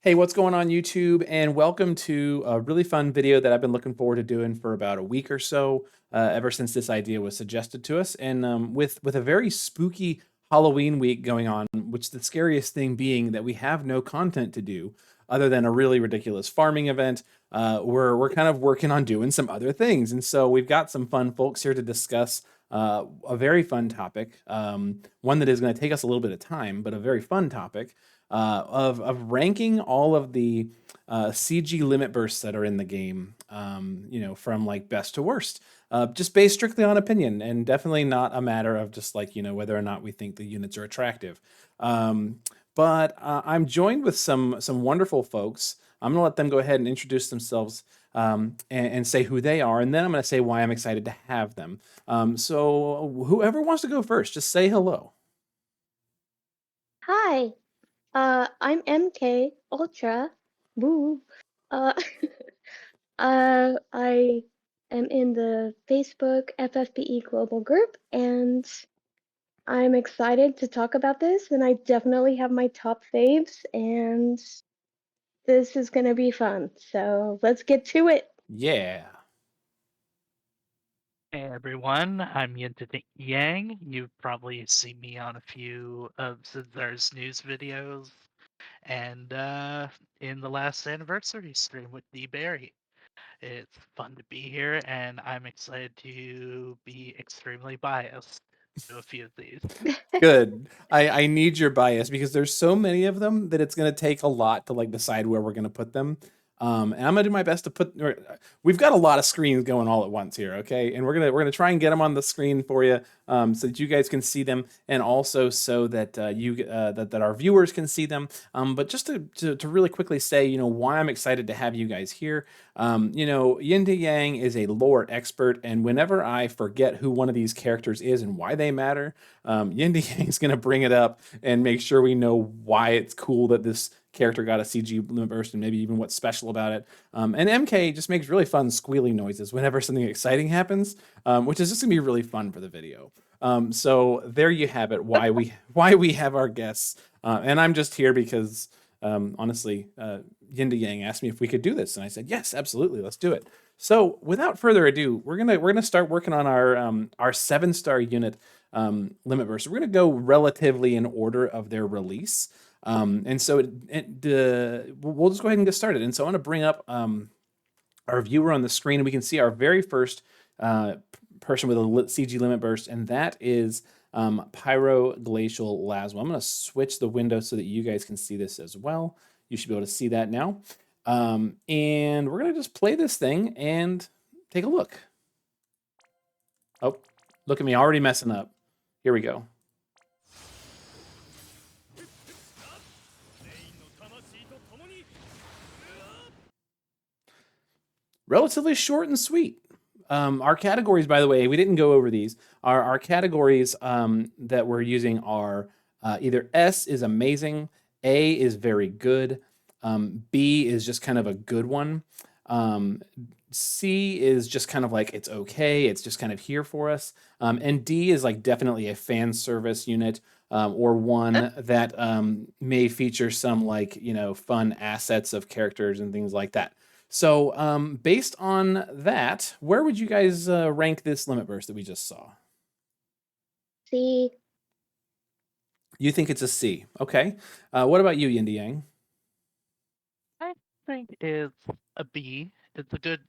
Hey, what's going on YouTube? And welcome to a really fun video that I've been looking forward to doing for about a week or so, ever since this idea was suggested to us. And with a very spooky Halloween week going on, which the scariest thing being that we have no content to do other than a really ridiculous farming event. We're kind of working on doing some other things, and so we've got some fun folks here to discuss a very fun topic, one that is going to take us a little bit of time, but a very fun topic of ranking all of the CG limit bursts that are in the game, from like best to worst, just based strictly on opinion, and definitely not a matter of just like whether or not we think the units are attractive. But I'm joined with some wonderful folks. I'm gonna let them go ahead and introduce themselves, and say who they are, and then I'm gonna say why I'm excited to have them. So whoever wants to go first, just say hello. Hi, I'm MK Ultra. Woo. Uh, I am in the Facebook FFBE global group, and I'm excited to talk about this. And I definitely have my top faves, and this is gonna be fun. So let's get to it. Yeah. Hey everyone, I'm YinToYang. You've probably seen me on a few of Zinzar's news videos and in the last anniversary stream with D Barry. It's fun to be here and I'm excited to be extremely biased to a few of these. Good. I need your bias because there's so many of them that it's gonna take a lot to like decide where we're gonna put them. And I'm gonna do my best to we've got a lot of screens going all at once here, okay? And we're gonna try and get them on the screen for you, so that you guys can see them, and also so that that our viewers can see them. But just to really quickly say, why I'm excited to have you guys here. Yin to Yang is a lore expert, and whenever I forget who one of these characters is and why they matter, Yin Yang is going to bring it up and make sure we know why it's cool that this character got a CG limit burst and maybe even what's special about it. And MK just makes really fun squealing noises whenever something exciting happens, which is just gonna be really fun for the video. So there you have it. Why we have our guests, and I'm just here because honestly, Yin to Yang asked me if we could do this, and I said yes, absolutely, let's do it. So without further ado, we're gonna start working on our 7-star unit limit burst. We're going to go relatively in order of their release. And so we'll just go ahead and get started. And so I want to bring up our viewer on the screen, and we can see our very first person with a CG limit burst, and that is Pyro Glacial Laswell. I'm going to switch the window so that you guys can see this as well. You should be able to see that now. And we're going to just play this thing and take a look. Oh, look at me already messing up. Here we go. Relatively short and sweet. Our categories, by the way, we didn't go over these. Our categories that we're using are either S is amazing, A is very good, B is just kind of a good one, C is just kind of like it's okay, it's just kind of here for us, and D is like definitely a fan service unit, or one that may feature some like fun assets of characters and things like that. So based on that, where would you guys rank this limit burst that we just saw? See, You think it's a C? Okay. What about you, Yin Yang? I think it's a B. It's a good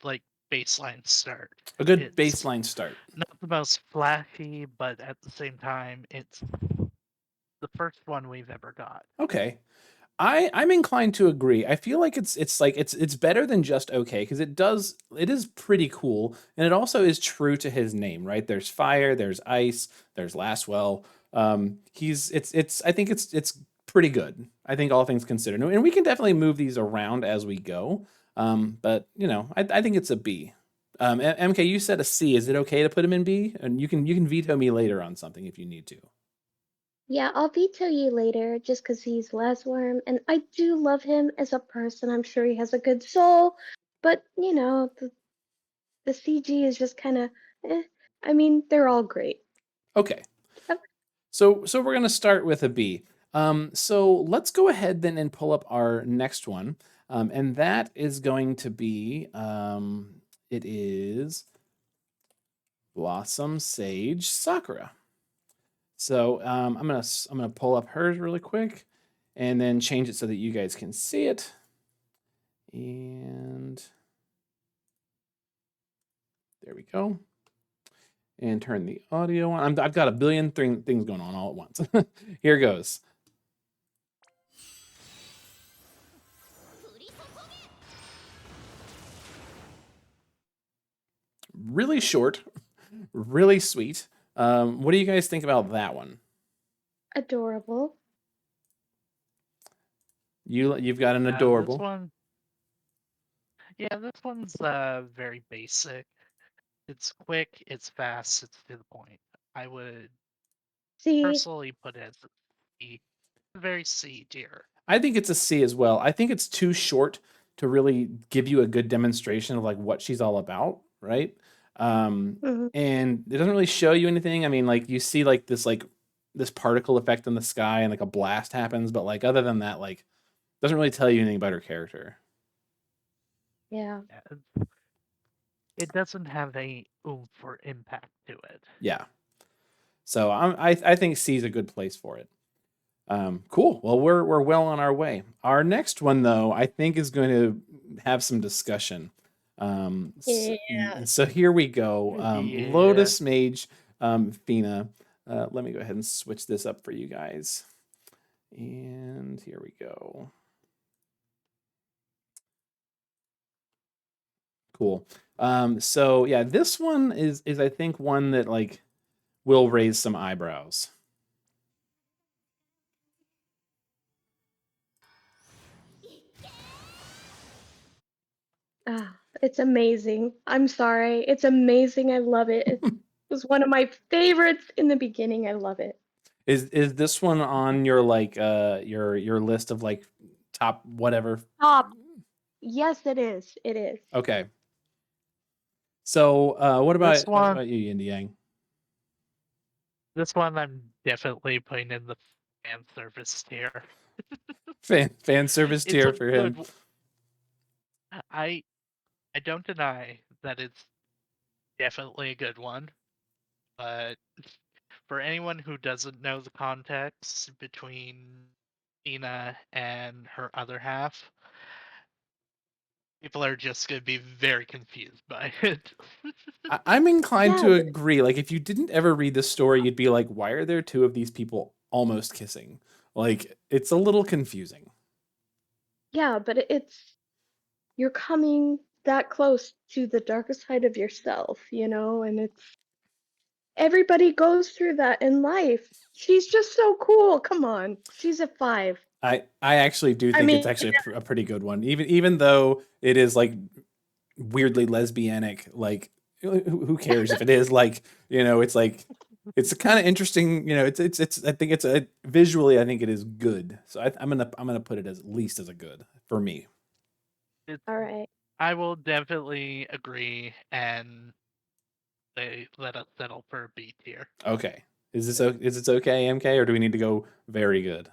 baseline start. A good It's baseline start. not the most flashy, but at the same time it's the first one we've ever got. Okay. I'm inclined to agree. I feel like it's better than just okay, because it is pretty cool, and it also is true to his name, right? There's fire, there's ice, there's Laswell. He's it's I think it's pretty good. I think all things considered, and we can definitely move these around as we go. But I think it's a B. MK, you said a C. Is it okay to put him in B? And you can veto me later on something if you need to. yeah, I'll veto you later just because he's Lasworm, and I do love him as a person. I'm sure he has a good soul, but the CG is just kind of, eh. I mean, they're all great. Okay. Yep. So we're gonna start with a B. So let's go ahead then and pull up our next one. And that is going to be, it is Blossom Sage Sakura. So I'm gonna pull up hers really quick, and then change it so that you guys can see it. And there we go. And turn the audio on. I've got a billion things going on all at once. Here goes. Really short, really sweet. What do you guys think about that one? Adorable. You've got an This adorable. one, yeah, this one's very basic. It's quick, it's fast, it's to the point. I would See, personally put it as a C, very C tier. I think it's a C as well. I think it's too short to really give you a good demonstration of like what she's all about, right? mhm. And it doesn't really show you anything. I mean, like you see like this particle effect in the sky and like a blast happens, but like other than that, like doesn't really tell you anything about her character. Yeah. Yeah, it doesn't have any oomph or impact to it. Yeah. So I think C is a good place for it. Cool. Well, we're well on our way. Our next one, though, I think is going to have some discussion. So here we go. Yeah. Lotus Mage, Fina. Let me go ahead and switch this up for you guys. And here we go. Cool. So yeah, this one is I think one that like will raise some eyebrows. Ah, it's amazing. I'm sorry. It's amazing. I love it. It was one of my favorites in the beginning. I love it. Is this one on your like your list of like top whatever? Top. Yes, it is. It is. Okay. So what This what one, about you, Yin Yang? this one, I'm definitely putting in the fan service tier. Fan service It's tier a for good. him. I I don't deny that it's definitely a good one, but for anyone who doesn't know the context between Tina and her other half, people are just going to be very confused by it. I'm inclined Yeah, to agree. Like if you didn't ever read the story, you'd be like, why are there two of these people almost kissing? Like it's a little confusing. yeah, but it's you're coming that close to the darker side of yourself, and it's everybody goes through that in life. She's just so cool. Come on. She's a 5. I actually do I think it's mean, actually a pretty good one. Even though it is like weirdly lesbianic, like who cares if it is like, it's like it's kind of interesting, it's I think it's a visually I think it is good. So I'm gonna put it as at least as a good for me. It's, all right. I will definitely agree, and they let us settle for a B tier. Okay. Is this okay, MK, or do we need to go very good?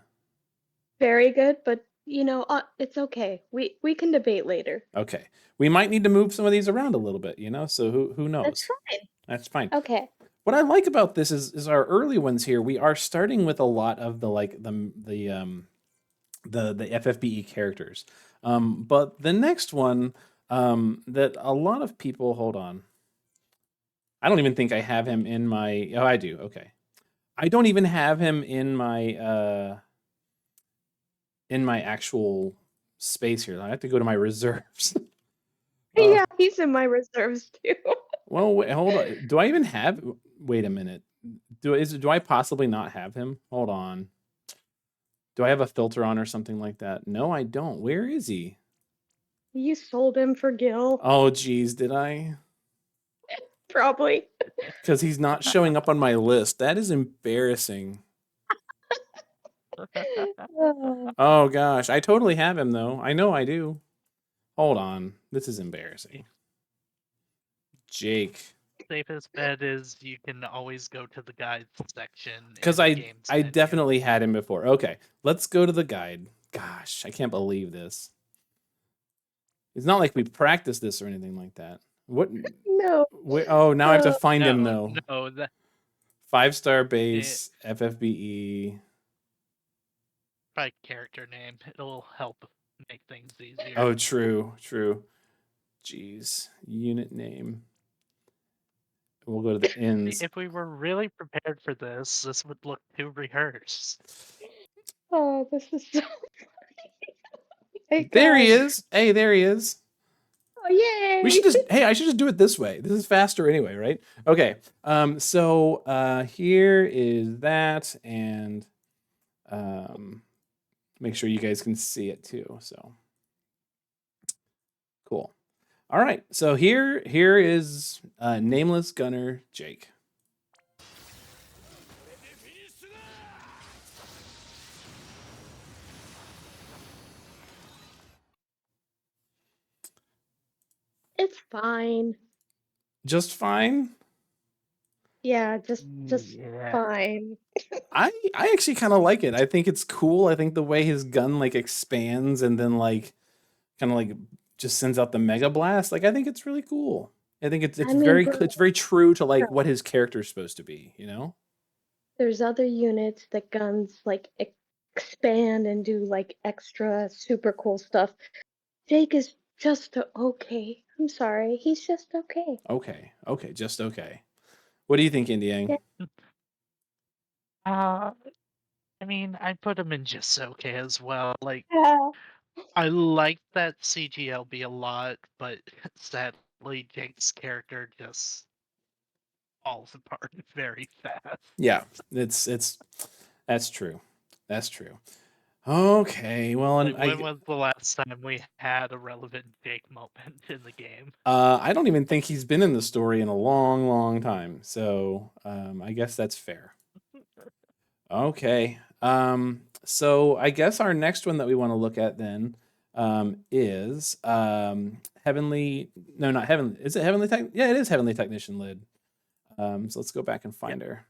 Very good, but it's okay. We can debate later. Okay. We might need to move some of these around a little bit, so who That's knows? fine. That's fine. Okay. What I like about this is our early ones here. We are starting with a lot of the like the FFBE characters. But the next one that a lot of people hold on. I don't even think I have him in my. Oh, I do. Okay. I don't even have him in my actual space here. I have to go to my reserves. Yeah, he's in my reserves too. Well, wait, hold on. Do I even have? Wait a minute. Do I possibly not have him? Hold on. Do I have a filter on or something like that? No, I don't. Where is he? You sold him for Gil, Oh, geez, did I? probably. Because he's not showing up on my list. That is embarrassing. Oh, Oh gosh, I totally have him though. I know I do. Hold on, this is embarrassing. Jake. safest bet is you can always go to the guides section Because in the I games I menu. definitely had him before. Okay, let's go to the guide. Gosh, I can't believe this. It's not like we practiced this or anything like that. What? No. Oh, now I have to Uh, find him No, though. no, that 5-star it, base, FFBE. by character name. It'll help make things easier. Oh, true, true. Jeez, unit name. We'll go to the ins. If we were really prepared for this would look too rehearsed. Oh, this is so funny. There he God. is. Hey, there he is. Oh, yay! We should just, hey, I should just do it this way. This is faster anyway, right? Okay. So here is that, and make sure you guys can see it too. So cool. All right. So here is nameless gunner Jake. It's fine. Just fine. Yeah, just Yeah. fine. I actually kind of like it. I think it's cool. I think the way his gun like expands and then like kind of like just sends out the mega blast. Like I think it's really cool. I think it's I mean, it's very true to like what his character's supposed to be, you know? there's other units that guns like expand and do like extra super cool stuff. Jake is just okay. I'm sorry, he's just okay. Okay. Okay, just okay. What do you think, Indiang? Yeah. I mean, I put him in just okay as well. Like, Yeah. I like that CGLB a lot, but sadly, Jake's character just falls apart very fast. Yeah, it's that's true. That's true. Okay, well, and Like, when was the last time we had a relevant Jake moment in the game? I don't even think he's been in the story in a long, long time. So I guess that's fair. Okay. So I guess our next one that we want to look at then is Heavenly. No, not Heavenly. Is it Heavenly Tech? Yeah, it is Heavenly Technician Lid. So let's go back and find her.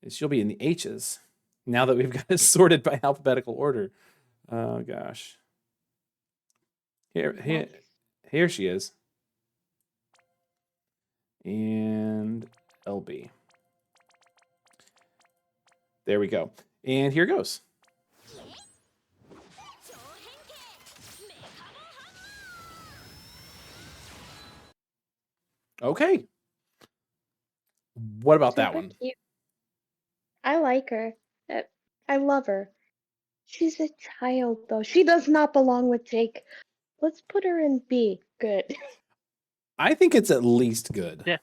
She'll be in the H's now that we've got it sorted by alphabetical order. Oh gosh. Here she is. And LB. There we go. And here goes. Okay. What about that Super one? cute. I like her. I love her. She's a child, though. She does not belong with Jake. Let's put her in B. Good. I think it's at least good. Yeah.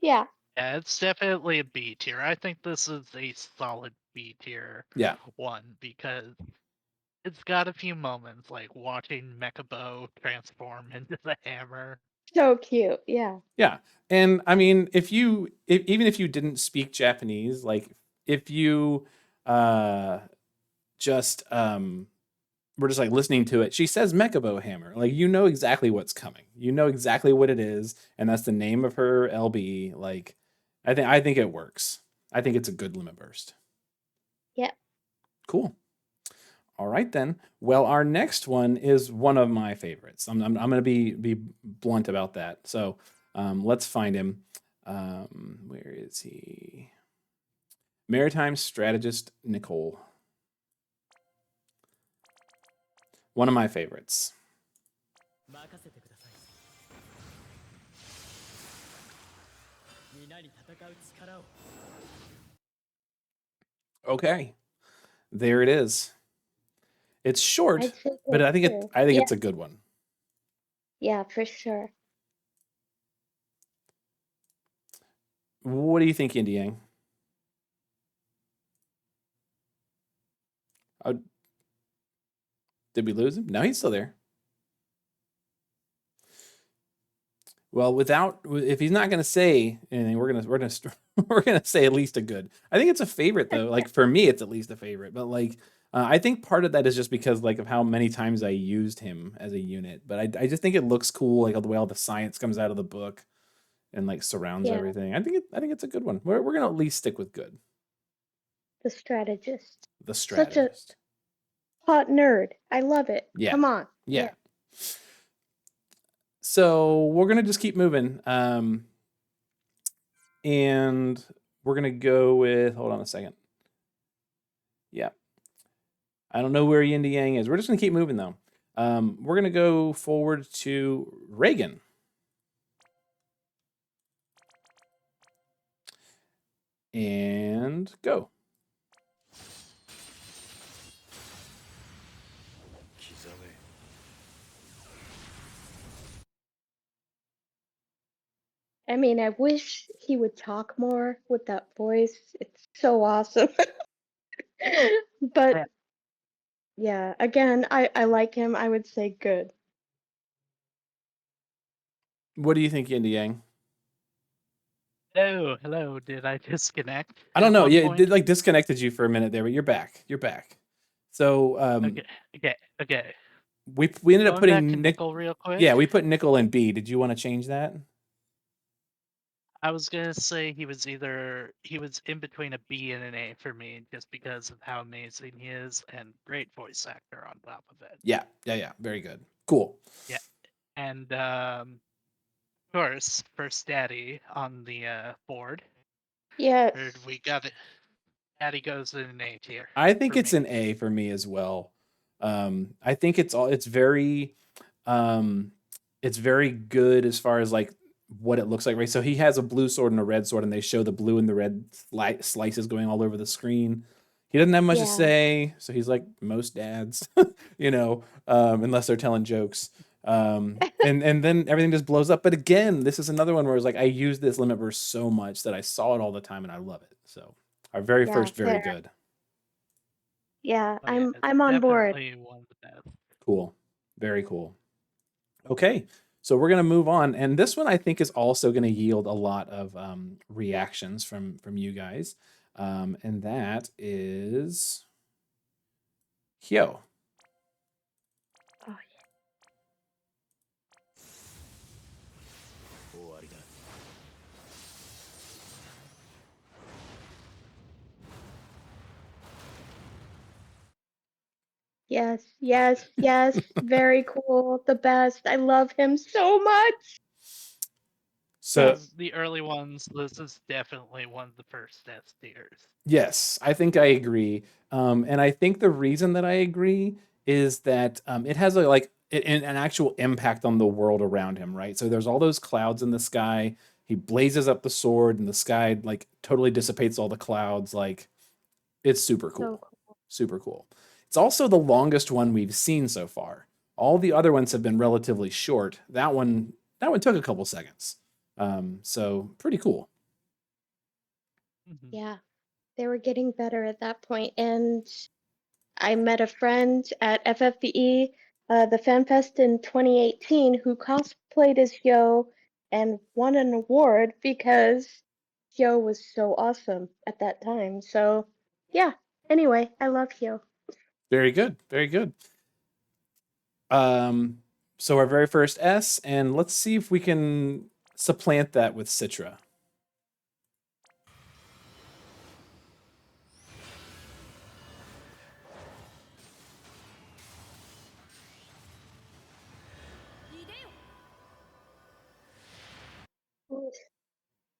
Yeah. Yeah, it's definitely a B tier. I think this is a solid B tier Yeah. one because it's got a few moments like watching Mechabo transform into the hammer. So cute. Yeah. Yeah. And I mean, even if you didn't speak Japanese, like if you just we're just like listening to it, she says Mechabo hammer. Like you know exactly what's coming. You know exactly what it is, and that's the name of her LB. Like I think it works. I think it's a good limit burst. Yep. Cool. All right then. Well, our next one is one of my favorites. I'm going to be blunt about that. So let's find him. Where is he? Maritime strategist Nicole. One of my favorites. Okay, there it is. It's short, I'd say but so, I think too. it's a good one. Yeah, for sure. What do you think, Indiang? Oh, did we lose him? No, he's still there. Well, if he's not going to say anything, we're gonna say at least a good. I think it's a favorite though. Like for me, it's at least a favorite. But like, I think part of that is just because like of how many times I used him as a unit. But I just think it looks cool, like the way all the science comes out of the book, and like surrounds Yeah. everything. I think it's a good one. We're gonna at least stick with good. The strategist. The Such a strategist. hot nerd. I love it. Yeah. Come on. Yeah. So we're gonna just keep moving. And we're gonna go with, hold on a second. Yeah. I don't know where YinToYang is. We're just gonna keep moving though. We're gonna go forward to Reagan. And go. I mean, I wish he would talk more with that voice. It's so awesome. But yeah, again, I like him. I would say good. What do you think, YinToYang? Hello. Did I disconnect? I don't at know. one Yeah, it point? did like disconnected you for a minute there, but you're back. You're back. So Okay. we ended up Going back to putting Nickel real quick. Yeah, we put Nickel in B. Did you want to change that? I was gonna say he was in between a B and an A for me, just because of how amazing he is and great voice actor on top of it. Yeah. Very good. Cool. Yeah, and of course, First Daddy on the board. Yes. Or we got it. Daddy goes in an A tier. I think for it's me. an A for me as well. I think it's very good as far as like what it looks like, right? So he has a blue sword and a red sword, and they show the blue and the red slices going all over the screen. He doesn't have much to Yeah. say, so he's like most dads, unless they're telling jokes. And then everything just blows up. But again, this is another one where it's like I use this limit verse so much that I saw it all the time and I love it. So our very Yeah, first, very fair. good. Yeah, Oh, yeah, I'm on board. definitely one of the best. Cool. Very cool. Okay. So we're gonna move on, and this one I think is also gonna yield a lot of reactions from you guys, and that is Hyo. Oh, yes. Very cool. The best. I love him so much. So Yes. The early ones, this is definitely one of the first S tiers. yes, I think I agree, and I think the reason that I agree is that it has an actual impact on the world around him, right? So there's all those clouds in the sky. He blazes up the sword, and the sky like totally dissipates all the clouds. Like it's super So cool. cool. Super cool. It's also the longest one we've seen so far. All the other ones have been relatively short. That one took a couple seconds. So pretty cool. Mhm. Yeah, they were getting better at that point. And I met a friend at FFBE, the FanFest in 2018, who cosplayed as Hyo and won an award because Hyo was so awesome at that time. So, yeah. Anyway, I love Hyo. Very good. Very good. So our very first S, and let's see if we can supplant that with Citra.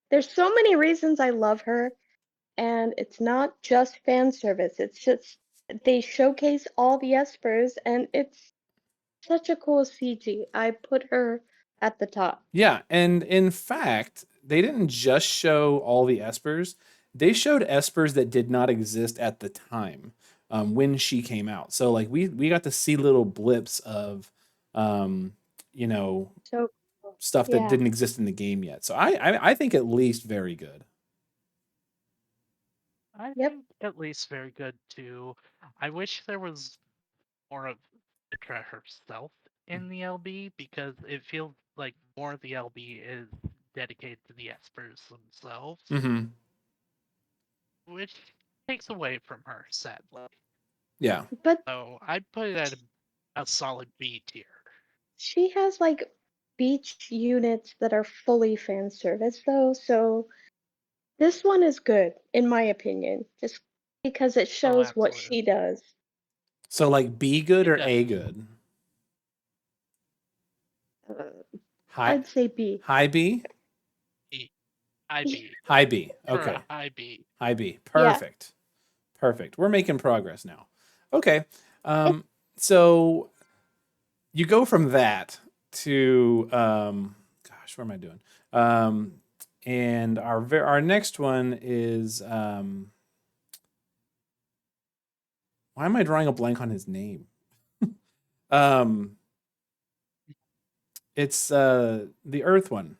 There's so many reasons I love her, and it's not just fan service. It's just they showcase all the espers, and it's such a cool CG. I put her at the top. Yeah, and in fact, they didn't just show all the espers. They showed espers that did not exist at the time when she came out. So like we got to see little blips of um, you know So cool. stuff that Yeah. didn't exist in the game yet. So I think at least very good. I Yep. think at least very good too. I wish there was more of Citra herself in the LB, because it feels like more of the LB is dedicated to the espers themselves, Mm-hmm. which takes away from her, sadly. Yeah. But So I'd put it at a solid B tier. she has like beach units that are fully fan service though, so this one is good in my opinion, just because it Oh, shows what absolutely. she does. So like B good It or does. A good? Uh, High I'd say B. high B? B. High B. High B. For Okay. a high B. High B. Yeah. Perfect. Perfect. We're making progress now. Okay. It, So you go from that to gosh, what am I doing? And our next one is why am I drawing a blank on his name? um it's the Earth one.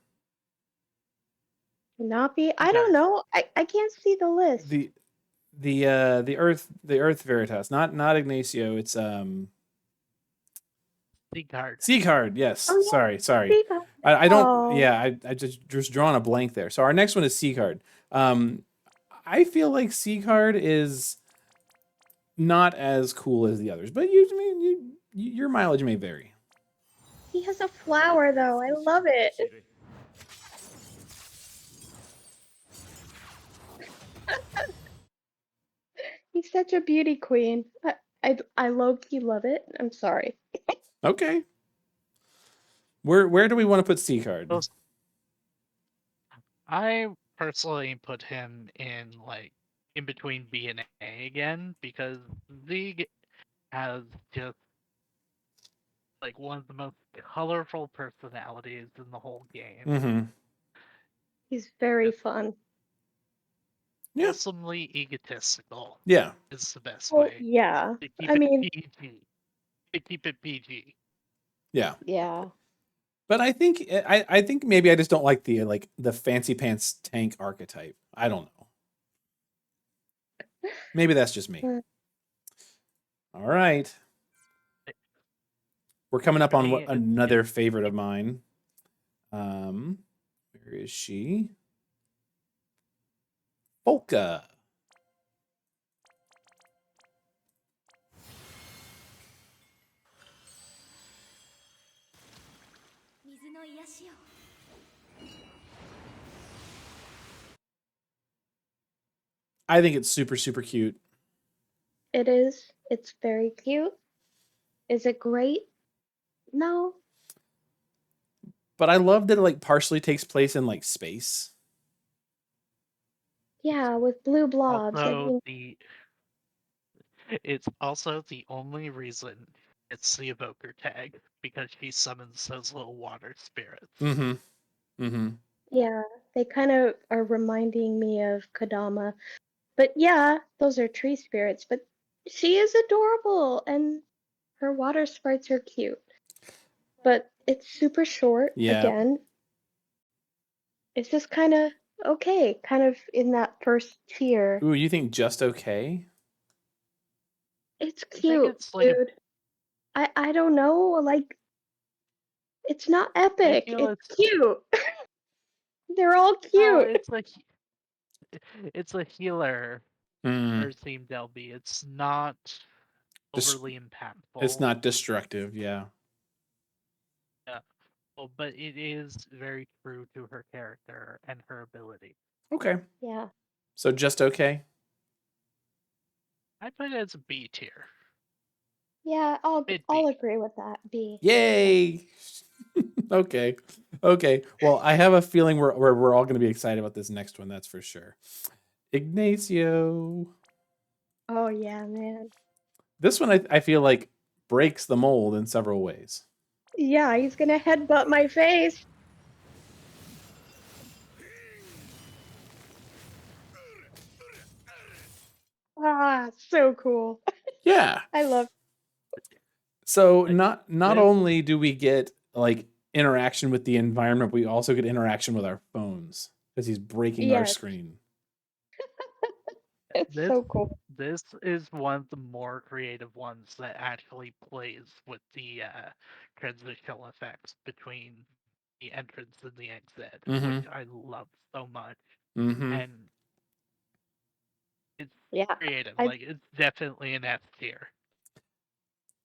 not B. I Okay. don't know. I can't see the list. The Earth Veritas, not Ignacio, it's C card. C card, yes. Oh yeah, Sorry. C card. I don't Oh, yeah, I just drawn a blank there. So our next one is C card. I feel like C card is not as cool as the others, but your mileage may vary. he has a flower though. I love it. He's such a beauty queen. I low key love it. I'm sorry. Okay. Where do we want to put C card? Those- I personally put him in like in between B and A again because Z has just like one of the most colorful personalities in the whole game. Mm-hmm. He's very fun. Yeah. Wholesomely egotistical Yeah. is the best Well, way yeah. to keep I it mean, PG. To keep it PG. Yeah. yeah. But I think maybe I just don't like the fancy pants tank archetype. I don't know. Maybe that's just me. Uh, All right. We're coming up For on me, another favorite of mine. Where is she? Polka. I think it's super, super cute. It is. It's very cute. Is it great? No. But I love that it like partially takes place in like space. Yeah, with blue blobs. I also mean, it's also the only reason it's the evoker tag because she summons those little water spirits. Mm-hmm. Mm-hmm. yeah, they kind of are reminding me of Kodama. But yeah, those are tree spirits. But she is adorable, and her water sprites are cute. But it's super short Yeah. again. It's just kind of okay, kind of in that first tier. Ooh, you think just okay? It's I think cute, it's like dude. I don't know, like it's not I epic. feel It's cute. They're all cute. it's a healer Mm. or themed LB. It's not Dis- overly impactful. it's not destructive. Yeah. Yeah. Well, but it is very true to her character and her ability. Okay. Yeah. So just okay. I put it as a B tier. Yeah, I'll Mid I'll B. agree with that. B. Yay. Okay. Okay. Well, I have a feeling we're all going to be excited about this next one. That's for sure. Ignacio. Oh yeah, man. This one I feel like breaks the mold in several ways. Yeah, he's gonna headbutt my face. Ah, so cool. Yeah. I love. So Like, not this only do we get like interaction with the environment, we also get interaction with our phones because he's breaking our Yes, screen. it's this so cool. this is one of the more creative ones that actually plays with the transitional effects between the entrance and the exit, Mm-hmm. which I love so much. Mm-hmm. And it's Yeah, creative. I Like it's definitely an S tier.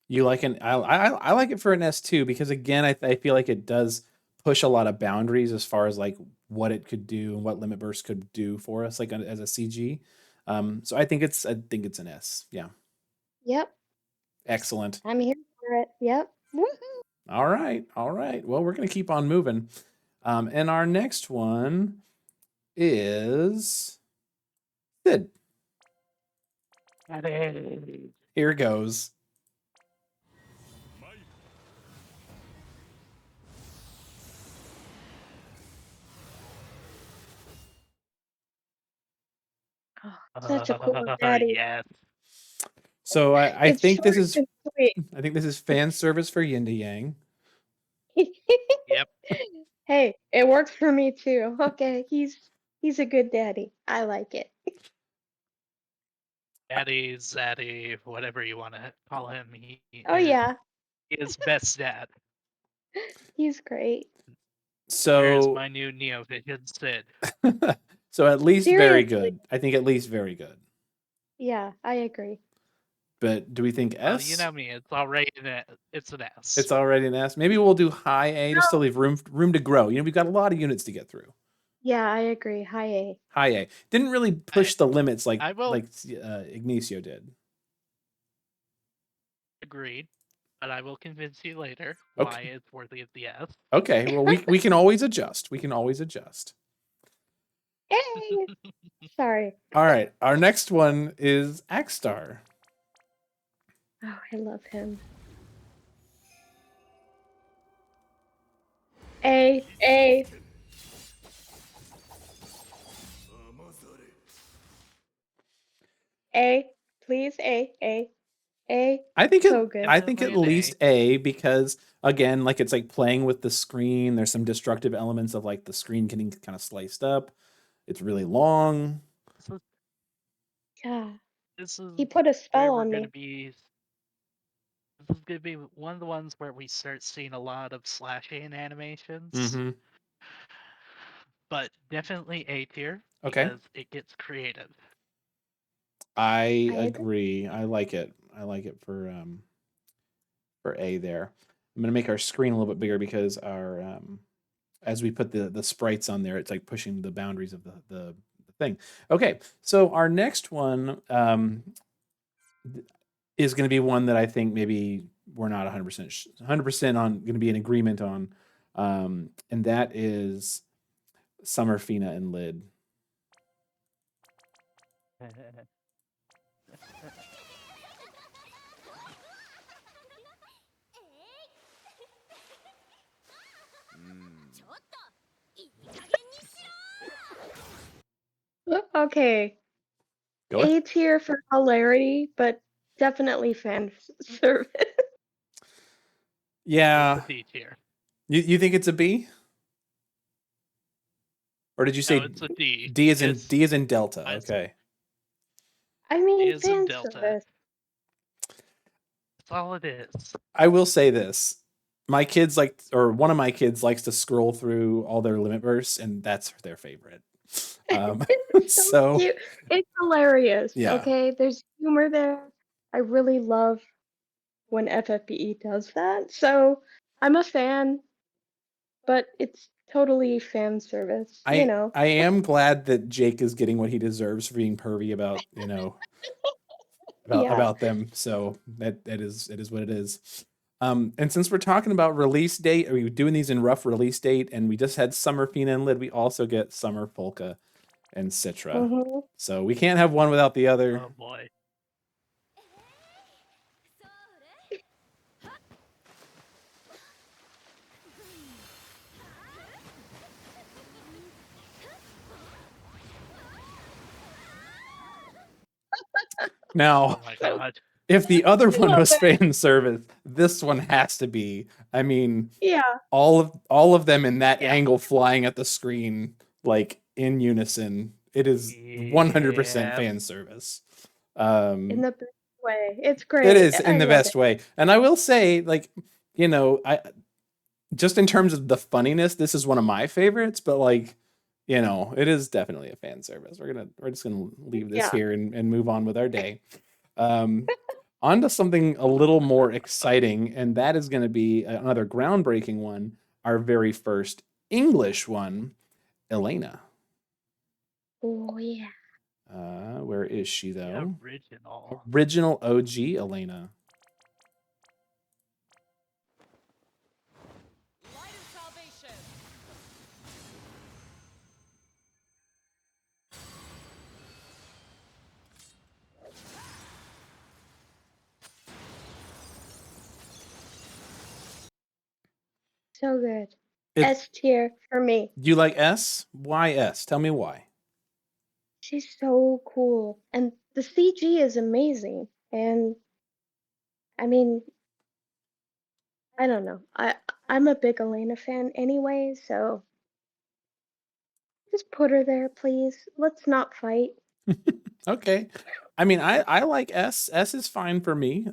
You like I like it for an S2 because again I feel like it does push a lot of boundaries as far as like what it could do and what Limit Burst could do for us, like as a CG. So I think it's an S. Yeah, Yep. excellent. I'm here for it. Yep. Woohoo. All right, all right. Well, we're gonna keep on moving, and our next one is Sid. Daddy. Here goes. Such a cool daddy. Yes. So I It's think this short is and sweet. fan service for YinToYang. Yep. Hey, it works for me too. Okay, he's a good daddy. I like it. Daddy, Zaddy, whatever you want to call him. He Oh is, yeah, he is best dad. he's great. There's So my new Neovision Sid. so at least very Seriously. good. I think at least very good. Yeah, I agree. But do we think Well, S? you know me. It's already it's an S. It's already an S. Maybe we'll do high A just to leave room to grow. You know, we've got a lot of units to get through. Yeah, I agree. High A. High A didn't really push the limits like I will Ignacio did. agreed, but I will convince you later Okay. why it's worthy of the S. Okay, well we can always adjust. We can always adjust. Hey. Sorry. All right, our next one is Axstar. Oh, I love him. A. A. Please, A. I think So good. I think at Definitely an least A because again, like it's like playing with the screen. There's some destructive elements of like the screen getting kind of sliced up. It's really long. Yeah. This is He put a where spell we're on gonna me. be. This is gonna be one of the ones where we start seeing a lot of slashing animations. Mm-hmm. But definitely A tier Okay. because it gets creative. I I agree. agree. I like it. I like it for A there. I'm gonna make our screen a little bit bigger because our as we put the sprites on there, it's like pushing the boundaries of the thing. Okay, so our next one is going to be one that I think maybe we're not 100% on going to be in agreement on, and that is Summer Fina and Lid. Okay. Go ahead. A tier for hilarity, but definitely fan service. Yeah. It's a D tier. You think it's a B? Or did you say No, it's a D. D is in Delta? Okay. I mean, is in fan Delta. service. That's all it is. I will say this. My kids one of my kids likes to scroll through all their limit verse, and that's their favorite. It's so cute. It's hilarious. Yeah. Okay, there's humor there. I really love when FFBE does that. So I'm a fan, but it's totally fan service. I am glad that Jake is getting what he deserves for being pervy about, Yeah. about them. So that it is what it is. And since we're talking about release date, are we doing these in rough release date? And we just had Summer Fina and Lid. We also get Summer Polka and Citra. Mm-hmm. So we can't have one without the other. Oh boy. Now, Oh my god. if the other one love was it. fan service, this one has to be. I mean, Yeah. all of them in that angle flying at the screen like in unison. It is 100% Yeah. fan service. In the best way. It's great. It is I in the love best it. way. And I will say, like, I just in terms of the funniness, this is one of my favorites, but like, it is definitely a fan service. We're just gonna leave this here and move on with our day. On to something a little more exciting, and that is gonna be another groundbreaking one. our very first English one, Elena. Oh yeah. Where is she The though? original. Original OG Elena. Light of salvation. So good. It, S tier for me. you like S? Why S? Tell me why. She's so cool. And the CG is amazing. And I mean, I don't know. I'm a big Elena fan anyway, so just put her there, please. Let's not fight. Okay. I mean, I like S. S is fine for me.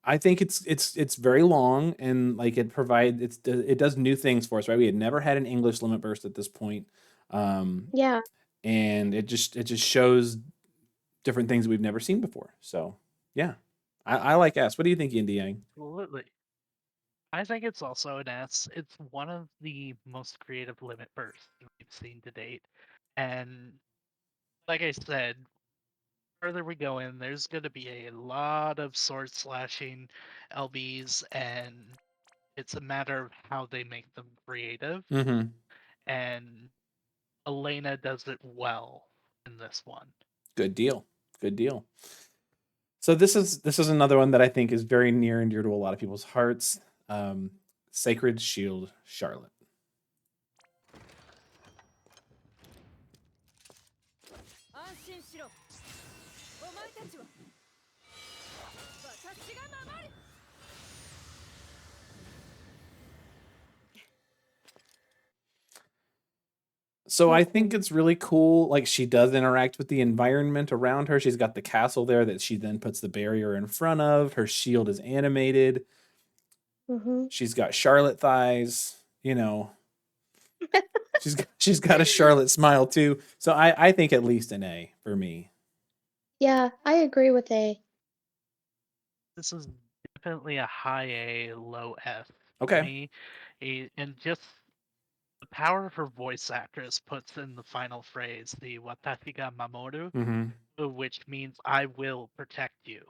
I think it's very long and like it does new things for us, right? We had never had an English limit burst at this point. Yeah. And it just shows different things we've never seen before. So yeah. I like S. What do you think, Yin Yang? Absolutely. I think it's also an S. It's one of the most creative limit bursts we've seen to date. And like I said, further we go in, there's going to be a lot of sword slashing LBs, and it's a matter of how they make them creative. Mm-hmm. And Elena does it well in this one. Good deal. Good deal. So this is another one that I think is very near and dear to a lot of people's hearts. Um, Sacred Shield Charlotte. 安心しろ。お前たちは私が守る。So I think it's really cool. Like she does interact with the environment around her. She's got the castle there that she then puts the barrier in front of. Her shield is animated. Mm-hmm. She's got Charlotte thighs. She's got a Charlotte smile too. So I think at least an A for me. Yeah, I agree with A. This is definitely a high A, low F for Okay. me. And just the power of her voice actress puts in the final phrase, the watashi ga mamoru, Mm-hmm. which means I will protect you.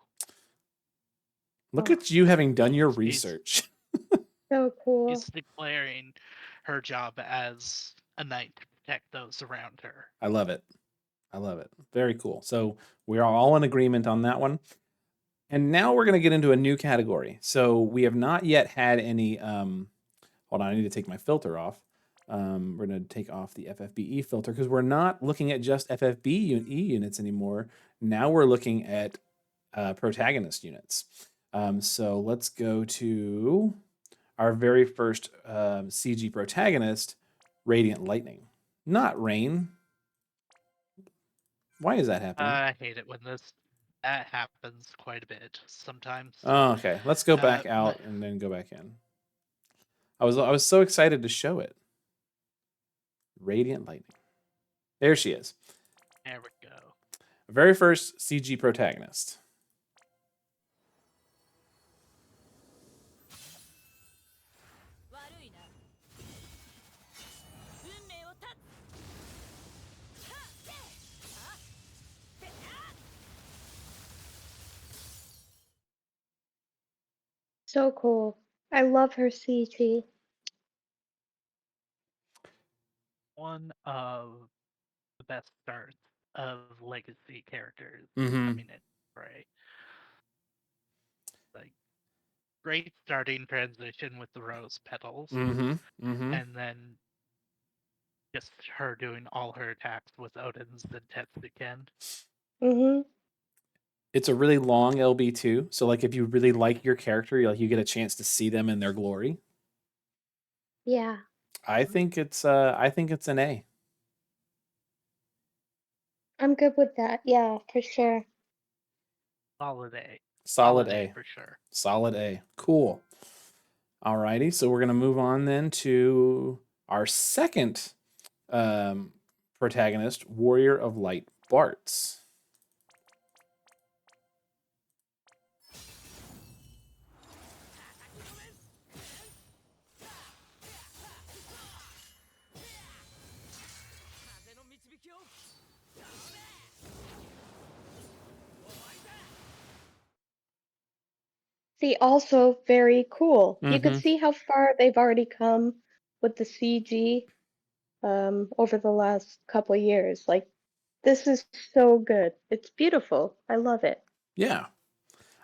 Look Oh, at you having done your She's, research. so cool. she's declaring her job as a knight to protect those around her. I love it. I love it. Very cool. So we are all in agreement on that one. And now we're going to get into a new category. So we have not yet had any. Hold on, I need to take my filter off. We're going to take off the FFBE filter because we're not looking at just FFBE units anymore. Now we're looking at protagonist units. So let's go to our very first CG protagonist, Radiant Lightning. Not Rain. Why is that happening? I hate it when that happens quite a bit sometimes. Oh, okay. Let's go back my- out and then go back in. I was so excited to show it. Radiant Lightning. There she is. There we go. Very first CG protagonist. 悪いな。運命を断つ。はっはっはっ So cool. I love her CG. One of the best starts of legacy characters Mm-hmm. coming in Bray. Like great starting transition with the rose petals, Mm-hmm. Mm-hmm. and then just her doing all her attacks with Odin's and Tetsuken. Mm-hmm. It's a really long LB too. So like if you really like your character, you get a chance to see them in their glory. Yeah. I think it's an A. I'm good with that. Yeah, for sure. Solid A. Solid A. for sure. Solid A. Cool. Alrighty. So we're gonna move on then to our second protagonist, Warrior of Light Bartz. See, also very cool. You could Mm-hmm. see how far they've already come with the CG over the last couple years. Like, this is so good. It's beautiful. I love it. Yeah.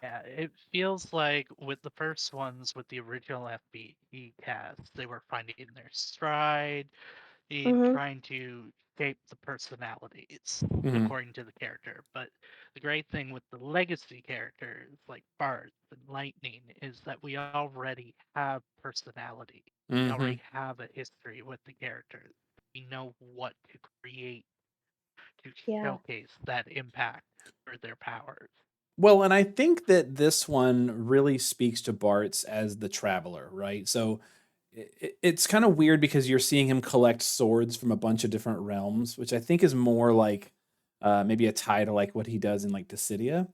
Yeah, it feels like with the first ones, with the original FBE cast, they were finding their stride, Mm-hmm. trying to shape the personalities Mm-hmm. according to the character. But the great thing with the legacy characters like Bart and Lightning is that we already have personality. We Mm-hmm. already have a history with the characters. We know what to create to Yeah. showcase that impact for their powers. Well, and I think that this one really speaks to Bart's as the traveler, right? So it's kind of weird because you're seeing him collect swords from a bunch of different realms, which I think is more like maybe a tie to like what he does in like Dissidia.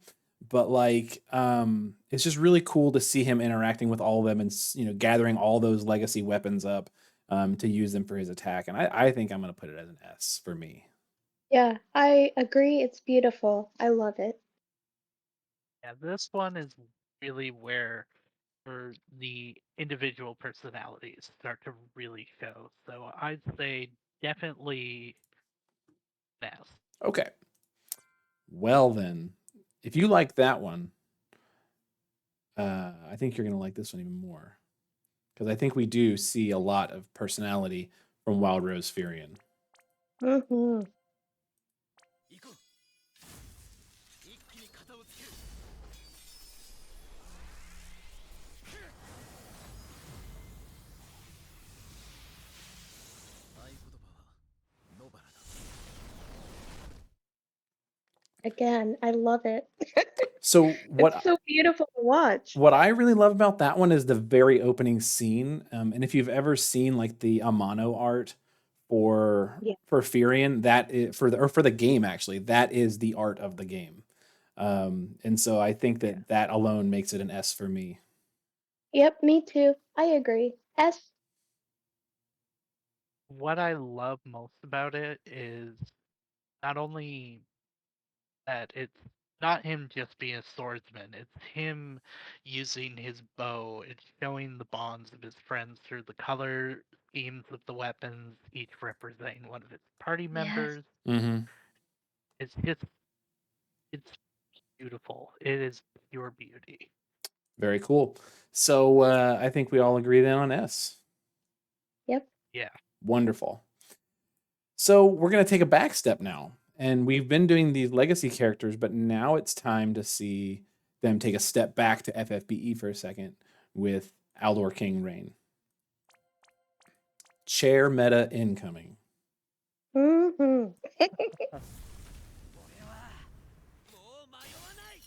But like, it's just really cool to see him interacting with all of them and gathering all those legacy weapons up to use them for his attack. And I think I'm gonna put it as an S for me. Yeah, I agree. It's beautiful. I love it. Yeah, this one is really where the individual personalities start to really show. So I'd say definitely S. Okay. Well then, if you like that one, I think you're gonna like this one even more because I think we do see a lot of personality from Wild Rose Furion. Mm-hmm. 行こう一気に片をつける合言葉は野原だ Again, I love it. So It's so beautiful to watch. what I really love about that one is the very opening scene. And if you've ever seen like the Amano art Yeah. for Furion, that is for the game actually, that is the art of the game. And so I think Yeah. that that alone makes it an S for me. Yep, me too. I agree. S. What I love most about it is not only that it's not him just being a swordsman, it's him using his bow. It's showing the bonds of his friends through the color schemes of the weapons, each representing one of its party Yes. members. Mm-hmm. It's beautiful. It is pure beauty. Very cool. So I think we all agree then on S. Yep. Yeah. Wonderful. So we're going to take a back step now. And we've been doing these legacy characters, but now it's time to see them take a step back to FFBE for a second with Aldor King Reign. Chair meta incoming. Mm-hmm. 俺はもう迷わない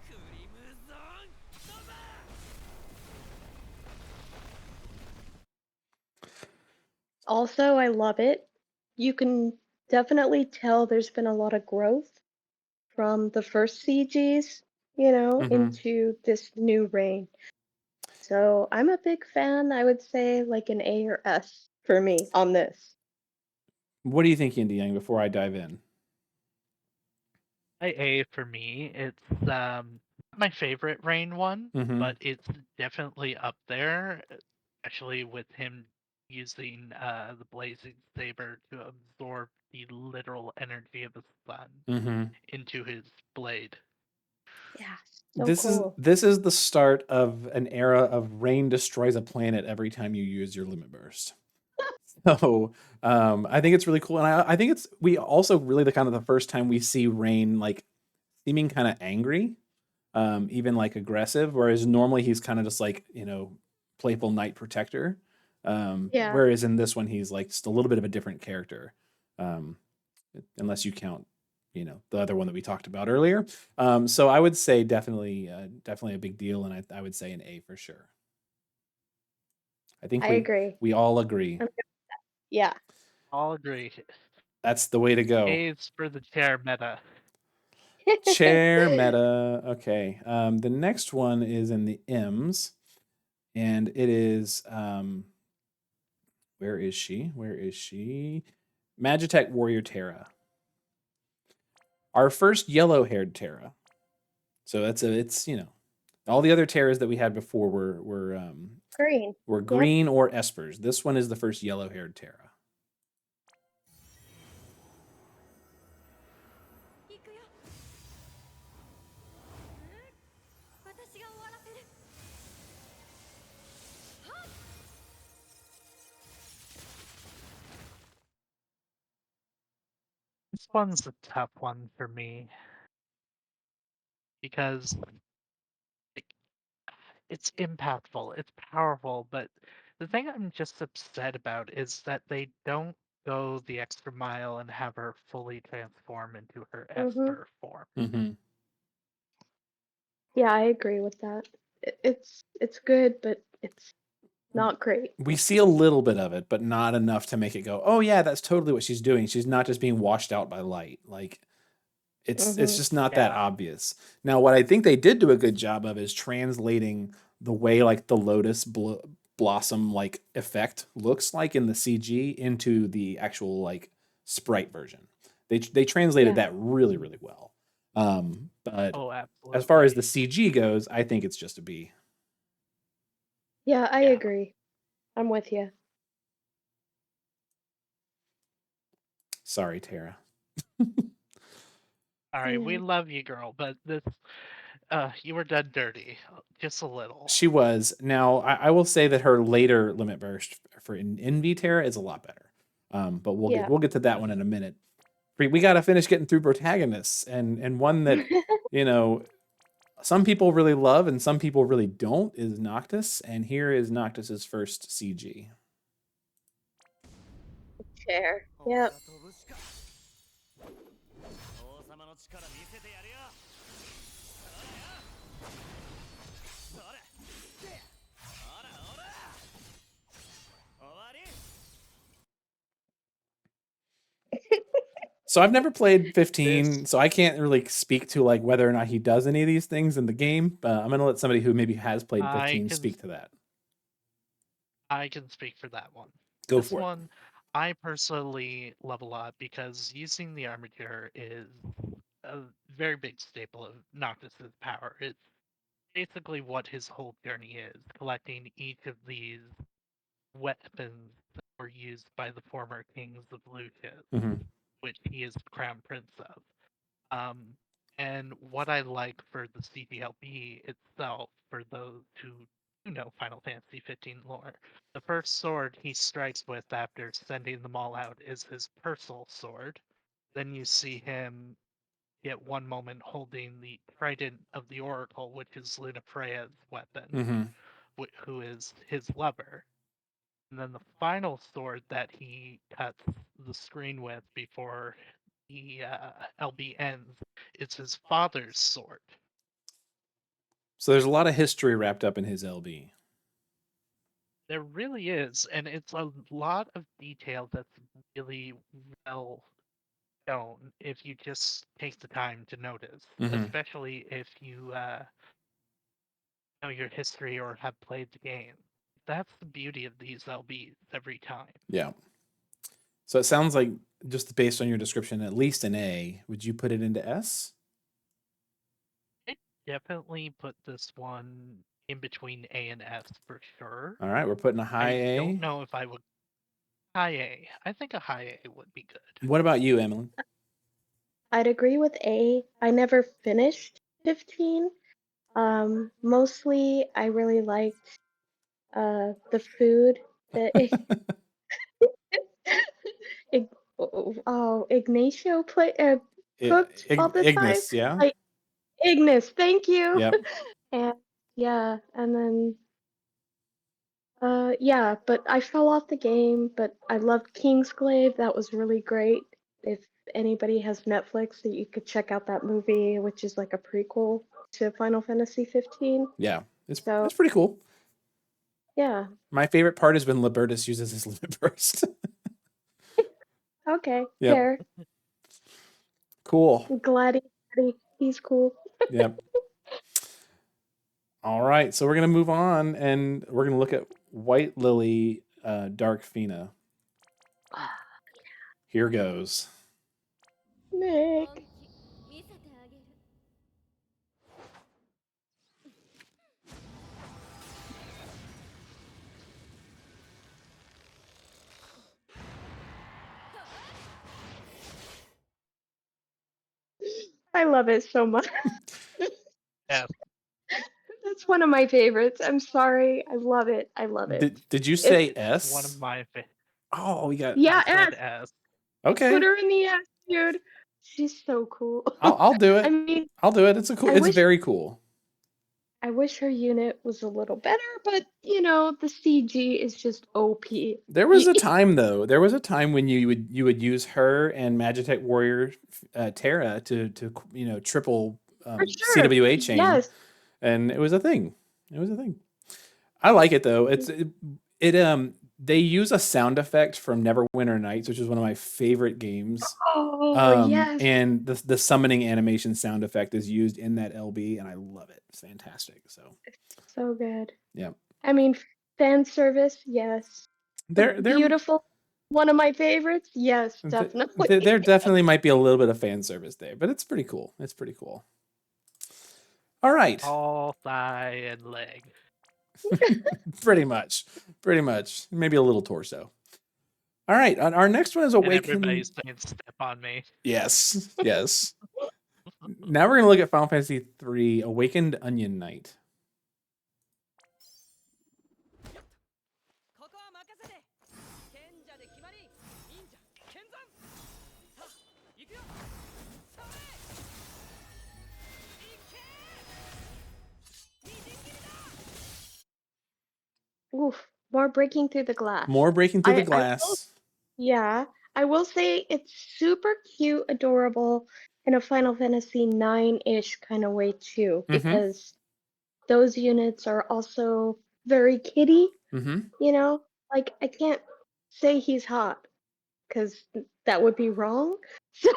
クリムゾンノバ Also, I love it. You can definitely tell there's been a lot of growth from the first CGs, Mm-hmm. into this new reign. So I'm a big fan. I would say like an A or S for me on this. What do you think, YinToYang, before I dive in? A for me. It's not my favorite Rain one, Mm-hmm. but it's definitely up there, especially with him using the blazing saber to absorb the literal energy of the sun Mm-hmm. into his blade. Yeah, so cool. This is the start of an era of rain destroys a planet every time you use your limit burst. So I think it's really cool, and I think it's we also really the kind of the first time we see Rain like seeming kind of angry, even like aggressive, whereas normally he's kind of just like playful knight protector. Yeah, Whereas in this one he's like just a little bit of a different character, um, unless you count the other one that we talked about earlier. So I would say definitely a big deal, and I would say an A for sure. I think I agree. we all agree. Yeah, All agree. That's the way to go. A's for the chair meta. Chair meta. Okay. The next one is in the M's, and it is where is she? Where is she? Magitech Warrior Terra. Our first yellow-haired Terra. So it's all the other Terras that we had before Green. were green or espers. This one is the first yellow-haired Terra. 行くよ。私が終わらせる。はっ。 This one's a tough one for me because like, it's impactful, it's powerful, but the thing I'm just upset about is that they don't go the extra mile and have her fully transform into her Esper form. Mm-hmm. Yeah, I agree with that. It's good, but it's not great. We see a little bit of it, but not enough to make it go, oh yeah, that's totally what she's doing. She's not just being washed out by light. Like it's just not that Yeah. obvious. Now, what I think they did do a good job of is translating the way like the lotus blossom like effect looks like in the CG into the actual like sprite version. They translated Yeah. that really really well. But Oh, as far as the absolutely. CG goes, I think it's just a B. Yeah, I Yeah. agree. I'm with you. Sorry, Tara. All right, we Yeah. love you, girl, but this, you were done dirty, just a little. She was. Now, I will say that her later limit burst for Envy Terra is a lot better. But Yeah. we'll get to that one in a minute. We got to finish getting through protagonists, and one that you know some people really love and some people really don't is Noctis, and here is Noctis's first CG. Fair. Yep. 飛ぶしか。王様の力見せてやるよ。それ。ほらほら。終わり。 So I've never played 15, This- so I can't really speak to like whether or not he does any of these things in the game. But I'm gonna let somebody who maybe has played 15 speak to that. I can speak for that one. Go This for it. one, I personally love a lot because using the armature is a very big staple of Noctis's power. It's basically what his whole journey is, collecting each of these weapons that were used by the former kings of Lucius, Mm-hmm. which he is the crown prince of. And what I like for the CDLB itself, for those who do know Final Fantasy 15 lore, the first sword he strikes with after sending them all out is his Persil sword. Then you see him at one moment holding the trident of the Oracle, which is Lunafreya's weapon, Mm-hmm. who is his lover. And then the final sword that he cuts the screen with before the LB ends is his father's sword. So there's a lot of history wrapped up in his LB. There really is, and it's a lot of detail that's really well shown if you just take the time to notice, especially if you know your history or have played the game. That's the beauty of these LBs every time. Yeah. So it sounds like, just based on your description, at least an A. Would you put it into S? I definitely put this one in between A and S for sure. All right, we're putting a high I A. don't know if I would high A. I think a high A would be good. What about you, Emily? I'd agree with A. I never finished 15. Mostly I really liked the food that Ignacio cooked all the time. Ignis, yeah? Like Ignis, thank you. Yep. And yeah, and then yeah, but I fell off the game, but I loved Kingsglaive. That was really great. If anybody has Netflix, that you could check out that movie, which is like a prequel to Final Fantasy 15. Yeah. It's So pretty cool. yeah. My favorite part is when Libertus uses his limit burst. Okay, Yep. fair. Cool. Glad he's cool. Yep. All right, so we're gonna move on, and we're gonna look at White Lily, Dark Fina. Here goes. Nick. I love it so much. Yeah, That's one of my favorites. I'm sorry. I love it. I love it. Did you It's say one of S? my Oh, we got yeah, I said S. S. Put okay. her in the S, dude. She's so cool. I'll do I it. mean, I'll do it. It's a cool. I It's wish very cool. I wish her unit was a little better, but the CG is just OP. There was a time though. There was a time when you would use her and Magitech Warrior Terra to triple For sure. CWA chain, Yes. and it was a thing. It was a thing. I like it though. They use a sound effect from Neverwinter Nights, which is one of my favorite games. Oh, yes. And the summoning animation sound effect is used in that LB, and I love it. It's fantastic. So So good. yeah, I mean, fan service, yes. they're Beautiful. One of my favorites, yes, definitely. there definitely might be a little bit of fan service there, but it's pretty cool. It's pretty cool. All right, All thigh and leg. pretty much, maybe a little torso. All right, our next one is And Awaken. everybody's saying step on me. Yes, yes. Now we're gonna look at Final Fantasy III: Awakened Onion Knight. ここは任せて賢者で決まり忍者剣山さあ行くよそれ行けみじん切りだ Oof, more breaking through the glass. More breaking through the I will, glass. yeah, I will say it's super cute, adorable, in a Final Fantasy 9-ish kind of way too, Mhm. because those units are also very kitty, Mm-hmm. Like, I can't say he's hot, because that would be wrong. So,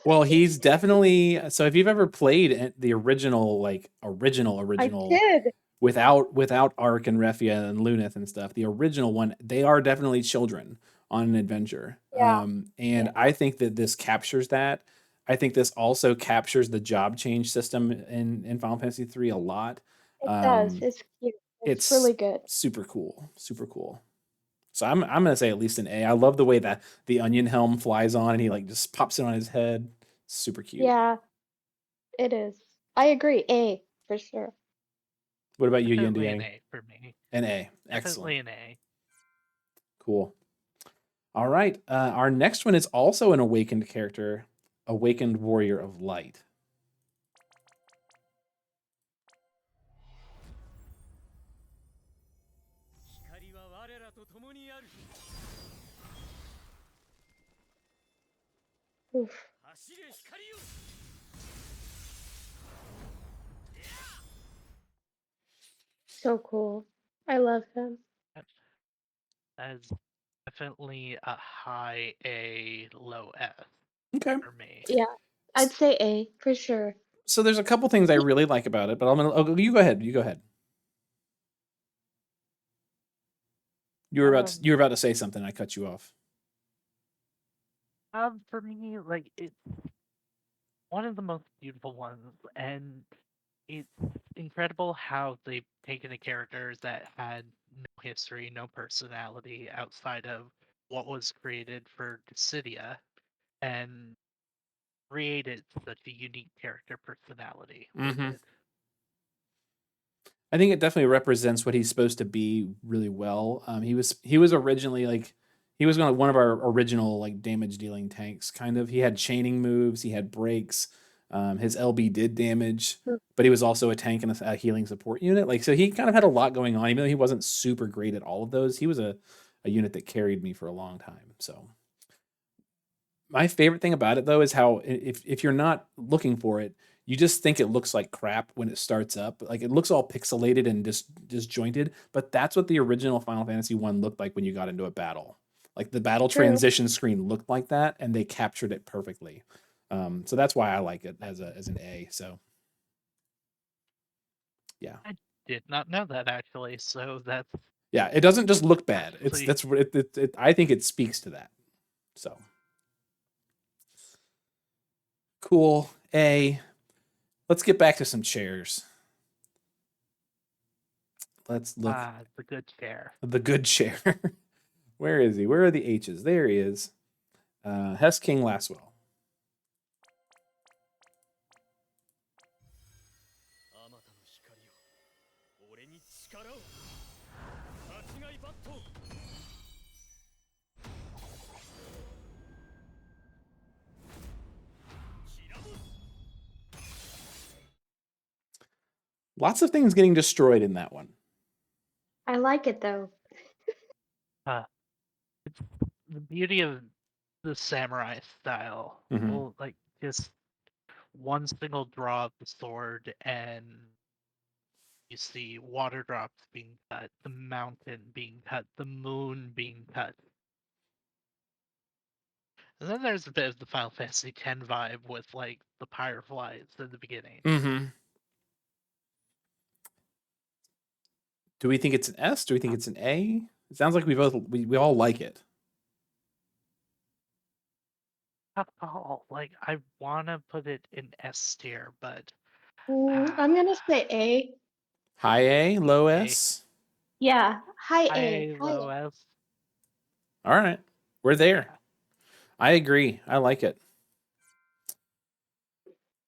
Well, he's definitely so. If you've ever played the original, I original did. without Ark and Refia and Lunith and stuff, the original one, they are definitely children on an adventure. Yeah. And I think that this captures that. I think this also captures the job change system in Final Fantasy 3 a lot. It does. It's cute. It's really good. super cool, super cool. So I'm gonna say at least an A. I love the way that the onion helm flies on and he like just pops it on his head. Super cute. Yeah, it is. I agree. A for sure. What about you, Definitely an YinToYang? A for me. An A. Definitely Excellent. an A. Cool. All right. Our next one is also an awakened character, Awakened Warrior of Light. Oof. So cool. I love him. That is definitely a high A, low F Okay. for me. Yeah, I'd say A for sure. So there's a couple things I really like about it, but you go ahead. You go ahead. You were about to say something. I cut you off. For me, like it's one of the most beautiful ones, and it's incredible how they've taken a character that had no history, no personality outside of what was created for Dissidia, and created such a unique character personality with it. I think it definitely represents what he's supposed to be really well. He was originally he was one of our original damage dealing tanks. Kind of, he had chaining moves, he had breaks. His LB did damage, but he was also a tank and a healing support unit. So he kind of had a lot going on, even though he wasn't super great at all of those. He was a unit that carried me for a long time. So my favorite thing about it though is how if you're not looking for it, you just think it looks like crap when it starts up. Like it looks all pixelated and disjointed, but that's what the original Final Fantasy 1 looked like when you got into a battle. Like the battle transition screen looked like that, and they captured it perfectly. So that's why I like it as an A. So yeah. I did not know that actually, so that's Yeah, it doesn't just look bad. actually- That's what it I think it speaks to that. So cool. A. Let's get back to some chairs. Let's look. the good chair. The good chair. Where is he? Where are the H's? There he is. Hess King Laswell. 俺に力を間違いバット Lots of things getting destroyed in that one. I like it though. It's the beauty of the samurai style. Mhm. Well, like just one single draw of the sword, and you see water drops being cut, the mountain being cut, the moon being cut. And then there's a bit of the Final Fantasy X vibe with like the fireflies at the beginning. Mm-hmm. Do we think it's an S? Do we think it's an A? It sounds like we all like it. Like I wanna put it in S tier, but I'm gonna say A. High A, low A. S. Yeah, high A. A, High low A. S. All right, we're there. I agree. I like it.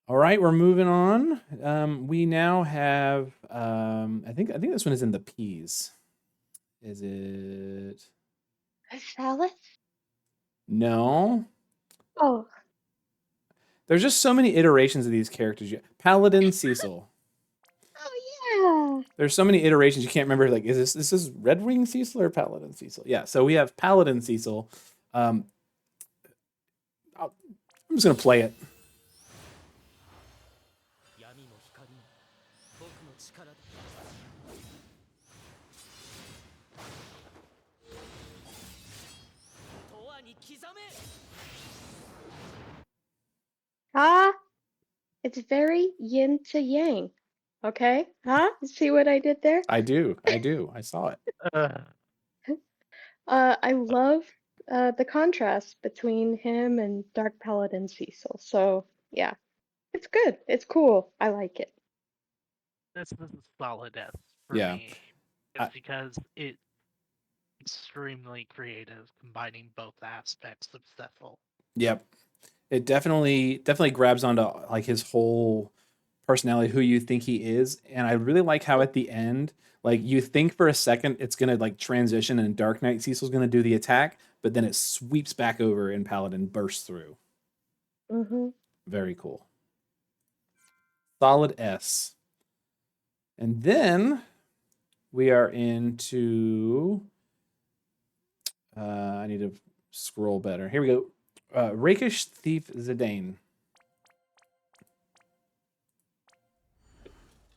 All right, we're moving on. We now have. I think this one is in the P's. Is it? Salad? No. Oh, There's just so many iterations of these characters. Paladin Cecil. oh yeah. There's so many iterations you can't remember. Like, is this Red Wing Cecil or Paladin Cecil? Yeah. So we have Paladin Cecil. I'm just gonna play it. 闇も光も僕の力で永遠に刻め Ah, it's very yin to yang. Okay? Huh? See what I did there? I do. I saw it. I love the contrast between him and Dark Paladin Cecil. So yeah, it's good. It's cool. I like it. This is a solid S for Yeah. me. It's because it's extremely creative, combining both aspects of Cecil. Yep. It definitely grabs onto like his whole personality, who you think he is. And I really like how at the end, like you think for a second it's gonna like transition and Dark Knight Cecil's gonna do the attack, but then it sweeps back over and Paladin bursts through. Mm-hmm. Very cool. Solid S. And then we are into I need to scroll better. Here we go. Rakish Thief Zidane.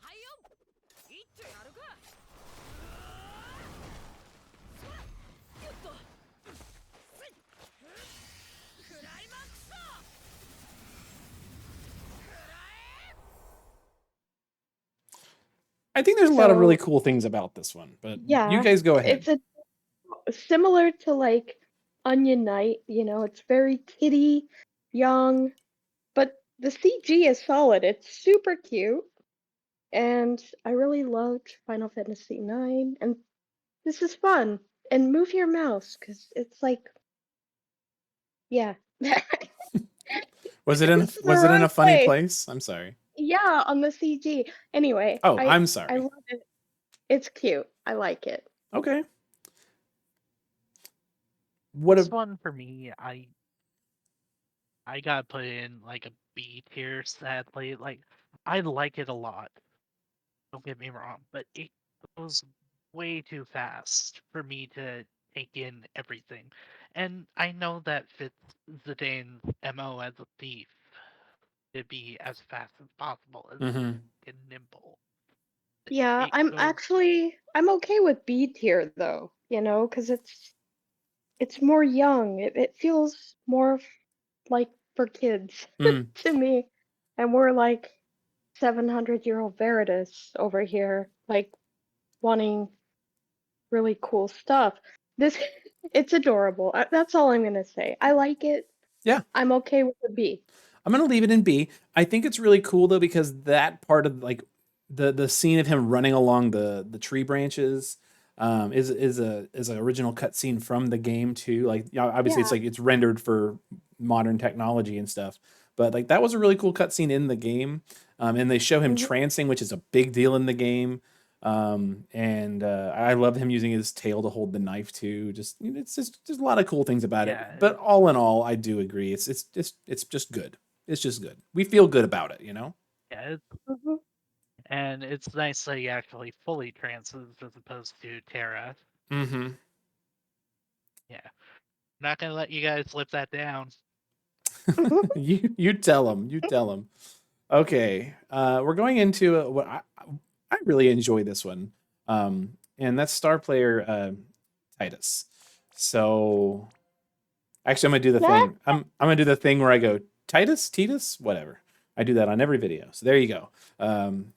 はいよいってやるかそらよっとせいクライマックスだくらえ I think there's a lot of So- really cool things about this one, but Yeah, you guys go ahead. It's a similar to like Onion Knight, you know, it's very kitty, young, but the CG is solid. It's super cute. And I really loved Final Fantasy IX, and this is fun. And move your mouse, because it's like, yeah. Was it in This is the a right funny place. place? I'm sorry. Yeah, on the CG. Anyway, Oh, I'm I sorry. love it. It's cute. I like it. Okay. What This a one for me, I gotta put in like a B tier, sadly. Like I like it a lot. Don't get me wrong, but it goes way too fast for me to take in everything. And I know that fits Zidane's MO as a thief to be as fast as possible, as Mhm. and nimble. Yeah, It I'm goes- I'm okay with B tier though, you know, because it's more young. It feels more like for kids Mm. to me. And we're like 700-year-old Veritas over here, like wanting really cool stuff. This it's adorable. That's all I'm gonna say. I like it. Yeah. I'm okay with the B. I'm gonna leave it in B. I think it's really cool though because that part of like the scene of him running along the tree branches is a original cutscene from the game too. Like you know, obviously it's Yeah. like it's rendered for modern technology and stuff, but like that was a really cool cutscene in the game. And they show him Mhm. trancing, which is a big deal in the game. And I love him using his tail to hold the knife too. Just it's just there's a lot of cool things about it. Yeah, But all in all, I do agree. It's just good. It's just good. We feel good about it, you know. yeah, Mhm. and it's nice that he actually fully trances as opposed to Terra. Mm-hmm. Yeah, not gonna let you guys live that down. You tell him. You tell him. Okay, we're going into what I really enjoy this one, and that's star player Titus. So actually, I'm gonna do the Ah, thing. I'm gonna do the thing where I go Titus, whatever. I do that on every video. So there you go.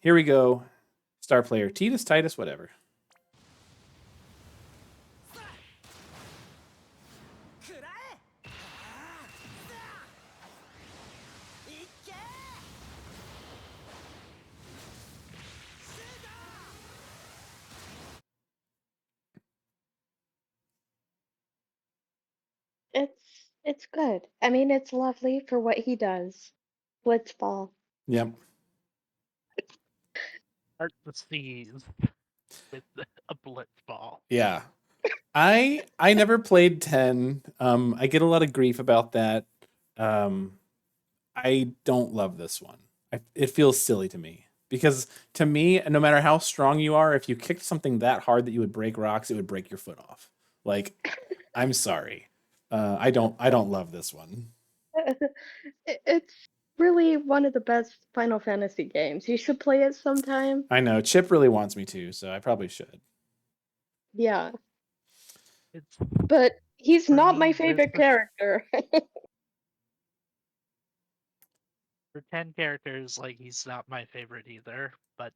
Here we go. Star player Titus, whatever. 食らえいっけシュート it's good. I mean, it's lovely for what he does. Blitzball. Yep. Start the seas with a blitz ball. Yeah. I never played 10. I get a lot of grief about that. Um, I don't love this one. It feels silly to me because to me, no matter how strong you are, if you kicked something that hard that you would break rocks, it would break your foot off. Like, I'm sorry. I don't love this one. It's really one of the best Final Fantasy games. You should play it sometime. I know Chip really wants me to, so I probably should. Yeah, It's but he's for not me my this favorite character. for 10 characters. Like he's not my favorite either, but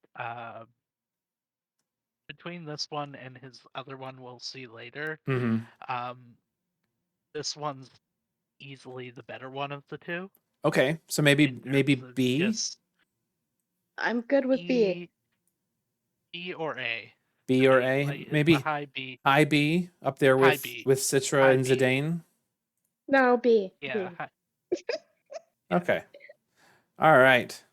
between this one and his other one, we'll see later. Hmm. Um, this one's easily the better one of the two Okay, so maybe in maybe terms of B, just I'm good with B. B or A B for or me. A, Like it's a maybe high B, high B up there high with B, Citra high and B. Zidane. No, B. Yeah, B. yeah. Okay, all right.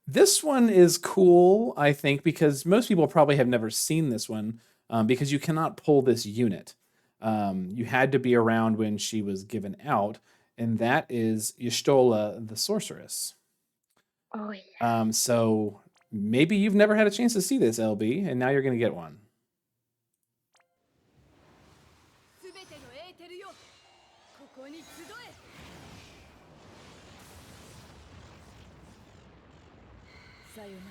This one is cool, I think, because most people probably have never seen this one because you cannot pull this unit. You had to be around when she was given out, and that is Y'shtola the Sorceress. Oh yeah. So maybe you've never had a chance to see this, LB, and now you're going to get one. すべてのエーテルよ、ここに集え。さよなら。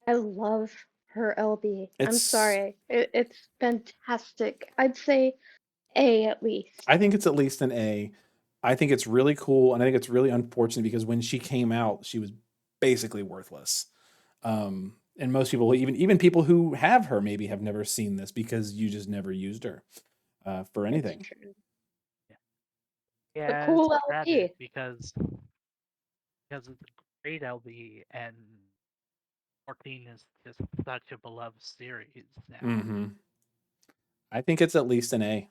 I love her LB. I'm It's sorry. It's fantastic. I'd say A at least. I think it's at least an A. I think it's really cool, and I think it's really unfortunate because when she came out, she was basically worthless. And most people, even people who have her, maybe have never seen this because you just never used her for It's anything. true. But Yeah, it's cool tragic LB. because it's a great LB and 14 is just such a beloved series now. Hmm. I think it's at least an A.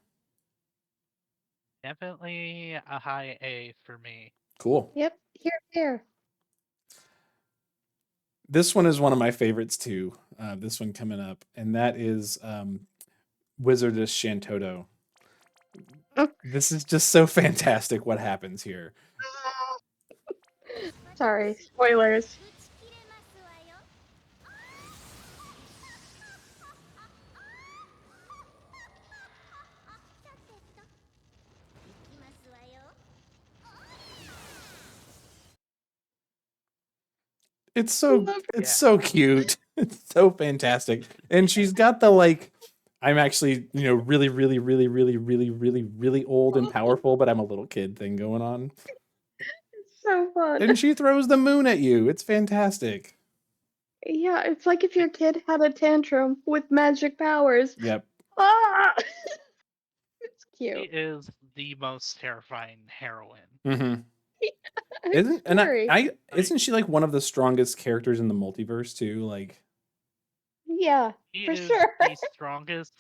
Definitely a high A for me. Cool. Yep. Here. This one is one of my favorites too. This one coming up, and that is Wizardess Shantoto. Oh. This is just so fantastic. What happens here? Sorry, spoilers. 打ち切れますわよ。さてと、行きますわよ。It's Love Yeah. so cute. It's so fantastic. And she's got the like I'm actually, really, really, really, really, really, really, really old and powerful, but I'm a little kid thing going on. It's so fun. And she throws the moon at you. It's fantastic. Yeah, it's like if your kid had a tantrum with magic powers. Yep. Ah! It's She cute. is the most terrifying heroine. Mm-hmm. It's scary. Isn't she like one of the strongest characters in the multiverse too? Like Yeah, She for is sure. the strongest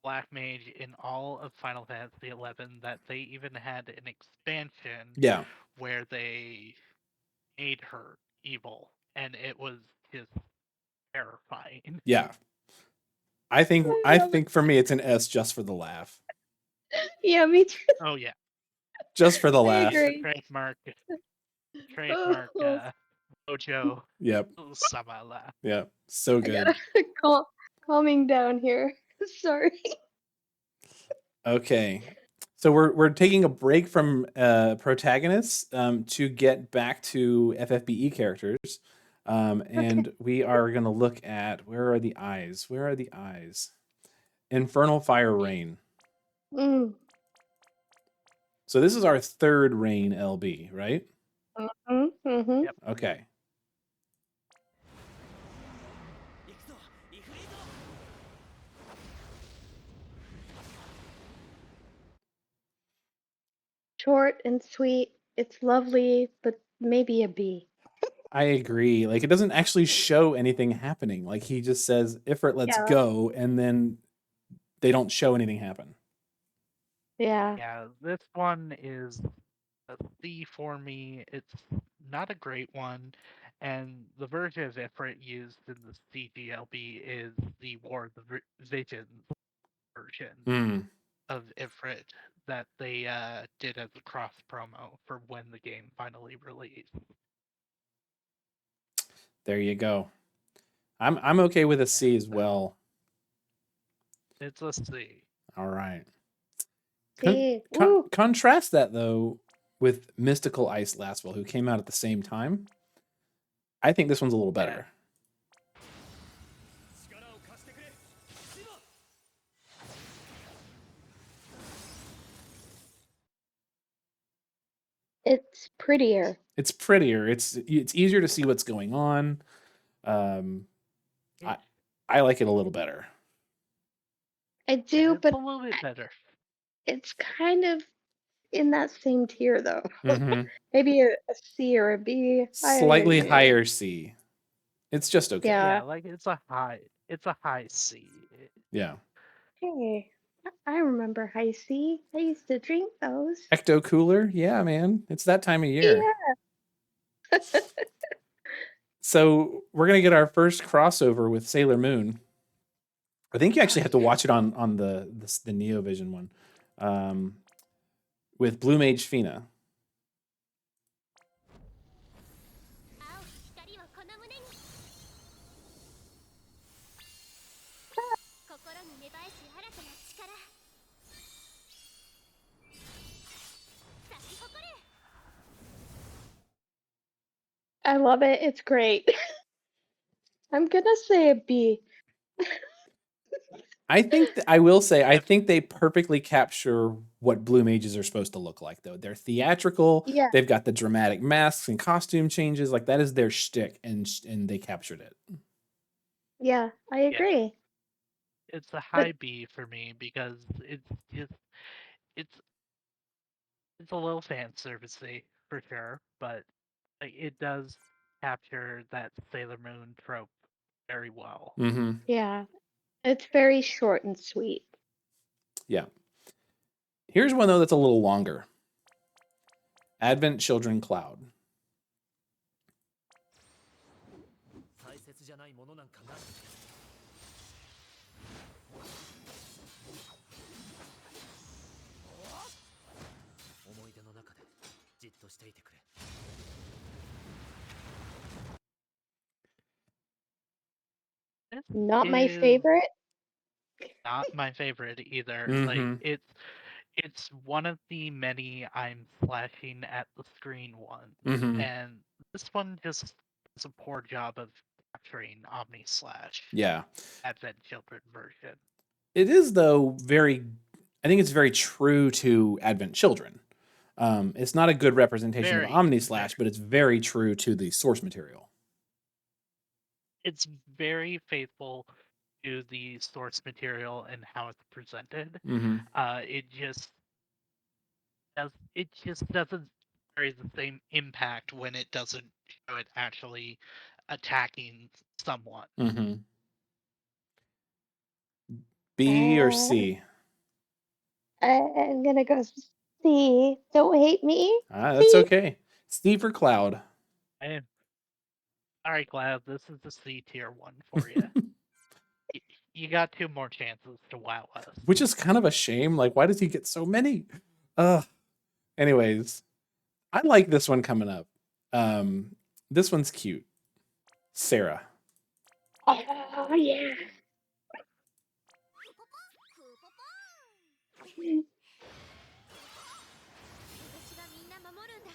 black mage in all of Final Fantasy XI that they even had an expansion Yeah. where they made her evil, and it was just terrifying. Yeah. I think I love it. for me it's an S just for the laugh. Yeah, me too. Oh yeah, Just for the I laugh. agree. trademark Oh, Mojo Yep. Samala. Yep. So I good. gotta calming down here. Sorry. Okay. So we're taking a break from protagonists to get back to FFBE characters. And we are going to look at, where are the eyes? Where are the eyes? Infernal Fire Rain. Mm. So this is our third Rain LB, right? Mm-hmm. Mm-hmm. Yep. Okay. 行くぞイフリート Short and sweet. It's lovely, but maybe a B. I agree. Like, it doesn't actually show anything happening. Like, he just says, Ifrit, let's Yeah. go. And then they don't show anything happen. Yeah. Yeah, this one is a C for me. It's not a great one, and the version of Ifrit used in the CGLB is the War of the Visions version Mm, of Ifrit that they did as a cross promo for when the game finally released. there you go. I'm okay with a C as well. It's a C. All right. C. Woo. Contrast that though with Mystical Ice Lastwell, who came out at the same time. I think this one's a little better. 力を貸してくれシモ It's prettier. It's prettier. It's easier to see what's going on. I like it a little better. I do, It's but a little bit better. it's kind of in that same tier though. Mm-hmm. Maybe a C or a B. Slightly I don't know. higher C. It's just okay. Yeah. Yeah, like it's a high C. Yeah. Hey, I remember High C. I used to drink those. Ecto Cooler? Yeah, man. It's that time of year. Yeah. So we're gonna get our first crossover with Sailor Moon. I think you actually have to watch it on the NeoVision one. With Blue Mage Fina. 青き光をこの胸に心に芽生えし新たな力咲き誇れ I love it. It's great. I'm gonna say a B. I think I will say I think they perfectly capture what Blue Mages are supposed to look like, though. They're theatrical. Yeah. They've got the dramatic masks and costume changes. Like, that is their shtick, and they captured it. Yeah, I agree. It's a high B for me because it's just it's a little fan servicey for sure, but like, it does capture that Sailor Moon trope very well. Mm-hmm. Yeah. It's very short and sweet. Yeah. Here's one though that's a little longer. Advent Children Cloud. 大切じゃないものなんかない思い出の中でじっとしていてくれ This Not my is favorite. not my favorite either. Like Mhm. it's one of the many I'm slashing at the screen ones, Mhm. and this one just does a poor job of capturing Omni Slash Yeah. Advent Children version. It is though I think it's very true to Advent Children. It's not a good representation Very, of Omni Slash, but it's very true to the source material. It's very faithful to the source material and how it's presented. Mm-hmm. It just doesn't carry the same impact when it doesn't show it actually attacking someone. Mm-hmm. B or C? I'm gonna go C. Don't hate me. That's C. okay. C for Cloud. Hey, all right, Cloud, this is the C tier one for you. You got 2 more chances to wow us. Which is kind of a shame. Like, why does he get so many? Anyways, I like this one coming up. This one's cute. Sarah. Oh yeah. 私がみんな守るんだ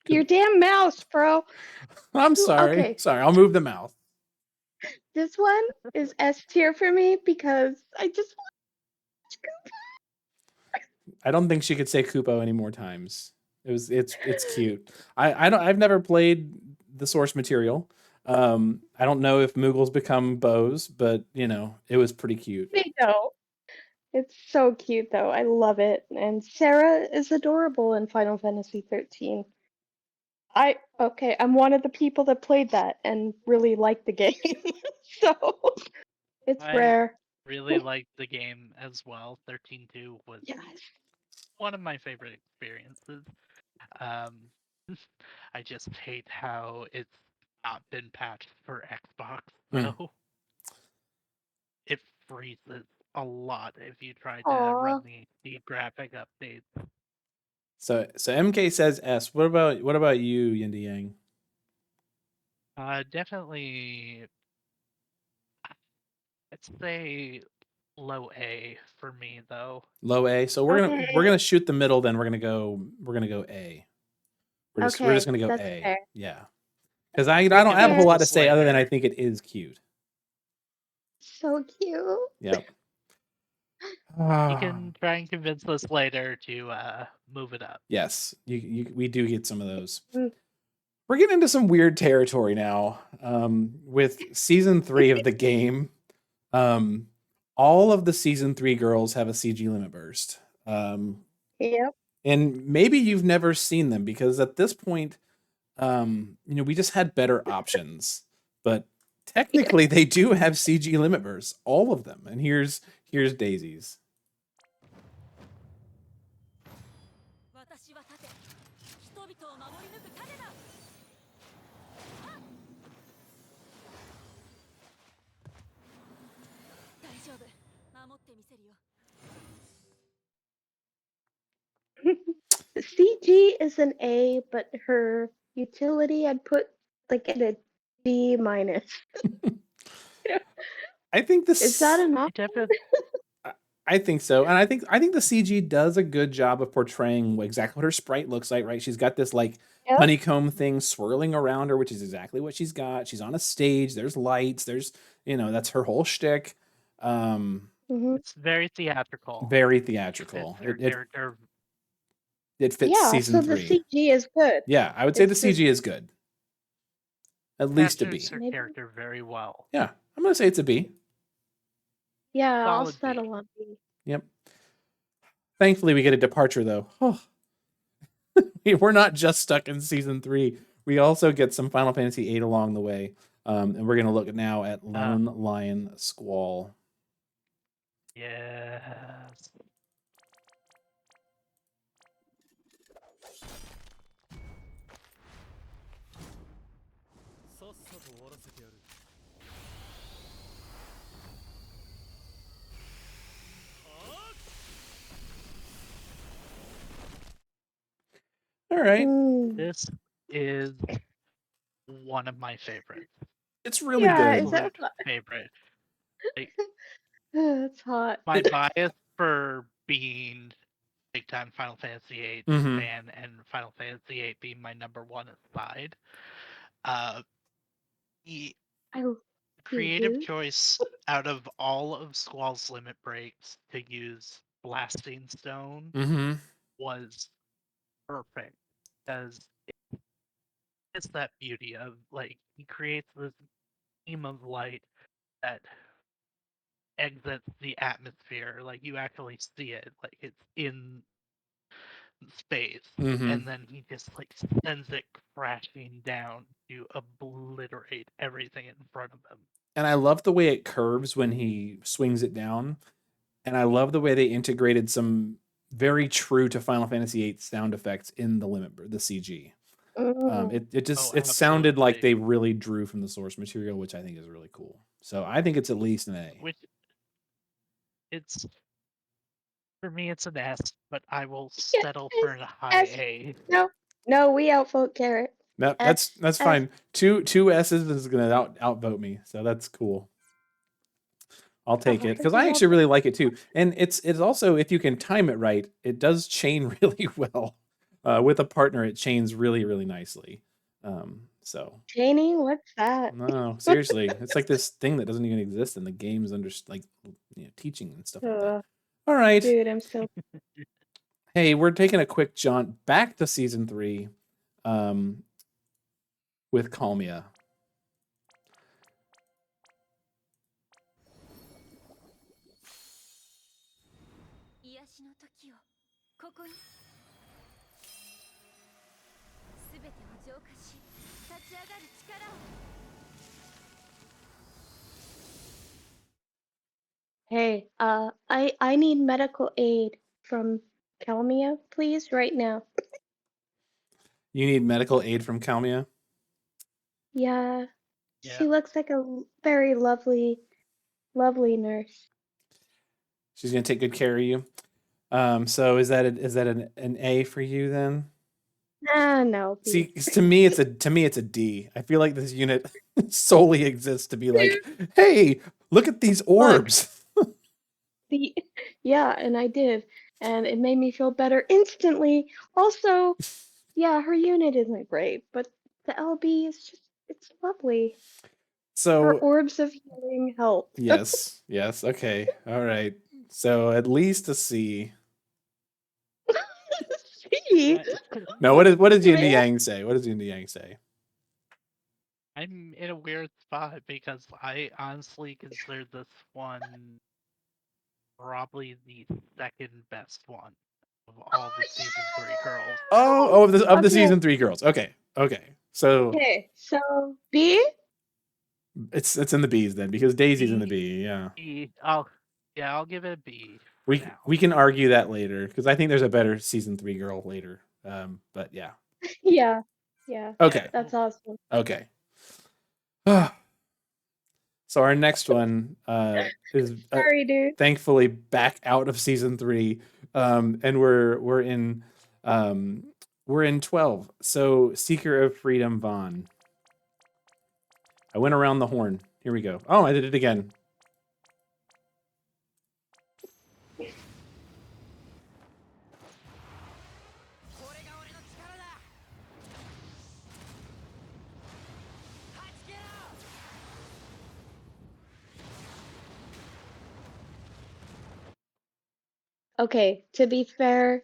Your damn mouse, bro. I'm sorry. Okay. Sorry, I'll move the mouth. This one is S tier for me because I just I don't think she could say Kupo any more times. It's cute. I've never played the source material. I don't know if Moogles become bows, but it was pretty cute. they don't. It's so cute though. I love it. And Sarah is adorable in Final Fantasy 13. I'm one of the people that played that and really liked the game. So it's I rare. really liked the game as well. 13.2 was Yes. one of my favorite experiences. Um, I just hate how it's not been patched for Xbox, though. It freezes a lot if you try to Aw. run the graphic updates. So MK says S. What about you, Yindy Yang? Definitely, I'd say low A for me though. Low A. So we're Okay. gonna shoot the middle. Then we're gonna go A. We're just gonna go that's A. fair. Yeah. Because I We'll don't have a whole convince lot to us say other than I later. think it is cute. So cute. Yep. You can try and convince us later to move it up. Yes, we do get some of those. Mm. We're getting into some weird territory now. With season 3 of the game, all of the season 3 girls have a CG limit burst. Yep. And maybe you've never seen them because at this point, we just had better options. But technically, they do have CG limit bursts, all of them. And here's Daisy's. 私は盾人々を守り抜く盾だ大丈夫守ってみせるよ The CG is an A, but her utility I'd put like at a D minus. I think this Is that enough? I think so, and I think the CG does a good job of portraying exactly what her sprite looks like. Right, she's got this like Yep. honeycomb thing swirling around her, which is exactly what she's got. She's on a stage. There's lights. There's that's her whole shtick. It's very theatrical. Very Fits theatrical. her character. It fits Yeah, season so the 3. CG is good. Yeah, I would say the It's just- CG is good. At least a B. Captures her Maybe. character very well. Yeah, I'm gonna say it's a B. Yeah, I'll Solid B. settle on B. Yep. Thankfully, we get a departure though. Oh. We're not just stuck in season 3. We also get some Final Fantasy 8 along the way. And we're gonna look now at Lone Lion Squall. Yes. All right. This is one of my favorites. It's really Yeah, good. is that Absolute favorite. It's hot. My bias for being big time Final Fantasy VIII fan and Final Fantasy VIII being my number one aside, the creative choice out of all of Squall's limit breaks to use Blasting Stone was perfect because it's that beauty of like he creates this beam of light that exits the atmosphere. Like you actually see it, like it's in space, Mhm. and then he just like sends it crashing down to obliterate everything in front of him. And I love the way it curves when he swings it down. And I love the way they integrated some very true to Final Fantasy VIII sound effects in the the CG. It sounded like absolutely. they really drew from the source material, which I think is really cool. So I think it's at least an A. Which it's for me, it's an S, but I will Yeah, settle for a high S. A. No, we outvote Carrot. No, S, that's S. fine. Two S's is gonna outvote me, so that's cool. I'll take it because I actually really like it too, and it's also, if you can time it right, it does chain really well. With a partner, it chains really nicely. So Chaining? What's that? no, seriously, it's like this thing that doesn't even exist in the games under like teaching and stuff like that. All right, Dude, I'm so. hey, we're taking a quick jaunt back to season 3, with Calmia. 癒しの時をここに全てを浄化し立ち上がる力を Hey, I need medical aid from Calmia, please, right now. You need medical aid from Calmia? Yeah, Yeah. she looks like a very lovely nurse. She's gonna take good care of you. So is that an A for you then? No. B. See, 'cause to me it's a D. I feel like this unit solely exists to be like, hey, look at these orbs. Yeah, and I did, and it made me feel better instantly. Also, yeah, her unit isn't great, but the LB is it's lovely. Her So orbs of healing help. yes, okay, all right. So at least a C. See? No, what does Yin to Man. Yang say? What does Yin to Yang say? I'm in a weird spot because I honestly consider this one probably the second best one of all the season 3 girls. Oh, of the Okay. season 3 girls. Okay. So Okay, so B? it's in the B's then, because Daisy's in the B. Yeah. I'll give it a B. We can argue that later because I think there's a better season 3 girl later. But yeah. Yeah. Okay. That's awesome. Okay. So our next one is Sorry, dude. thankfully back out of season 3, and we're in 12. So Seeker of Freedom Vaughn. I went around the horn. Here we go. Oh, I did it again. Okay, to be fair,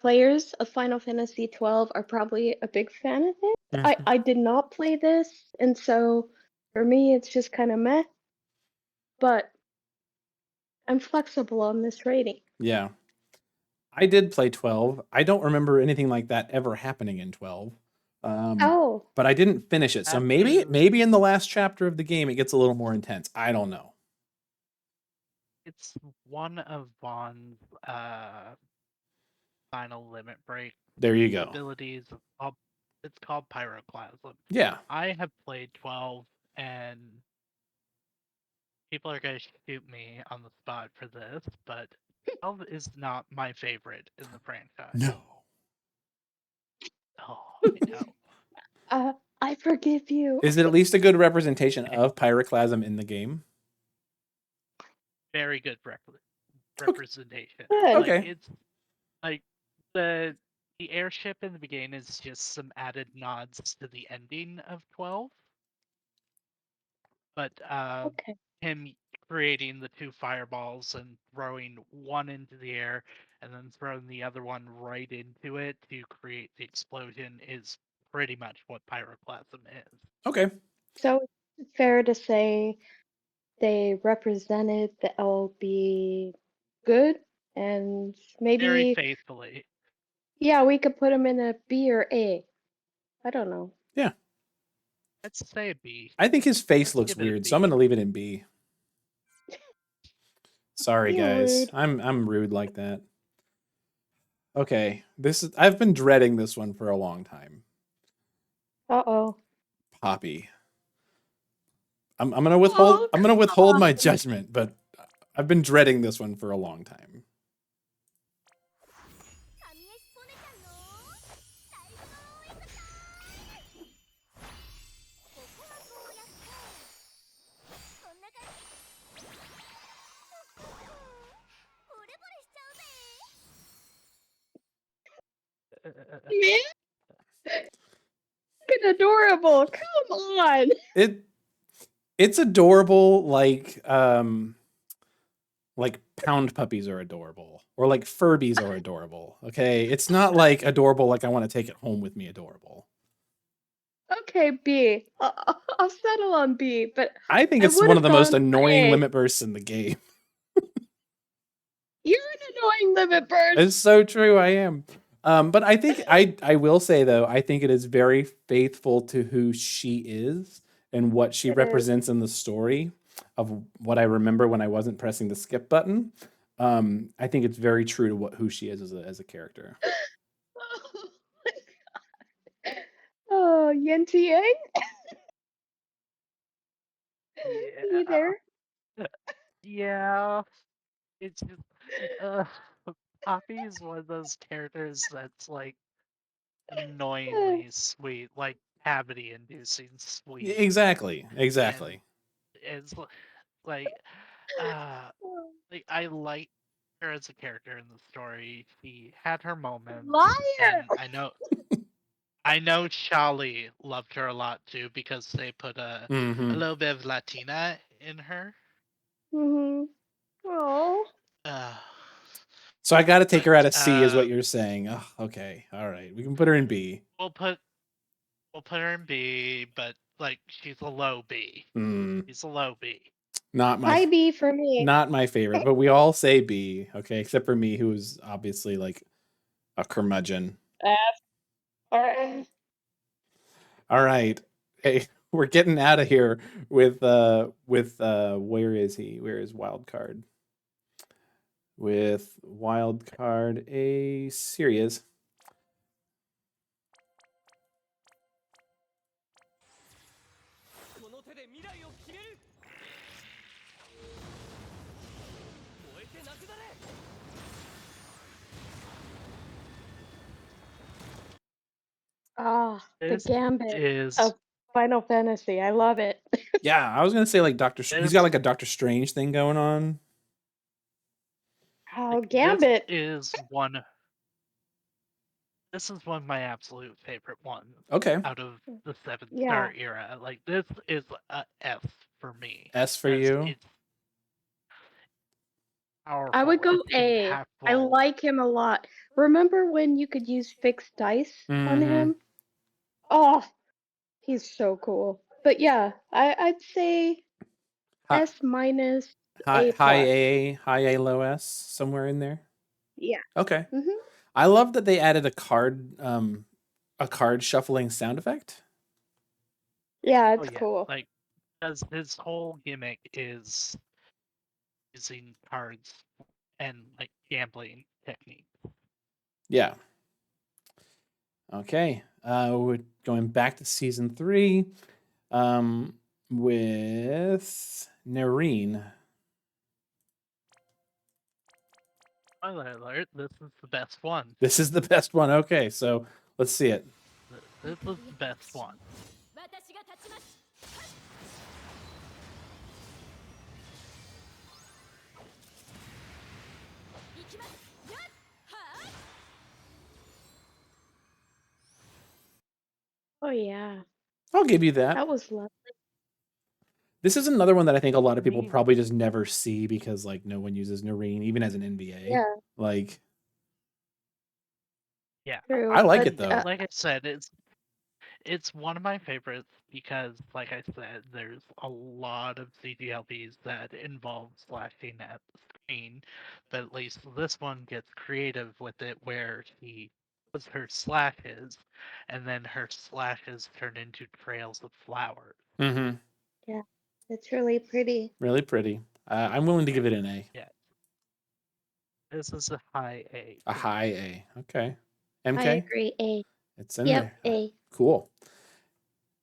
players of Final Fantasy XII are probably a big fan of it. I did not play this, and so for me it's just kind of meh. But I'm flexible on this rating. Yeah. I did play 12. I don't remember anything like that ever happening in 12. Oh, But I didn't finish it. So maybe in the last chapter of the game it gets a little more intense. I don't know. It's one of Vaughn's final limit break There you go. abilities. It's called Pyroclasm. Yeah. I have played 12, and people are going to shoot me on the spot for this, but 12 is not my favorite in the franchise. No. Oh, I know. I forgive you. Is it at least a good representation of Pyroclasm in the game? Very good representation. Good. Okay. Like, it's like the airship in the beginning is just some added nods to the ending of 12. But Okay. him creating the 2 fireballs and throwing one into the air and then throwing the other one right into it to create the explosion is pretty much what Pyroclasm is. Okay. So it's fair to say they represented the LB good and Very maybe faithfully. Yeah, we could put him in a B or A. I don't know. Yeah. Let's say a B. I think his face Let's looks give it a weird, so I'm B. gonna leave it in B. Sorry, You're guys. rude. I'm rude like that. Okay, I've been dreading this one for a long time. Uh-oh. Poppy. I'm gonna withhold. Oh, I'm gonna come withhold my on. judgment, but I've been dreading this one for a long time. 神エスポネちゃんの最高ウィズタイム。ここはこうやってこんな感じ。惚れ惚れしちゃうぜ。 Man, fucking adorable. Come on. It's adorable, like pound puppies are adorable, or like Furbies are adorable. Okay, it's not like adorable like I want to take it home with me adorable. Okay, B. I'll settle on B, but I think I it's would one of have the most gone annoying A. limit bursts in the game. You're an annoying limit burst. It's so true. I am. But I think I will say though, I think it is very faithful to who she is and what she It is. represents in the story of what I remember when I wasn't pressing the skip button. I think it's very true to who she is as a character. Oh my god. Oh, YinToYang? You there? Yeah. It's just Poppy is one of those characters that's like annoyingly sweet, like cavity-inducing sweet. Exactly. And Exactly. it's like like I like her as a character in the story. She had her moments, Liar! and I know Charlie loved her a lot too because they put a Mhm. little bit of Latina in her. Mm-hmm. Oh. Uh, So I got to take her but out of C, is what you're saying. Oh, okay. All right. We can put her in B. we'll put her in B, but like she's a low B. Mm, She's a low B. not my High B for me. not my favorite, but we all say B, okay, except for me, who's obviously like a curmudgeon. F or F. All right. Hey, we're getting out of here with where is he? Where is wild card? With wild card a series. この手で未来を決める。燃えてなくなれ。 Ah, the This gambit is of Final Fantasy. I love it. Yeah, I was gonna say like he's got like a Doctor Strange thing going on. Oh, this gambit. is one of my absolute favorite ones Okay. out of the 7 Yeah. star era. Like this is a F for me. S for As you. It's powerful. I would go It's A. I impactful. like him a lot. Remember when you could use fixed dice on Mhm. him? Oh, he's so cool. But yeah, I'd say Hi, S minus high A plus. high A, low S, somewhere in there. Yeah. Okay. Mhm. I love that they added a card shuffling sound effect. Yeah, Oh it's yeah, cool. like because his whole gimmick is using cards and like gambling technique. Yeah. Okay. We're going back to season 3 with Nareen. Spoiler alert, this is the best one. This is the best one. Okay, so let's see it. This is the best one. 私が立ちます。行きます。やっはあ。 Oh yeah. I'll give you that. That was lovely. This is another one that I think a lot of people Me- probably just never see because like no one uses Nareen, even as an NVA. Yeah. Like Yeah, True. I like but, it though. like I said, it's one of my favorites because, like I said, there's a lot of CGLPs that involve slashing at the screen, but at least this one gets creative with it, where he was her slashes, and then her slashes turned into trails of flowers. Mm-hmm. Yeah, it's really pretty. Really pretty. I'm willing to give it an A. Yeah. This is a high A. A for me. high A. Okay. I MK, agree. A. it's in Yep, there. A. Cool.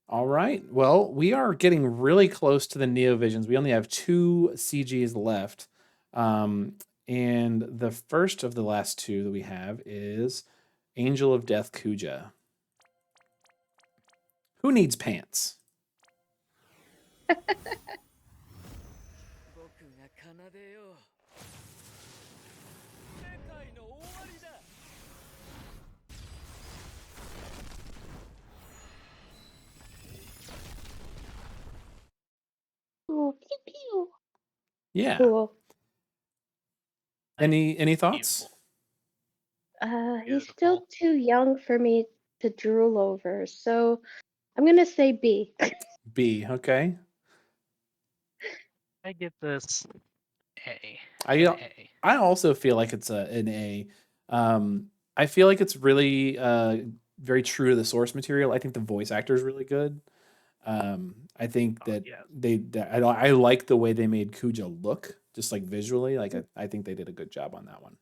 All right. Well, we are getting really close to the Neovisions. We only have 2 CGs left. And the first of the last 2 that we have is Angel of Death Kuja. Who needs pants? 僕が奏でよう世界の終わりだ Ooh, pew pew. Yeah. Cool. Any thoughts? Beautiful. He's still too young for me to drool over, so I'm gonna say B. B. Okay. I give this A. I An A. I also feel like it's an A. I feel like it's really very true to the source material. I think the voice actor is really good. I think Oh, that yeah. I like the way they made Kuja look, just like visually. Like I think they did a good job on that one.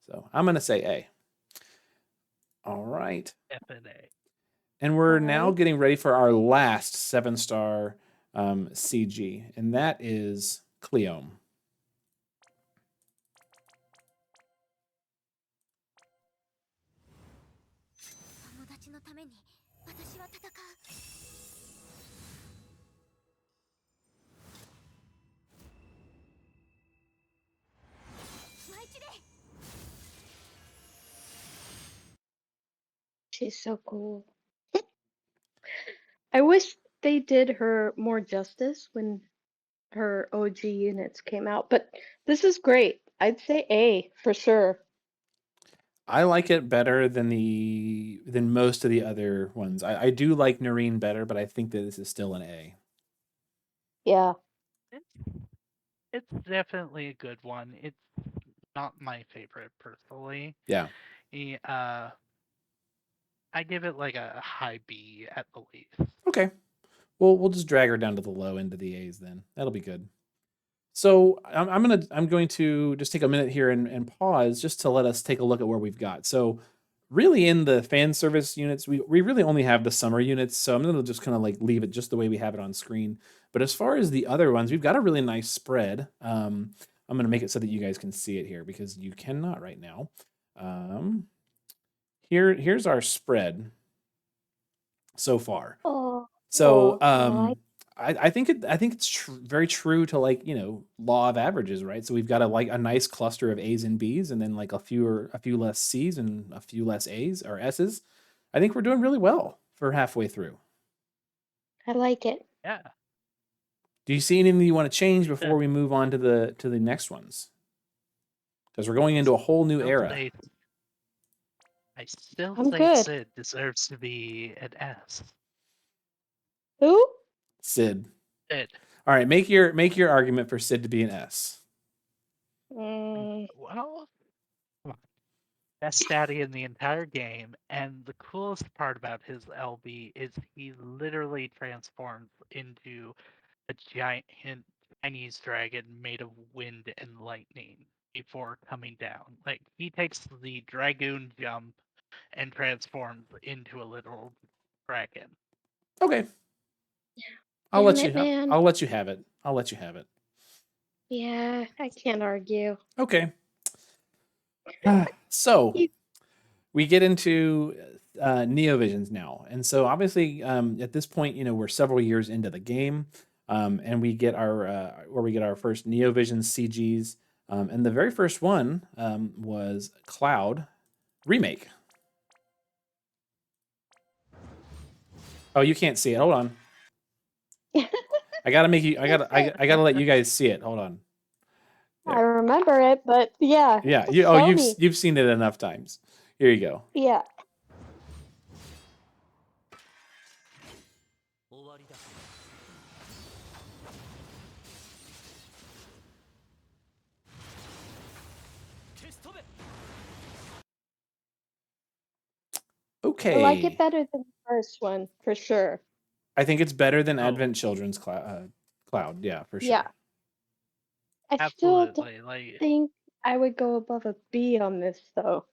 So I'm gonna say A. All right, F and A. and we're All now right. getting ready for our last 7-star CG, and that is Cleome. 友達のために私は戦うマイチレ She's so cool. I wish they did her more justice when her OG units came out, but this is great. I'd say A for sure. I like it better than most of the other ones. I do like Noreen better, but I think that this is still an A. Yeah. It's definitely a good one. It's not my favorite personally. Yeah. I give it like a high B at the least. Okay. Well, we'll just drag her down to the low end of the A's then. That'll be good. So I'm going to just take a minute here and pause just to let us take a look at where we've got. So really in the fan service units, we really only have the summer units. So I'm going to just kind of like leave it just the way we have it on screen. But as far as the other ones, we've got a really nice spread. I'm going to make it so that you guys can see it here because you cannot right now. Here's our spread so far. Oh. So Oh, I think it's very true to like law of averages, right? So we've got a nice cluster of A's and B's, and then like a few less C's and a few less A's or S's. I think we're doing really well for halfway through. I like it. Yeah. Do you see anything you want to change before we move on to the next ones? Because we're going into a whole new era. I still I'm think good. Sid deserves to be an S. Who? Sid. Sid. All right, make your argument for Sid to be an S. Mm, Well, come on. Best daddy in the entire game, and the coolest part about his LB is he literally transforms into a giant Chinese dragon made of wind and lightning before coming down. Like he takes the dragoon jump and transforms into a literal dragon. Okay. Damn it, man. I'll let you have it. I'll let you have it. Yeah, I can't argue. Okay. So we get into Neovisions now, and so obviously at this point, we're several years into the game, and we get our first Neovision CGs, and the very first one was Cloud remake. Oh, you can't see it. Hold on. I gotta let you guys see it. Hold on. I remember it, but yeah. Yeah, Show me. you've seen it enough times. Here you go. Yeah. 終わりだ 消し飛べ I like it Okay. better than the first one, for sure. I think it's better than Oh. Advent Children's Cloud. Yeah, for sure. Yeah. I still don't Absolutely. Like, think I would go above a B on this, though.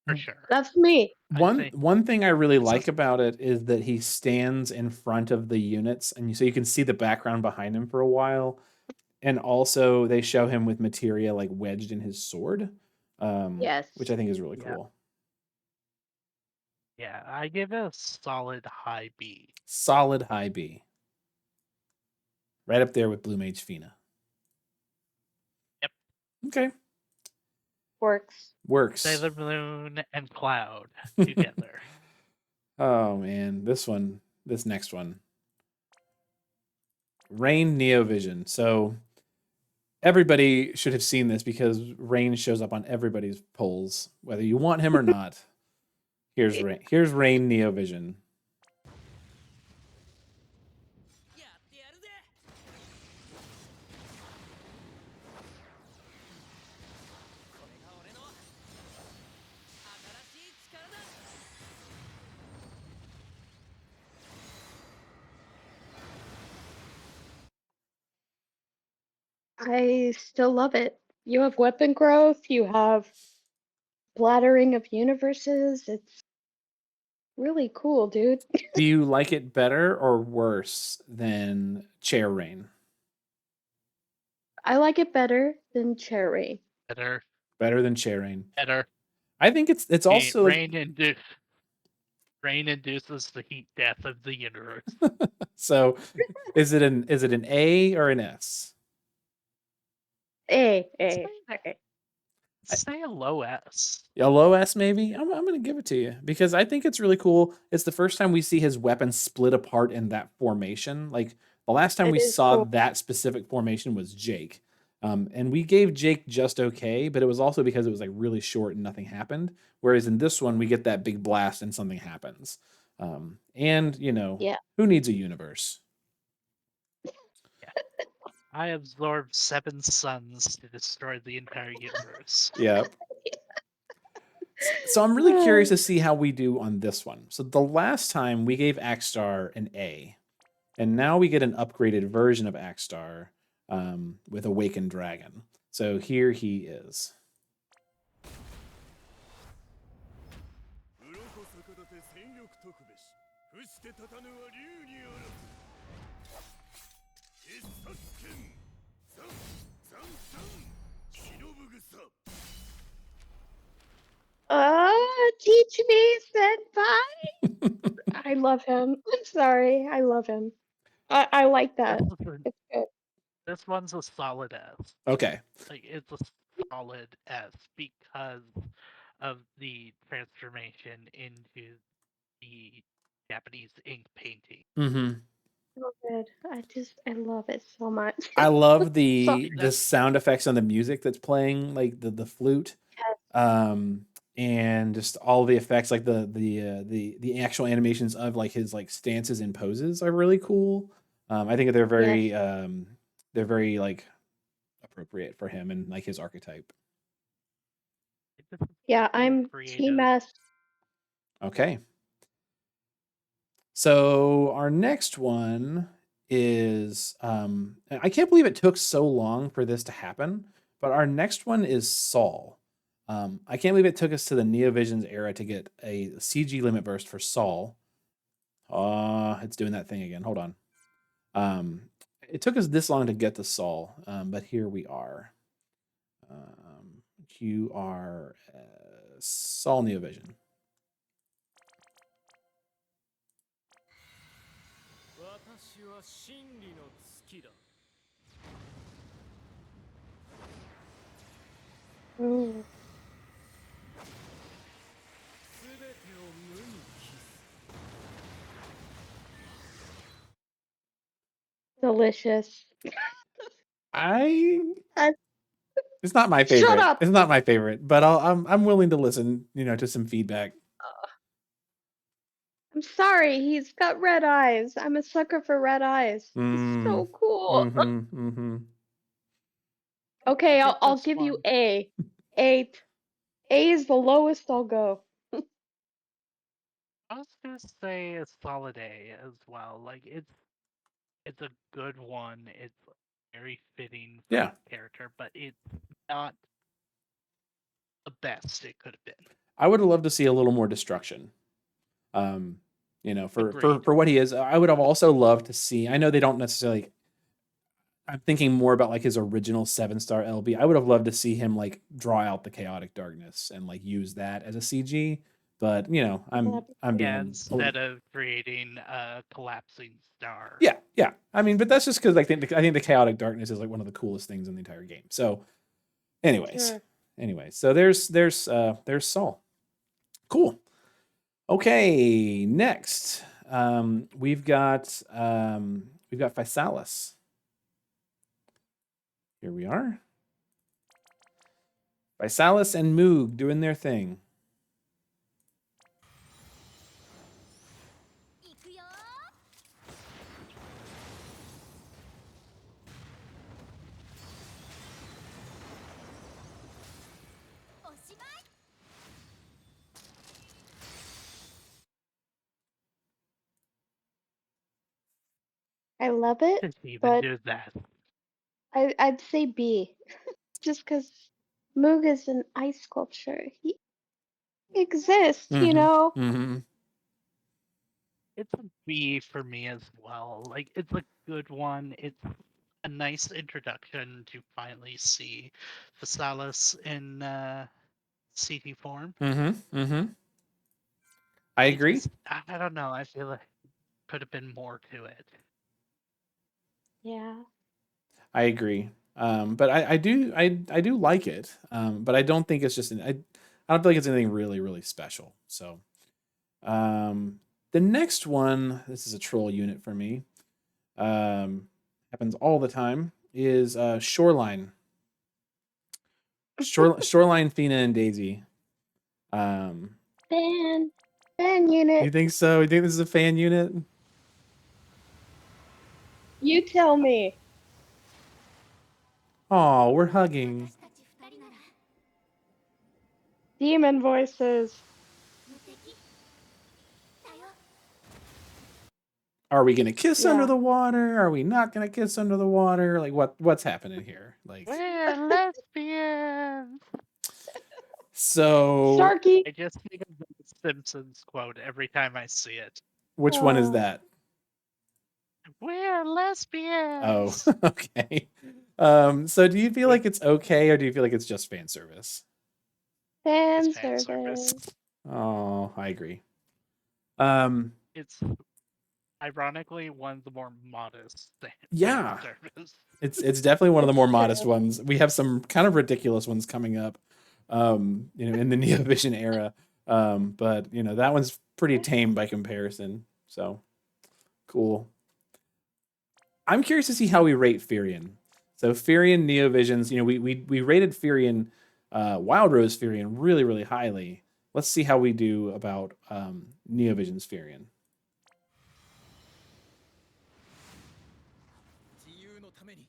for sure. That's me. One thing I really This like is- about it is that he stands in front of the units, and so you can see the background behind him for a while. And also, they show him with materia like wedged in his sword, Yes. which I think is really Yeah. cool. Yeah, I give it a solid high B. Solid high B, right up there with Blue Mage Fina. Yep. Okay, Works. works. Sailor Moon and Cloud together. Oh man, this next one. Rain Neovision. So everybody should have seen this because Rain shows up on everybody's polls, whether you want him or not. Here's Rain. Here's Rain Neovision. やってやるぜ。これが俺の新しい力だ。 I still love it. You have weapon growth, you have bladdering of universes. It's really cool, dude. Do you like it better or worse than Chair Rain? I like it better than Cherry. Better. Better than Chair Rain. Better. I think it's also like, Rain induces the heat death of the universe. so. Is it an A or an S? A. Say a low S. A low S maybe? I'm gonna give it to you because I think it's really cool. It's the first time we see his weapon split apart in that formation. Like the last time It we is saw cool. that specific formation was Jake. And we gave Jake just okay, but it was also because it was like really short and nothing happened. Whereas in this one, we get that big blast and something happens. And Yeah. who needs a universe? I absorbed 7 suns to destroy the entire universe. Yep. So I'm really curious to see how we do on this one. So the last time we gave Axstar an A, and now we get an upgraded version of Axstar with Awakened Dragon. So here he is. 鱗逆立て戦力特別伏して立たぬは竜にあらず必殺剣ザンザンザン忍ぶ草 Teach me, senpai. I love him. I'm sorry. I love him. I like that. It's good. This one's a solid S. Okay. Like, it's a solid S because of the transformation into the Japanese ink painting. Mm-hmm. So good. I love it so much. I love Sorry. the sound effects on the music that's playing, like the flute. Yes. And just all the effects, like the actual animations of like his like stances and poses are really cool. I think they're very like appropriate for him and like his archetype. Yeah, I'm Team S. Okay. So our next one is I can't believe it took so long for this to happen, but our next one is Saul. I can't believe it took us to the Neovisions era to get a CG limit burst for Saul. It's doing that thing again. Hold on. It took us this long to get to Saul, but here we are. You are Saul Neovision. 私は真理の月だ Mm. すべてを無に帰す Delicious. It's not my Shut favorite. up. It's not my favorite, but I'm willing to listen, to some feedback. I'm sorry, he's got red eyes. I'm a sucker for red eyes. He's so cool. Mm-hmm. Okay, I think I'll this give you one- A. 8. A is the lowest I'll go. I was gonna say a solid A as well. Like it's a good one. It's very fitting for Yeah. his character, but it's not the best it could have been. I would have loved to see a little more destruction. You know, for Agreed. what he is. I would have also loved to see. I know they don't necessarily. I'm thinking more about like his original 7-star LB. I would have loved to see him like draw out the chaotic darkness and like use that as a CG. But you know, I'm Yeah, being instead of creating a collapsing star. yeah. I mean, but that's just because I think the chaotic darkness is like one of the coolest things in the entire game. So, anyways, so there's Saul. Cool. Okay, next we've got Physalis. Here we are. Physalis and Moog doing their thing. いくよ。おしまい。 I love it, To even but do that. I'd say B, just because Moog is an ice sculpture. He exists, you know. Mm-hmm. It's a B for me as well. Like it's a good one. It's a nice introduction to finally see Physalis in CT form. Mm-hmm. I agree. I don't know. I feel like could have been more to it. Yeah. I agree. But I do like it. But I don't think it's just I don't feel like it's anything really, really special. So the next one, this is a troll unit for me. Happens all the time, is Shoreline. Shoreline, Fina, and Daisy. Fan unit. You think so? You think this is a fan unit? You tell me. Oh, we're hugging. 私たち二人なら Demon voices. 無敵だよ。 Are we gonna kiss under Yeah. the water? Are we not gonna kiss under the water? Like what's happening here? Like We're lesbians. so Starkey. I just think of the Simpsons quote every time I see it. which one is Oh. that? We're Oh, lesbians. okay. So do you feel like it's okay or do you feel like it's just fan service? Fan It's fan service. service. Oh, I agree. It's ironically one of the more modest fan Yeah. service. It's definitely one of the It's more true. modest ones. We have some kind of ridiculous ones coming up, you know, in the NeoVision era. But you know, that one's pretty tame by comparison. So cool. I'm curious to see how we rate Furion. So Furion NeoVisions, you know, we rated Furion, Wild Rose Furion really, really highly. Let's see how we do about NeoVision's Furion. 自由のために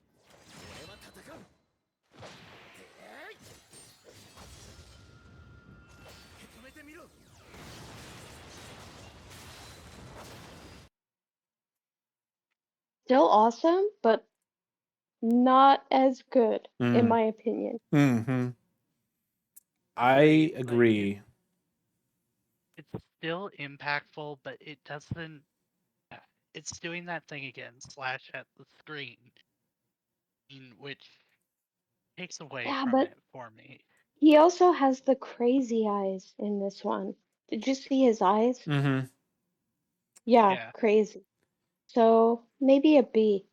俺は戦う。受け止めてみろ。 Still awesome, but not as good, in my opinion. Mm-hmm. I Agreed, like, agree. It's still impactful, but it doesn't. It's doing that thing again, slash at the screen, which takes away Yeah, from but it for me. he also has the crazy eyes in this one. Did you see his eyes? Mm-hmm. Yeah, Yeah. crazy. So maybe a B.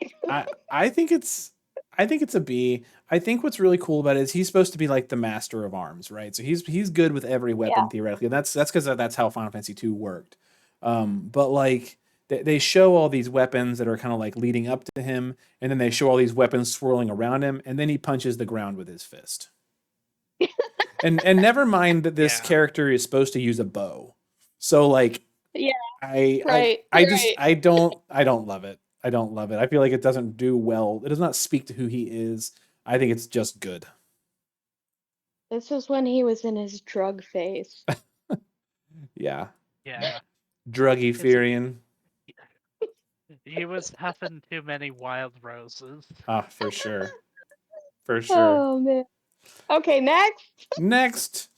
I think it's a B. I think what's really cool about it is he's supposed to be like the master of arms, right? So he's good with every weapon theoretically. That's because that's how Final Fantasy II worked. But like they show all these weapons that are kind of like leading up to him, and then they show all these weapons swirling around him, and then he punches the ground with his fist. and never mind that this Yeah. character is supposed to use a bow. So like Yeah, I right. I you're just right. I don't love it. I don't love it. I feel like it doesn't do well. It does not speak to who he is. I think it's just good. This was when he was in his drug phase. Yeah. Yeah. Druggy Furion. He was huffing too many wild roses. Ah, for sure. For sure. Oh man. Okay, next. Next.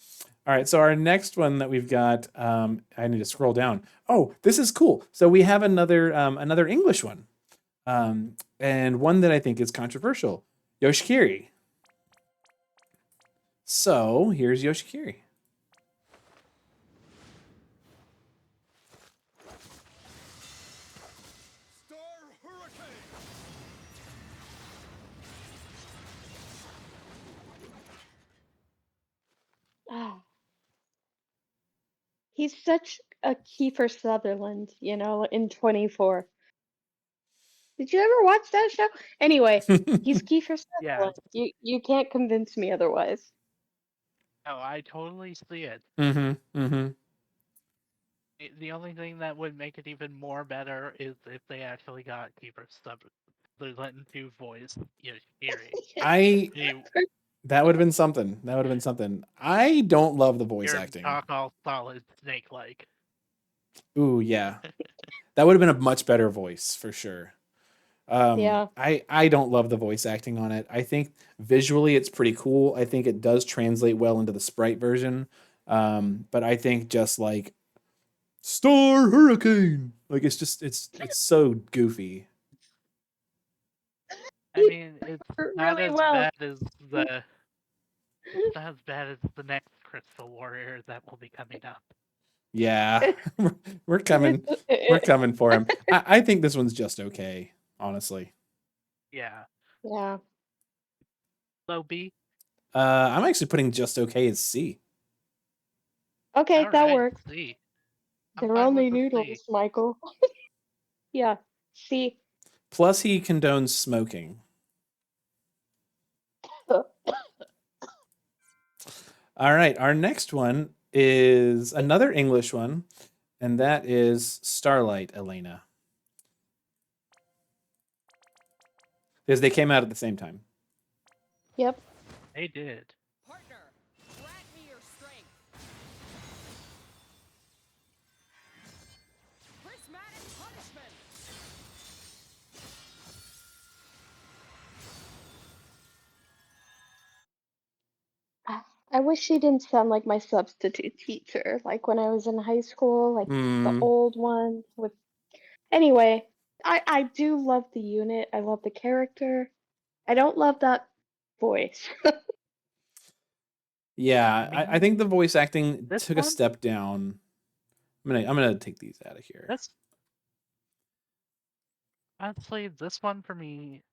All right, so our next one that we've got, I need to scroll down. Oh, this is cool. So we have another English one, and one that I think is controversial. Yoshikiri. So here's Yoshikiri. Star Hurricane! Ah, he's such a Kiefer Sutherland, you know, in 24. Did you ever watch that show? Anyway, he's Kiefer Yeah. Sutherland. You can't convince me otherwise. Oh, I totally see it. Mm-hmm. Mm-hmm. The only thing that would make it even more better is if they actually got Keeper Sutherland to voice Yoshikiri. That would have been something. That would have been something. I don't love the voice Hear him acting. talk all solid snake-like. Ooh, yeah. That would have been a much better voice for sure. Yeah. I don't love the voice acting on it. I think visually it's pretty cool. I think it does translate well into the sprite version. But I think just like Star Hurricane, like it's so goofy. I mean, it's not Really as well. bad as the it's not as bad as the next Crystal Warrior that will be coming up. Yeah, we're coming for him. I think this one's just okay, honestly. Yeah. Yeah. Low B. I'm actually putting just okay as C. Okay, All that right, works. C. I'm They're fine with only the noodles, C. Michael. Yeah. See. Plus, he condones smoking. All right, our next one is another English one, and that is Starlight Elena. Because they came out at the same time. Yep. They did. Partner, grant me your strength. Prismatic punishment. I wish she didn't sound like my substitute teacher, like when I was in high school, like the Hmm. old one with. Anyway, I do love the unit. I love the character. I don't love that voice. Yeah, I think the voice acting This took a one? step down. I'm gonna take these out of here. This honestly, this one for me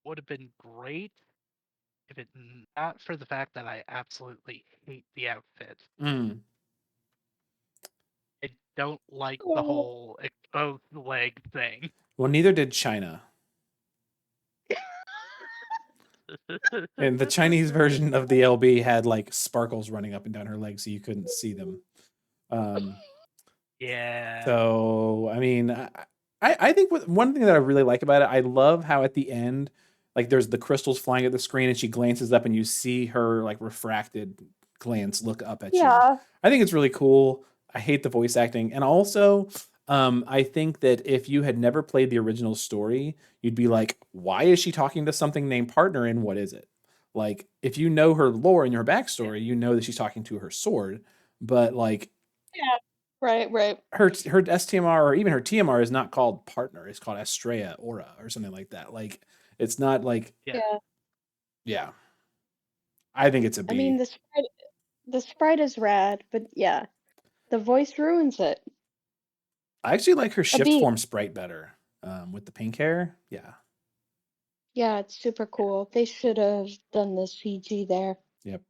would have been great if it not for the fact that I absolutely hate the outfit. Mm. I don't like the whole exposed leg thing. Well, neither did China. And the Chinese version of the LB had like sparkles running up and down her legs so you couldn't see them. Yeah. So, I mean, I think one thing that I really like about it, I love how at the end, like there's the crystals flying at the screen and she glances up and you see her like refracted glance look up at you. Yeah. I think it's really cool. I hate the voice acting. And also, I think that if you had never played the original story, you'd be like, why is she talking to something named partner and what is it? Like, if you know her lore and her backstory, you know that she's talking to her sword. But like Yeah. Right, right. her STMR or even her TMR is not called partner. It's called Estrella Aura or something like that. Like, it's not like, Yeah. yeah. I think it's a B. I mean, the sprite is rad, but yeah, the voice ruins it. I actually like her shift B. form sprite better with the pink hair. Yeah. Yeah, it's super cool. They should have done the CG there. Yep.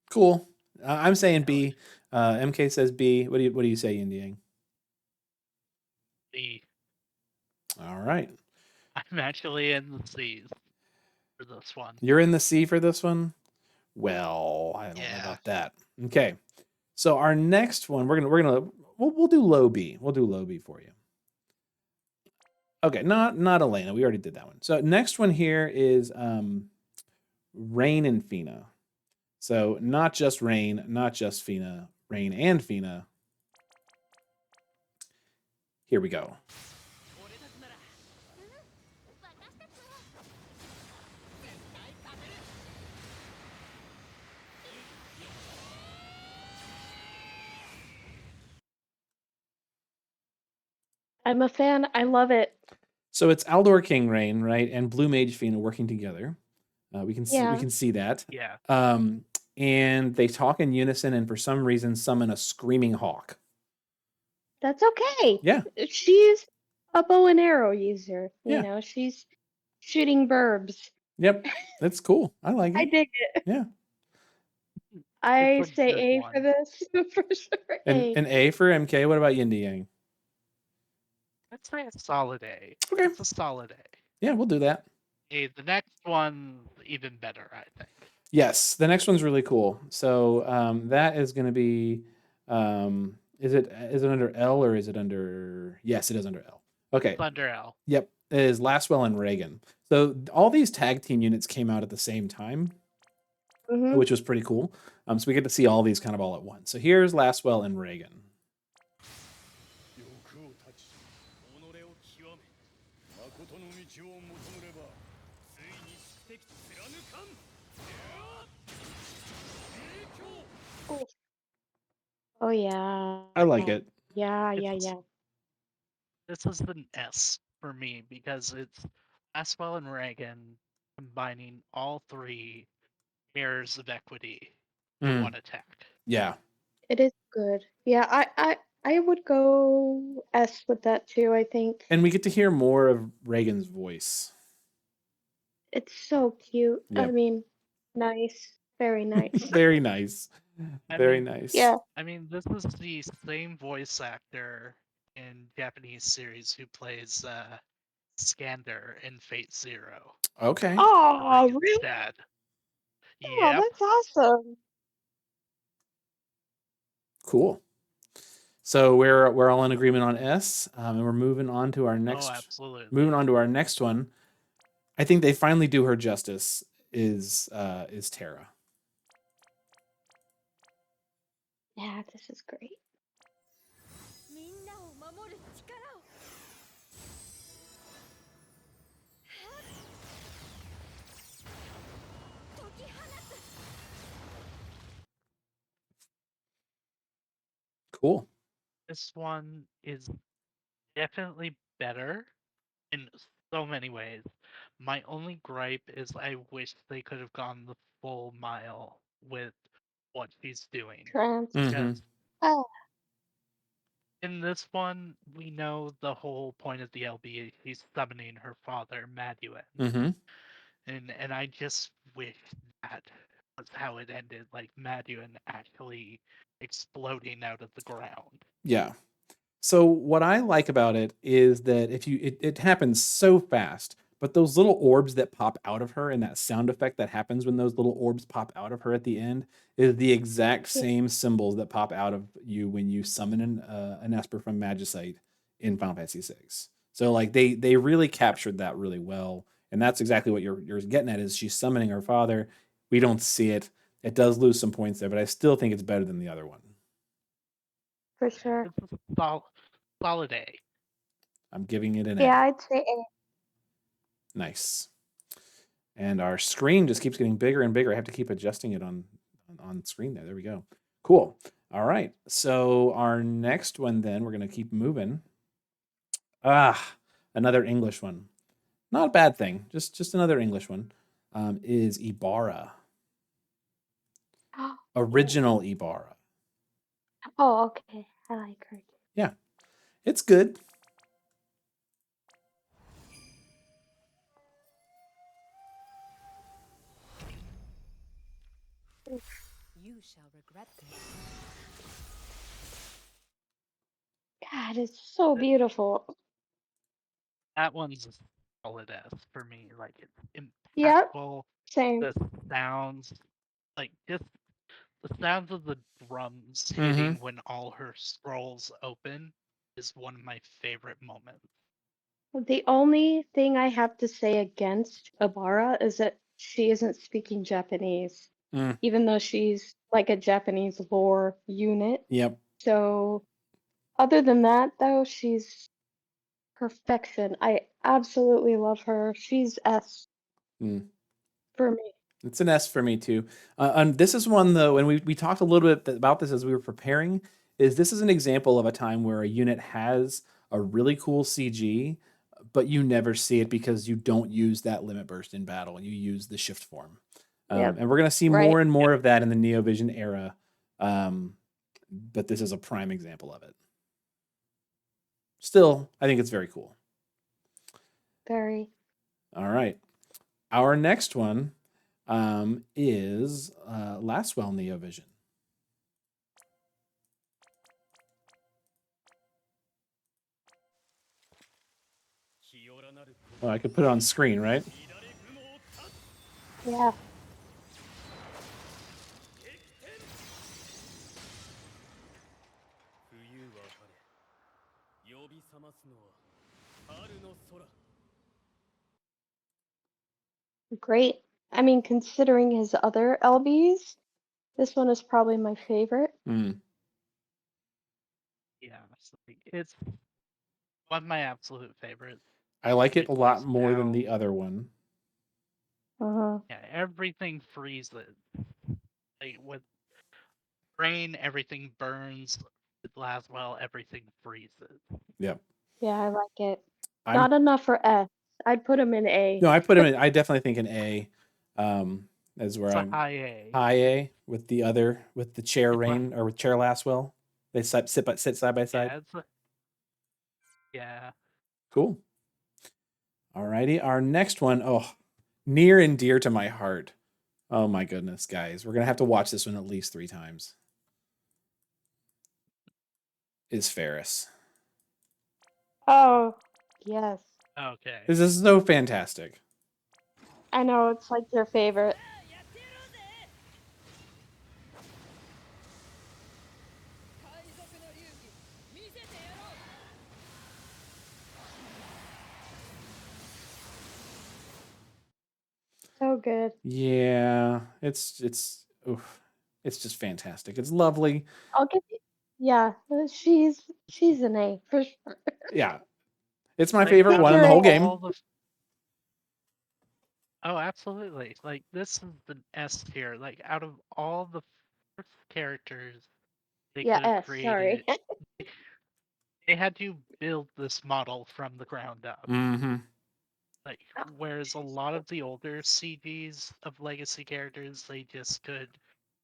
Cool. I'm saying B. MK says B. What do you say, Yin Yang? B. All right. I'm actually in the C's for this one. You're in the C for this one? Well, I don't know about that. Okay. So our next one, we'll do low B. We'll do low B for you. Okay, not Elena. We already did that one. So next one here is Rain and Fina. So not just Rain, not just Fina, Rain and Fina. Here we go. 俺たちなら私たちは絶対勝てる。 I'm a fan. I love it. So it's Aldor King Rain, right, and Blue Mage Fina working together. We can Yeah. see that. Yeah. And they talk in unison, and for some reason summon a screaming hawk. That's okay. Yeah. She's a bow and arrow user. Yeah. You know, she's shooting verbs. Yep, that's cool. I like I it. dig it. Yeah. I It's a say good A one. for this for sure. And A. an A for MK. What about YinToYang? I'd say a solid A. Okay. It's a solid A. Yeah, we'll do that. A. The next one's even better, I think. Yes, the next one's really cool. So that is going to be, is it under L or is it under? Yes, it is under L. Okay. Thunder L. Yep, it is Lastwell and Reagan. So all these tag team units came out at the same time, Mhm. which was pretty cool. So we get to see all these kind of all at once. So here's Lastwell and Reagan. 欲を断ち己を極め誠の道を求めればついに宿敵貫かん。影響 Oh yeah. I like it. Yeah, It's- yeah, yeah. This is an S for me because it's Aswell and Reagan combining all three pairs of equity to Mm. one attack. Yeah. It is good. Yeah, I would go S with that too, I think. And we get to hear more of Reagan's voice. It's so cute. I Yep. mean, nice. Very nice. Very nice. I Very mean- nice. Yeah. I mean, this is the same voice actor in Japanese series who plays Skander in Fate Zero. Okay. Oh, Reagan's really? dad. Oh, Yep. that's awesome. Cool. So we're all in agreement on S, and we're moving on to our next. Oh, absolutely. Moving on to our next one. I think they finally do her justice. Is Terra. Yeah, this is great. みんなを守る力を解き放つ Cool. This one is definitely better in so many ways. My only gripe is I wish they could have gone the full mile with what she's doing. Trans. Mhm. Because Oh, in this one, we know the whole point of the LB. He's summoning her father, Maduin. Mhm. And I just wish that was how it ended, like Maduin actually exploding out of the ground. Yeah. So what I like about it is that if you it happens so fast, but those little orbs that pop out of her and that sound effect that happens when those little orbs pop out of her at the end is the exact Yeah. same symbols that pop out of you when you summon an Esper from Magicite in Final Fantasy VI. So like they really captured that really well, and that's exactly what you're getting at is she's summoning her father. We don't see it. It does lose some points there, but I still think it's better than the other one. for sure. It's a solid A. I'm giving it an A. Yeah, I'd say A. Nice. And our screen just keeps getting bigger and bigger. I have to keep adjusting it on screen there. There we go. Cool. All right. So our next one then, we're going to keep moving. Another English one. Not a bad thing. Just another English one. Is Ibarra. Original Ibarra. Oh, okay. I like her. Yeah. It's good. You shall regret this. God, it's so beautiful. That one's a solid S for me. Like it's Yep. impactful. Same. The sounds, like just the sounds of the drums Mhm. hitting when all her scrolls open is one of my favorite moments. The only thing I have to say against Ibarra is that she isn't speaking Japanese, Mm. even though she's like a Japanese lore unit. Yep. So, other than that, though, she's Perfection. I absolutely love her. She's S Mm. for me. It's an S for me too. And this is one though, and we talked a little bit about this as we were preparing. This is an example of a time where a unit has a really cool CG, but you never see it because you don't use that limit burst in battle. You use the shift form, Yep. and we're gonna see Right. more and more of that in the Neovision era. But this is a prime example of it. Still, I think it's very cool. Very. All right, our next one is Laswell Neovision. Well, I could put it on screen, right? Yeah. Great. I mean, considering his other LBs, this one is probably my favorite. Mm. Yeah, it's one of my absolute favorites. I like it a lot Because more than how- the other one. Uh-huh. Yeah, everything freezes. Like with rain, everything burns. With Laswell, everything freezes. Yep. Yeah, I like it. I'm Not enough for S. I'd put him in A. no, I put him in. I definitely think an A. Is where It's a I'm high A. high A with the chair It's a- rain or with chair Laswell. They sit side by side. Yeah, yeah. Cool. Alrighty, our next one. Oh, near and dear to my heart. Oh my goodness, guys, we're gonna have to watch this one at least 3 times. Is Ferris. Oh, yes. Okay. This is so fantastic. I know, it's like your favorite. So good. Yeah, it's oof, it's just fantastic. It's lovely. I'll give you. Yeah, she's an A for sure. Yeah, it's my Like, favorite out one in of the whole Pure A. game. all the- Oh, absolutely. Like, this is the S tier. Like, out of all the first characters they Yeah, could have S. Sorry. created, they had to build this model from the ground up. Mm-hmm. Like, whereas a lot of the older CGs of legacy characters, they just could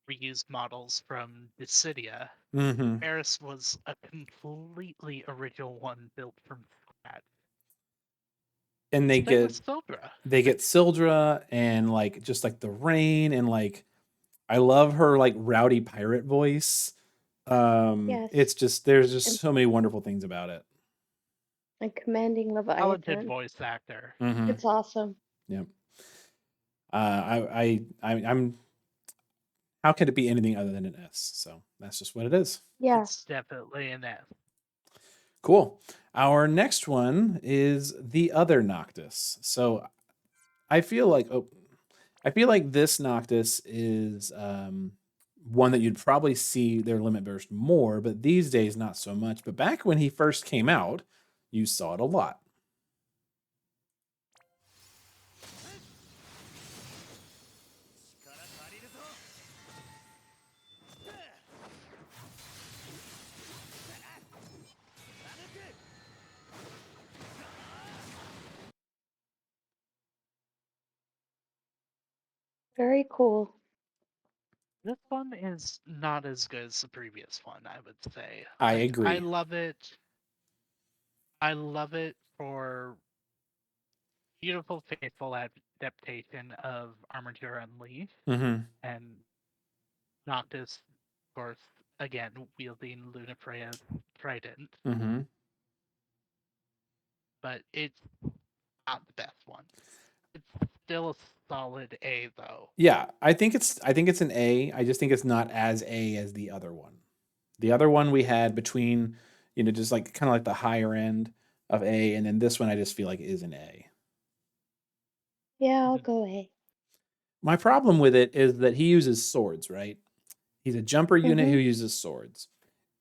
reuse models from Dissidia. Mm-hmm. Ferris was a completely original one built from scratch. And they Same with get Sildra. Sildra and like just like the rain and like I love her like rowdy pirate voice. Yes. It's just there's just And, so many wonderful things about it. and commanding Talented Leviathan. voice actor. Mm-hmm. It's awesome. Yep. I'm. How could it be anything other than an S? So that's just what it is. Yeah. It's definitely an S. Cool. Our next one is the other Noctis. So I feel like this Noctis is one that you'd probably see their limit burst more, but these days not so much. But back when he first came out, you saw it a lot. Very cool. This one is not as good as the previous one, I would say. I Like, agree. I love it. I love it for beautiful, faithful adaptation of Armature Unleashed Mm-hmm. and Noctis, of course, again wielding Lunafreya's trident. Mm-hmm. But it's not the best one. It's still a solid A, though. Yeah, I think it's an A. I just think it's not as A as the other one. The other one we had between, just like kind of like the higher end of A, and then this one I just feel like is an A. Yeah, I'll go A. My problem with it is that he uses swords, right? He's a jumper unit who uses swords.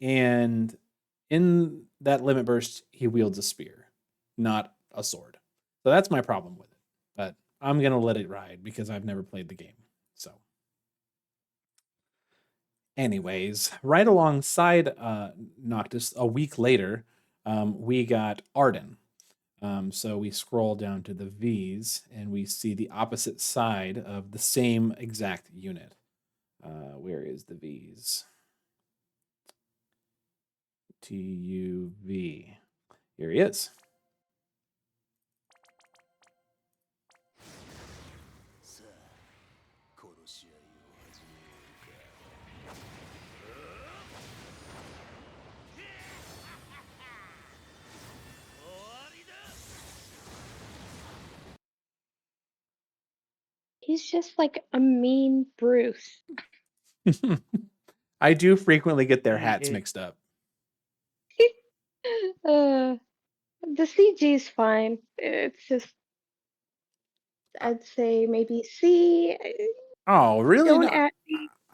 And in that limit burst, he wields a spear. not a sword. So that's my problem with it. But I'm gonna let it ride because I've never played the game. So, anyways, right alongside Noctis, a week later, we got Arden. So we scroll down to the V's and we see the opposite side of the same exact unit. Where is the V's? TUV. Here he is. He's just like a mean Bruce. I do frequently get their He hats is- mixed up. The CG is fine. It's just, I'd say maybe C. Oh, really? Don't No, add.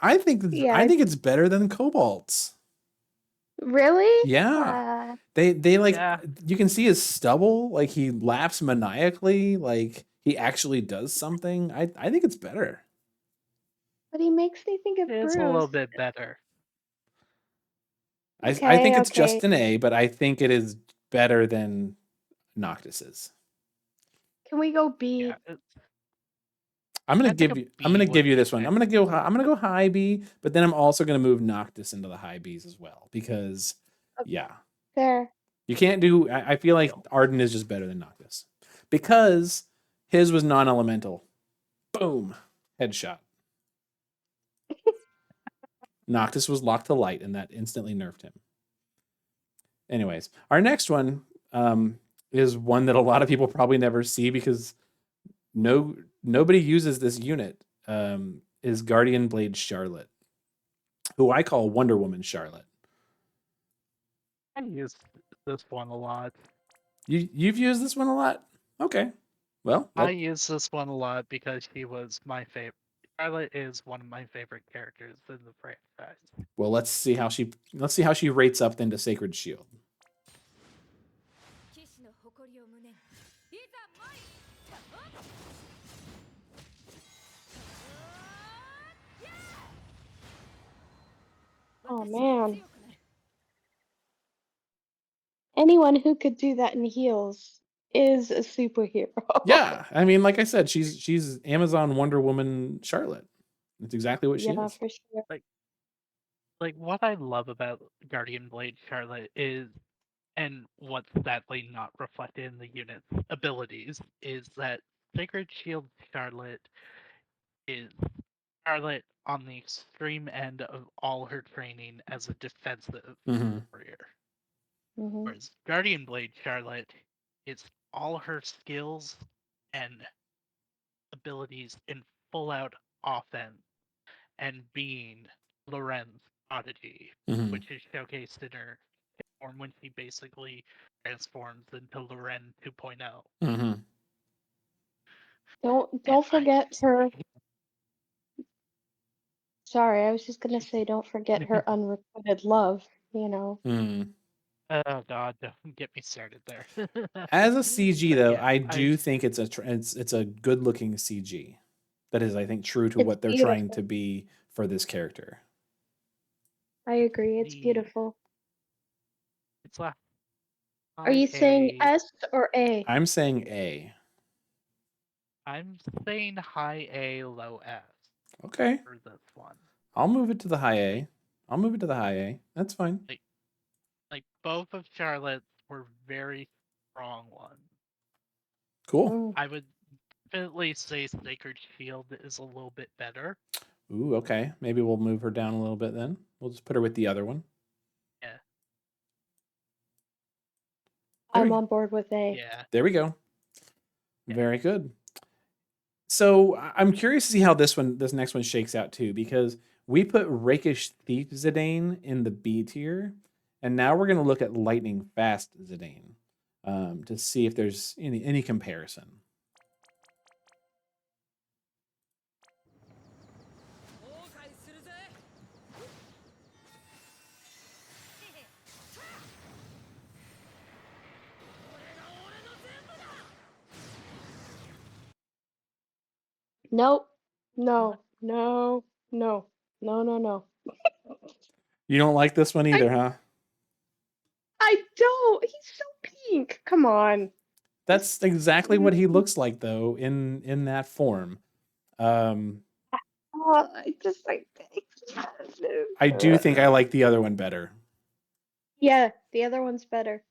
I think Yeah, it's better than Cobalt's. really? Yeah. They like Yeah. you can see his stubble, like he laughs maniacally, like he actually does something. I think it's better. But he makes me think of It's a Bruce. little bit better. I Okay, think it's okay. just an A, but I think it is better than Noctis's. Can we go B? Yeah. I'm gonna I think give a you B would be this one. fair. I'm gonna go high B, but then I'm also gonna move Noctis into the high B's as well because Okay. yeah. Fair. You can't do. I feel like Arden is just better than Noctis because his was non-elemental. Boom, headshot. Noctis was locked to light, and that instantly nerfed him. Anyways, our next one is one that a lot of people probably never see because nobody uses this unit. Is Guardian Blade Charlotte, who I call Wonder Woman Charlotte. I use this one a lot. You've used this one a lot. Okay, well I use this one a lot because she was my favorite. Charlotte is one of my favorite characters in the franchise. well let's see how she rates up then to Sacred Shield. 騎士の誇りを胸にいざ参る。Oh man. Anyone who could do that in heels is a superhero. Yeah, I mean, like I said, she's Amazon Wonder Woman Charlotte. That's exactly what she Yeah, is. for sure. Like what I love about Guardian Blade Charlotte is, and what's sadly not reflected in the unit's abilities, is that Sacred Shield Charlotte is Charlotte on the extreme end of all her training as a defensive Mm-hmm. warrior. Hmm. Whereas Guardian Blade Charlotte, it's all her skills and abilities in full out offense and being Loren's prodigy, Mm-hmm. which is showcased in her form when she basically transforms into Loren 2.0. Mm-hmm. Don't forget her. Sorry, I was just gonna say don't forget her unrequited love, you know. Mm. Oh god, don't get me started there. As a CG But though, yeah, I do think it's a good looking CG. That is, I think, true to It's what they're trying beautiful. to be for this character. I agree, it's the beautiful. it's a Are you saying high A. S or A? I'm saying A. I'm saying high A, low S Okay, for this one. I'll move it to the high A. I'll move it to the high A. That's fine. Like both of Charlotte's were very strong ones. Cool. Mm. I would definitely say Sacred Shield is a little bit better. Ooh, okay. Maybe we'll move her down a little bit then. We'll just put her with the other one. Yeah. There I'm we- on board with A. Yeah. There we go. Yeah. Very good. So I'm curious to see how this next one shakes out too, because we put Rakish Thief Zidane in the B tier, and now we're going to look at Lightning Fast Zidane to see if there's any comparison. 後悔するぜ。これが俺の Nope. No. No. No. No. No. No. You don't like this one either, huh? I don't. He's so pink. Come on. That's exactly what he looks like though in that form. I just like. I do think I like the other one better. Yeah, the other one's better.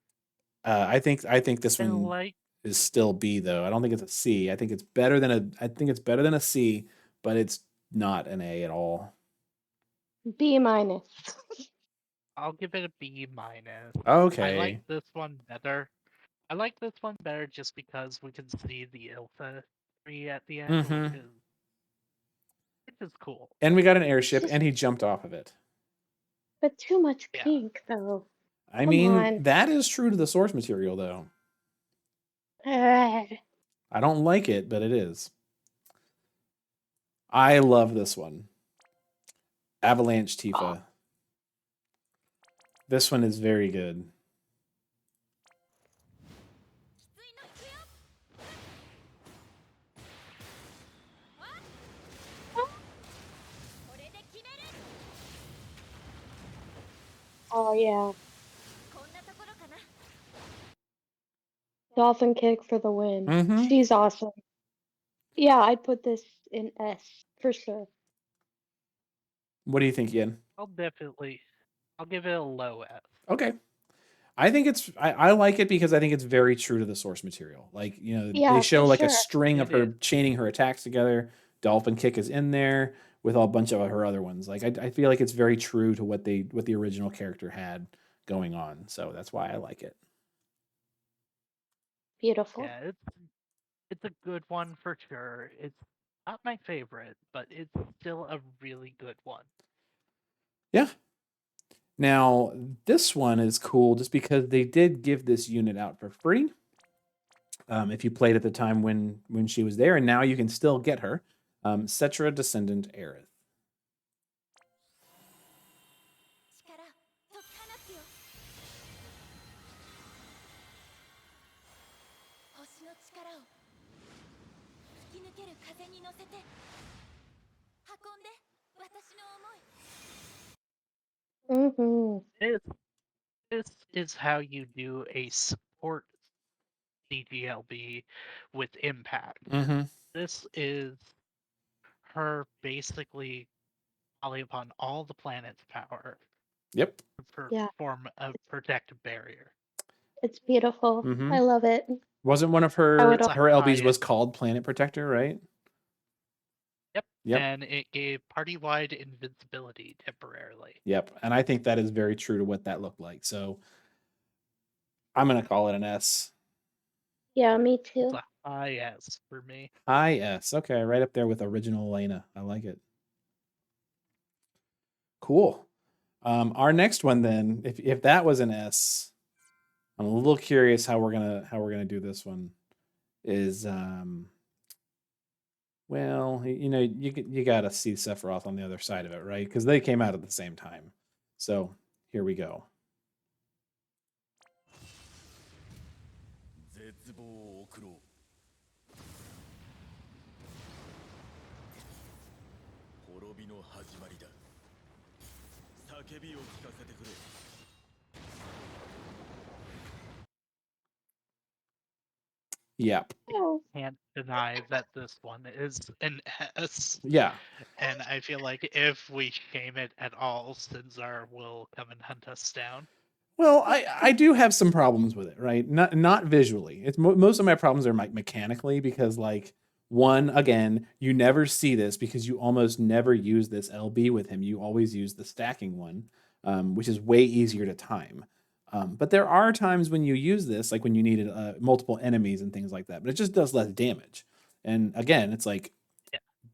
I think this And one like, is still B though. I don't think it's a C. I think it's better than a C, but it's not an A at all. B minus. I'll give it a B minus. I like Okay. this one better. I like this one better just because we can see the Ilsa tree at the end, Mm-hmm. which is cool. And we got an airship, Just- and he jumped off of it. But too much Yeah. pink, though. I Come mean, on. that is true to the source material, though. Ugh. I don't like it, but it is. I love this one. Avalanche Tifa. This one is very good. きついのいくよこれで決める Oh yeah. こんなところかな Dolphin kick for the win. Mhm. She's awesome. Yeah, I'd put this in S for sure. What do you think, Ian? I'll give it a low F. Okay. I think I like it because I think it's very true to the source material. Like, you know, Yeah, they show for like a sure. string of It her is. chaining her attacks together. Dolphin kick is in there with a bunch of her other ones. Like I feel like it's very true to what the original character had going on. So that's why I like it. Beautiful. Yeah, it's a good one for sure. It's not my favorite, but it's still a really good one. Yeah. Now, this one is cool just because they did give this unit out for free. If you played at the time when she was there, and now you can still get her. Cetra Descendant Aerith. 力解き放つよ星の力を吹き抜ける風に乗せて運んで私の思い Mm-hmm. This is how you do a support CGLB with impact. Mm-hmm. This is her basically calling upon all the planet's power Yep. to Yeah. form a protective barrier. It's beautiful. Mhm. I love it. Wasn't one of I her would It's a her LBs high- was called Planet Protector, right? Yep. And it gave party-wide invincibility temporarily. Yep. And I think that is very true to what that looked like. So I'm gonna call it an S. Yeah, me It's too. a high S for me. High S. Okay, right up there with original Elena. I like it. Cool. Our next one then, if that was an S, I'm a little curious how we're gonna do this one. Is well, you know, you gotta see Sephiroth on the other side of it, right? Because they came out at the same time. So here we go. 絶望を送ろう滅びの始まりだ叫びを聞かせてくれ Yep. Oh, Can't deny that this one is an S. Yeah. And I feel like if we shame it at all, Sinzar will come and hunt us down. Well, I do have some problems with it, right? Not visually. It's most of my problems are mechanically because like one again, you never see this because you almost never use this LB with him. You always use the stacking one, which is way easier to time. But there are times when you use this, like when you needed multiple enemies and things like that. But it just does less damage. And again, it's like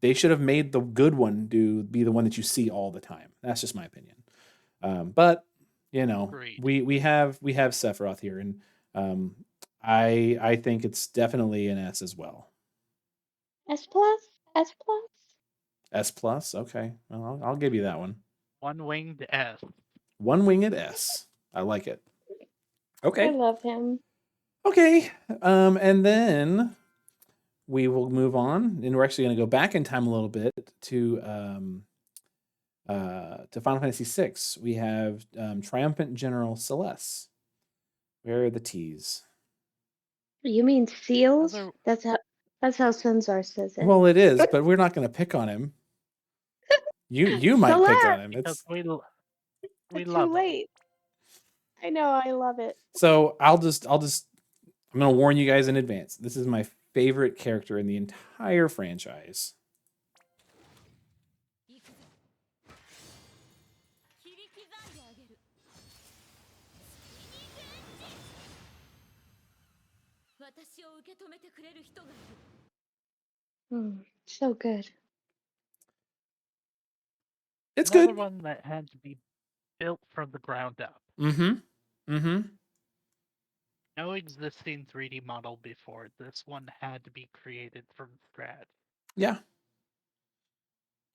they should have made the good one be the one that you see all the time. That's just my opinion. But you know, Agreed. we have Sephiroth here, and I think it's definitely an S as well. S plus? S plus? S plus. Okay, well, I'll give you that one. One-winged S. One winged S. I like it. I Okay. love him. Okay. And then we will move on, and we're actually going to go back in time a little bit to Final Fantasy VI. We have Triumphant General Celeste. Where are the T's? You mean seals? Those are- That's how Senzar says it. Well, it is, but we're not going to pick on him. You might pick on him. Because It's we Too love it. late. I know, I love it. so I'm going to warn you guys in advance. This is my favorite character in the entire franchise. 行くぞ切り刻んであげる私を受け止めてくれる人がいる So good. It's Another good. one that had to be built from the ground up. No existing 3D model before. This one had to be created from scratch. Yeah.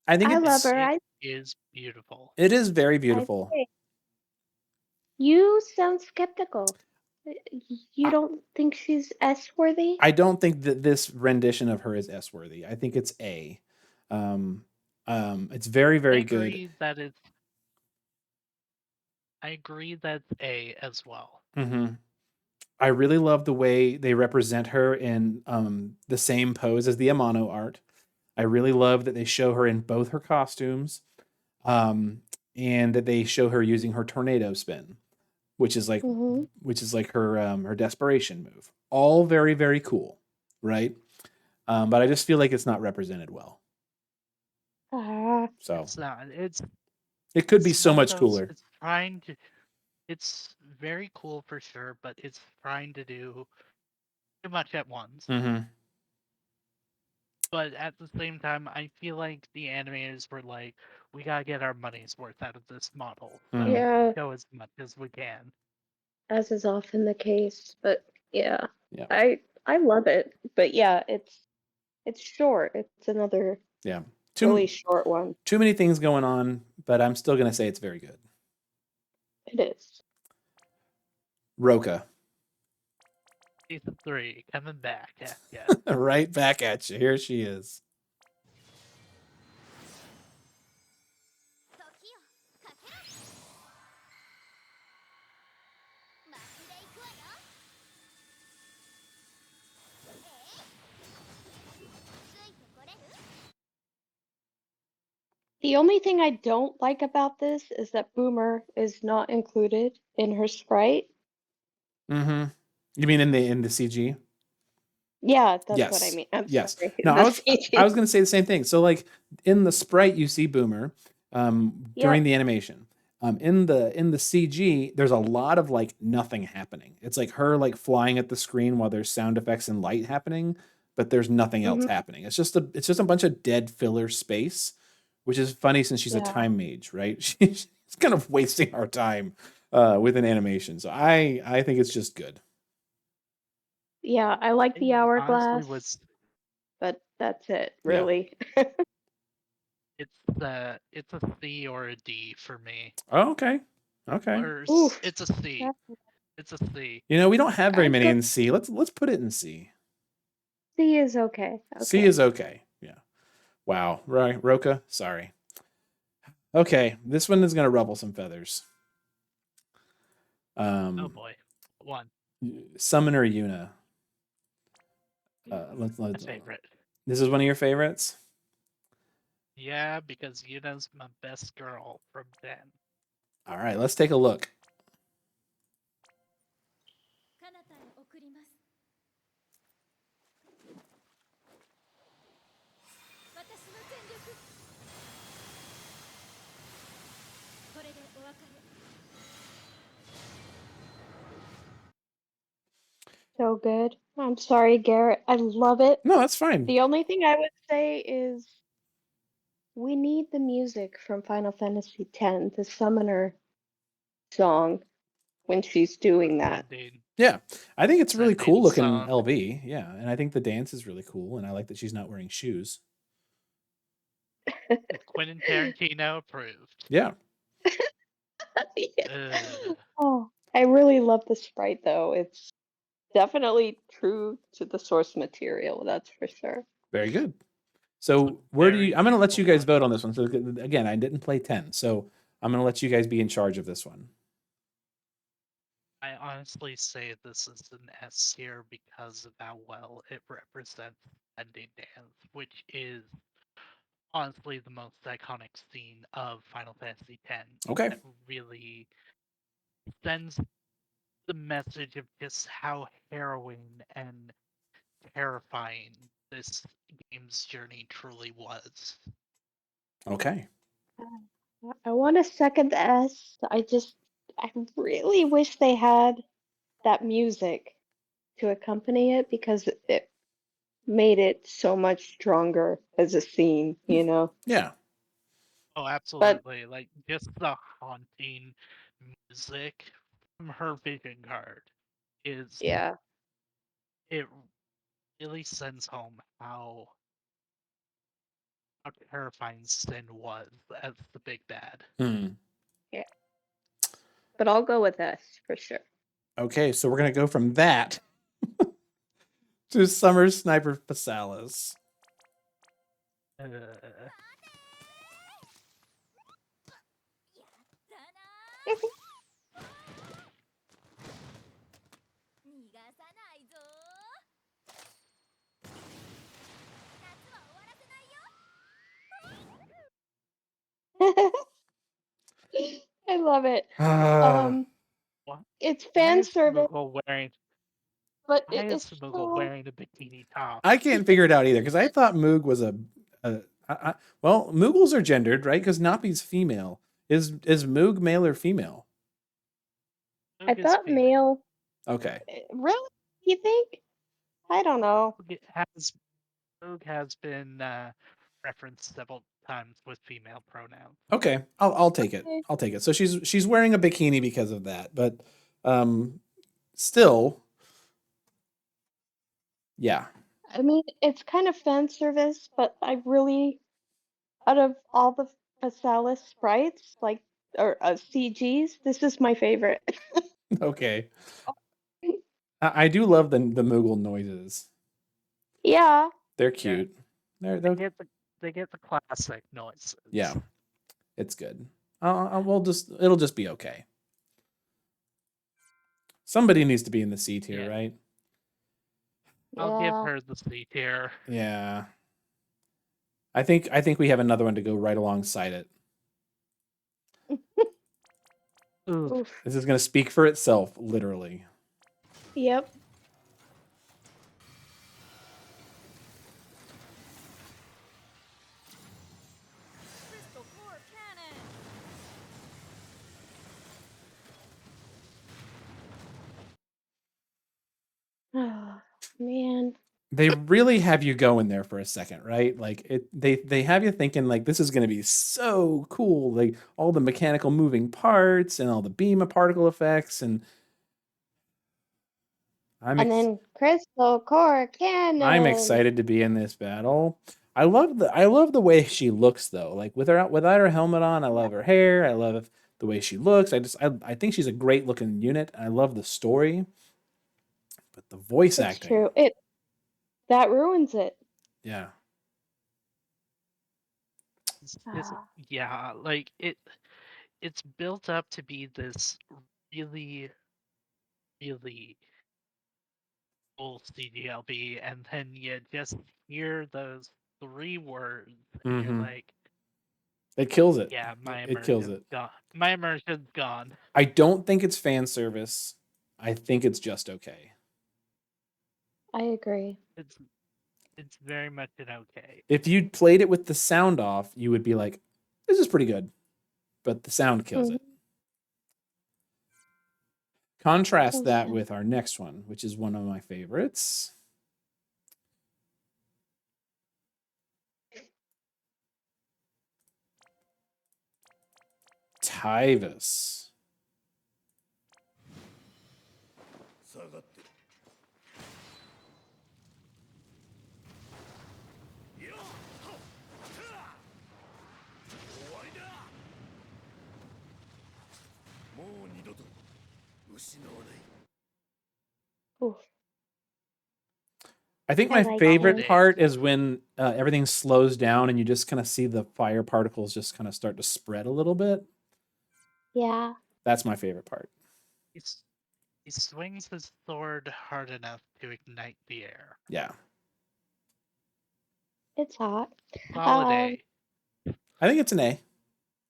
I think I it's, love her. It is beautiful. it is very beautiful. You sound skeptical. You don't think she's S-worthy? I don't think that this rendition of her is S-worthy. I think it's A. It's very, very good. I agree that's A as well. I really love the way they represent her in the same pose as the Amano art. I really love that they show her in both her costumes, and that they show her using her tornado spin, which is like her desperation move. All very, very cool, right? But I just feel like it's not represented well. So It's not. it could be so one of much those- cooler. It's very cool for sure, but it's trying to do too much at once. But at the same time, I feel like the animators were like, we gotta get our money's worth out of this model. So Yeah, go as much as we can. as is often the case. But yeah, Yeah. I love it. But yeah, it's short. It's another really short one. Too many things going on, but I'm still gonna say it's very good. It is. Roka. Season 3 coming back. Yeah. Right back at you. Here she is. 時よかけろまくでいくわよついてこれる The only thing I don't like about this is that Boomer is not included in her sprite. You mean in the CG? Yeah, that's Yes. what I mean. I'm Yes. sorry. No, The I was CG. going to say the same thing. So like in the sprite you see Boomer during the animation. In the CG there's a lot of like nothing happening. It's like her like flying at the screen while there's sound effects and light happening, but there's nothing else happening. It's just a bunch of dead filler space, which is funny since she's a time mage, right? She's kind of wasting our time with an animation. So I think it's just good. Yeah, I like the hourglass, honestly but that's it, really. it's a C or a D for me. Oh, okay. Or Oof. it's a C. It's a C. You know, we don't have very I'd many go- in C. Let's put it in C. C is okay. C is okay. Yeah. Wow. Right, Roka. Sorry. Okay, this one is gonna ruffle some feathers. Oh boy. One. Summoner Yuna. My Let's. favorite. This is one of your favorites. Yeah, because Yuna's my best girl from 10. All right, let's take a look. 彼方へ送ります私の全力これでお別れ So good. I'm sorry, Garrett. I love it. No, that's fine. The only thing I would say is we need the music from Final Fantasy X, the summoner song, when she's doing that. Indeed. Yeah, I think it's really That cool main looking song. LB. Yeah, and I think the dance is really cool, and I like that she's not wearing shoes. Quentin Tarantino approved. Yeah. Yeah. Ugh. Oh, I really love the sprite though. It's definitely true to the source material, that's for sure. Very good. It's a So where do you? very I'm going to let you beautiful guys vote one. on this one. So again, I didn't play 10, so I'm going to let you guys be in charge of this one. I honestly say this is an S tier because of how well it represents Ending Dance, which is honestly the most iconic scene of Final Fantasy X. Okay. That really sends the message of just how harrowing and terrifying this game's journey truly was. Okay. I want to second the S. I really wish they had that music to accompany it because it made it so much stronger as a scene, you know? Yeah. Oh, But absolutely. Like, just the haunting music from her vision card is, yeah, it really sends home how terrifying Sin was as the big bad. Hmm. yeah. But I'll go with S for sure. Okay, so we're going to go from that to Summer Sniper Pasalis. Uh, やったな逃がさないぞ夏は終わらせないよ I love it. Ah, what? It's Why fan is service, Moogle wearing? but Why is it's Moogle so wearing a bikini top? I can't figure it out either because I thought Moog was well, Moogles are gendered, right? Because Nappy's female. Is Moog male or female? I Moog is thought female. male. Okay. Really? You think? I don't know. Moog has been referenced several times with female pronouns. Okay. I'll take it. Okay. I'll take it. So she's wearing a bikini because of that, but still, yeah. I mean, it's kind of fan service, but I really, out of all the Phasalis sprites, like, or CGs, this is my favorite. Okay. I do love the Moogle noises. Yeah. They're Yeah, cute. They're they get the classic noises. yeah. It's good. It'll just be okay. Somebody needs to be in the C tier, Yeah. right? I'll give Yeah. her the C tier. Yeah. I think we have another one to go right alongside it. Ooh, Oof. This is going to speak for itself, literally. Yep. Crystal Core Cannon Oh, man. They really have you go in there for a second, right? Like they have you thinking like this is going to be so cool, like all the mechanical moving parts and all the beam of particle effects, and I'm And ex- then Crystal Core I'm Cannon. excited to be in this battle. I love the way she looks though. Like without her helmet on, I love her hair. I love the way she looks. I think she's a great looking unit. I love the story, but the voice It's acting, true. That ruins it. yeah. Ah, yeah, like it's built up to be this really, really cool CGLB, and then you just hear those 3 words, and you're Mm-hmm. like, It kills it. yeah, my It kills immersion's it. gone. My immersion's gone. I don't think it's fan service. I think it's just okay. I agree. It's very much an okay. If you'd played it with the sound off, you would be like, this is pretty good. But the sound kills it. Mhm. Contrast So that sad. with our next one, which is one of my favorites. Tyvus. 下がってよっはっはっ終わりだもう二度と失わない Oof. I think I my like favorite him. part is when everything slows down and you just kind of see the fire particles just kind of start to spread a little bit. Yeah. That's my favorite part. He swings his sword hard enough to ignite the air. Yeah. It's hot. Solid A. I think it's an A.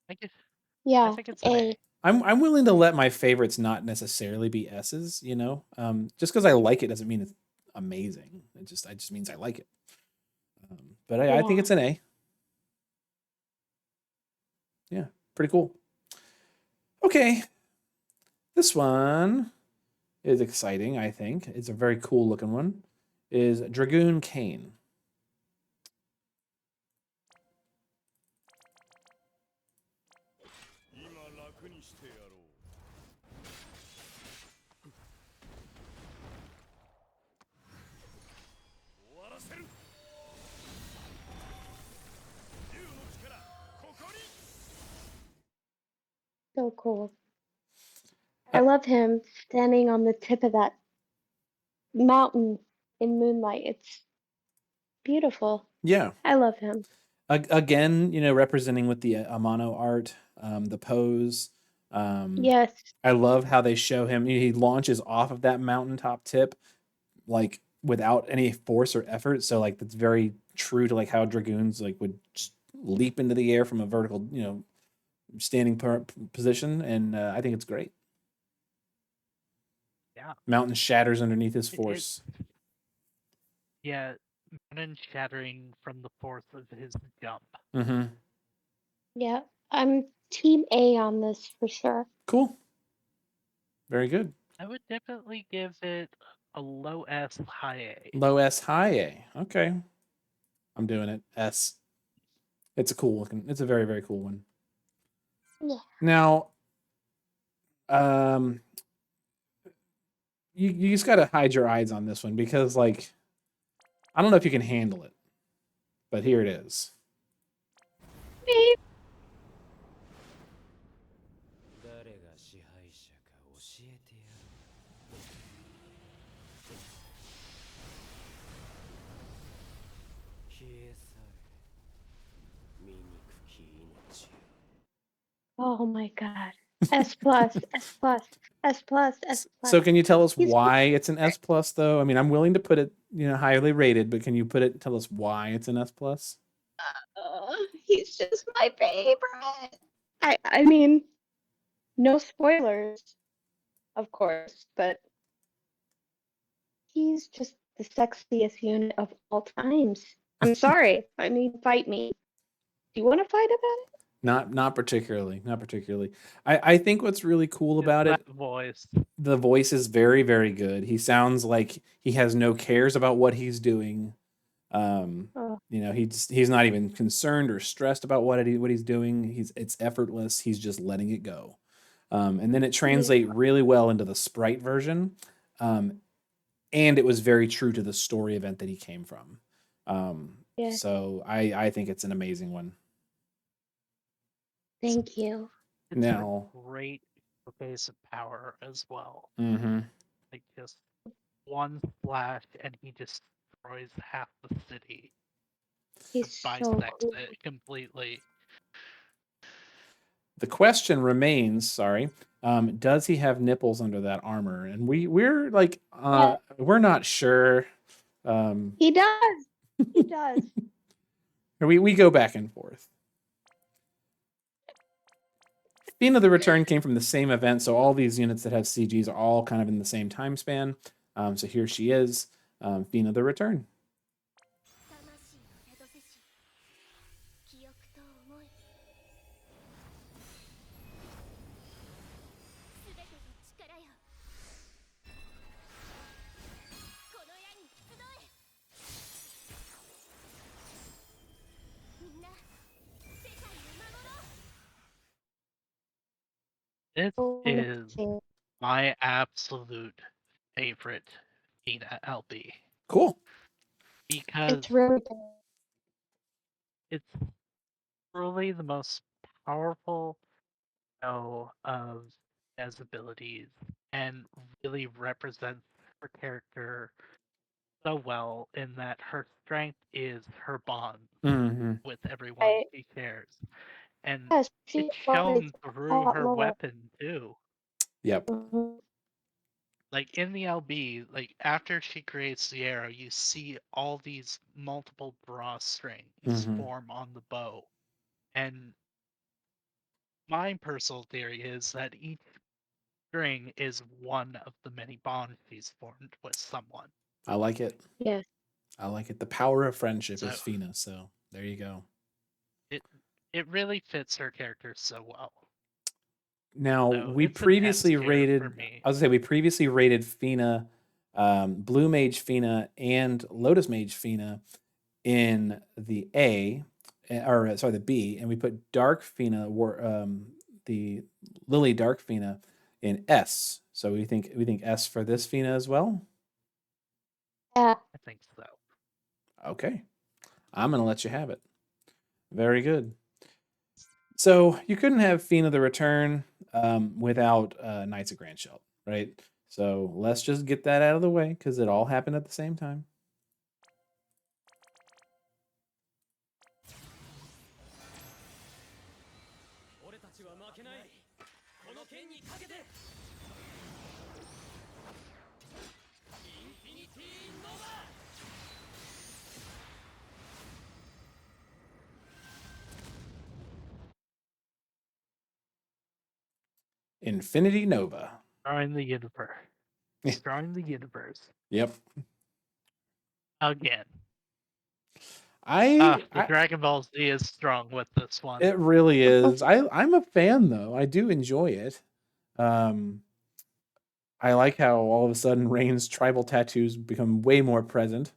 I Yeah. think it's an A. I'm willing to let my favorites not necessarily be S's, just because I like it doesn't mean it's amazing. It just means I like it. But I think Yeah. it's an A. Yeah, pretty cool. Okay, this one is exciting. I think it's a very cool looking one. Is Dragoon Kane. So cool. I love him standing on the tip of that mountain in moonlight. It's beautiful. Yeah. I love him. Again, representing with the Amano art, the pose. Yes. I love how they show him. He launches off of that mountaintop tip, like without any force or effort. So like that's very true to like how dragoons like would just leap into the air from a vertical, standing position, and I think it's great. Yeah. Mountain shatters underneath his force. Yeah, mountain shattering from the force of his jump. Mm-hmm. Yeah. I'm team A on this for sure. Cool. Very good. I would definitely give it a low S, high A. Low S, high A. Okay. I'm doing it. S. It's a cool looking. It's a very, very cool one. Yeah. Now, you just gotta hide your eyes on this one because like I don't know if you can handle it, but here it is. Beep. Oh my God. S plus, S plus, S plus, S plus. So can you tell us He's why it's an S plus though? I mean, I'm willing to put it, highly rated, but can you tell us why it's an S plus? he's just my favorite. I mean, no spoilers, of course, but he's just the sexiest unit of all times. I'm sorry. I mean, fight me. Do you want to fight about it? Not particularly. Not particularly. I think what's really cool about it, That voice. the voice is very, very good. He sounds like he has no cares about what he's doing. Oh, He's not even concerned or stressed about what he's doing. It's effortless. He's just letting it go. And then it translates really well into the sprite version. And it was very true to the story event that he came from. yeah. So I think it's an amazing one. Thank you. It's Now, a great showcase of power as well. mm-hmm. Like just one splash and he just destroys half the city. He's so Bisects cool. it completely. The question remains, sorry, does he have nipples under that armor? And we're like, we're not sure. He does. He does. We go back and forth. Fiend of the Return came from the same event, so all these units that have CGs are all kind of in the same time span. So here she is, Fiend of the Return. This Oh, is amazing. my absolute favorite Fina LB. Cool. Because It's really good. it's truly the most powerful show of Nez abilities and really represents her character so well in that her strength is her bond Mm-hmm. with everyone Right. she shares. And Yes, she it's embodies shown a through lot her more. weapon too. Yep. Mhm. Like in the LB, like after she creates the arrow, you see all these multiple drawstrings Mhm. form on the bow. And my personal theory is that each string is one of the many bonds she's formed with someone. I like it. Yes. I like it. The power of friendship So is Fina. So there you go. it really fits her character so well. Now So we it's an S previously tier rated. for me. I was gonna say we previously rated Fina, Blue Mage Fina, and Lotus Mage Fina in the A, or sorry, the B, and we put Dark Fina, the Lily Dark Fina, in S. So we think S for this Fina as well. Yeah. I think so. Okay, I'm gonna let you have it. Very good. So you couldn't have Fina the Return without Knights of Grandshell, right? So let's just get that out of the way because it all happened at the same time. Infinity Nova. Destroying the universe. Yeah. Destroying the universe. Yep. Again. I Dragon Ball Z is strong with this one. it really is. I'm a fan though. I do enjoy it. I like how all of a sudden Rain's tribal tattoos become way more present.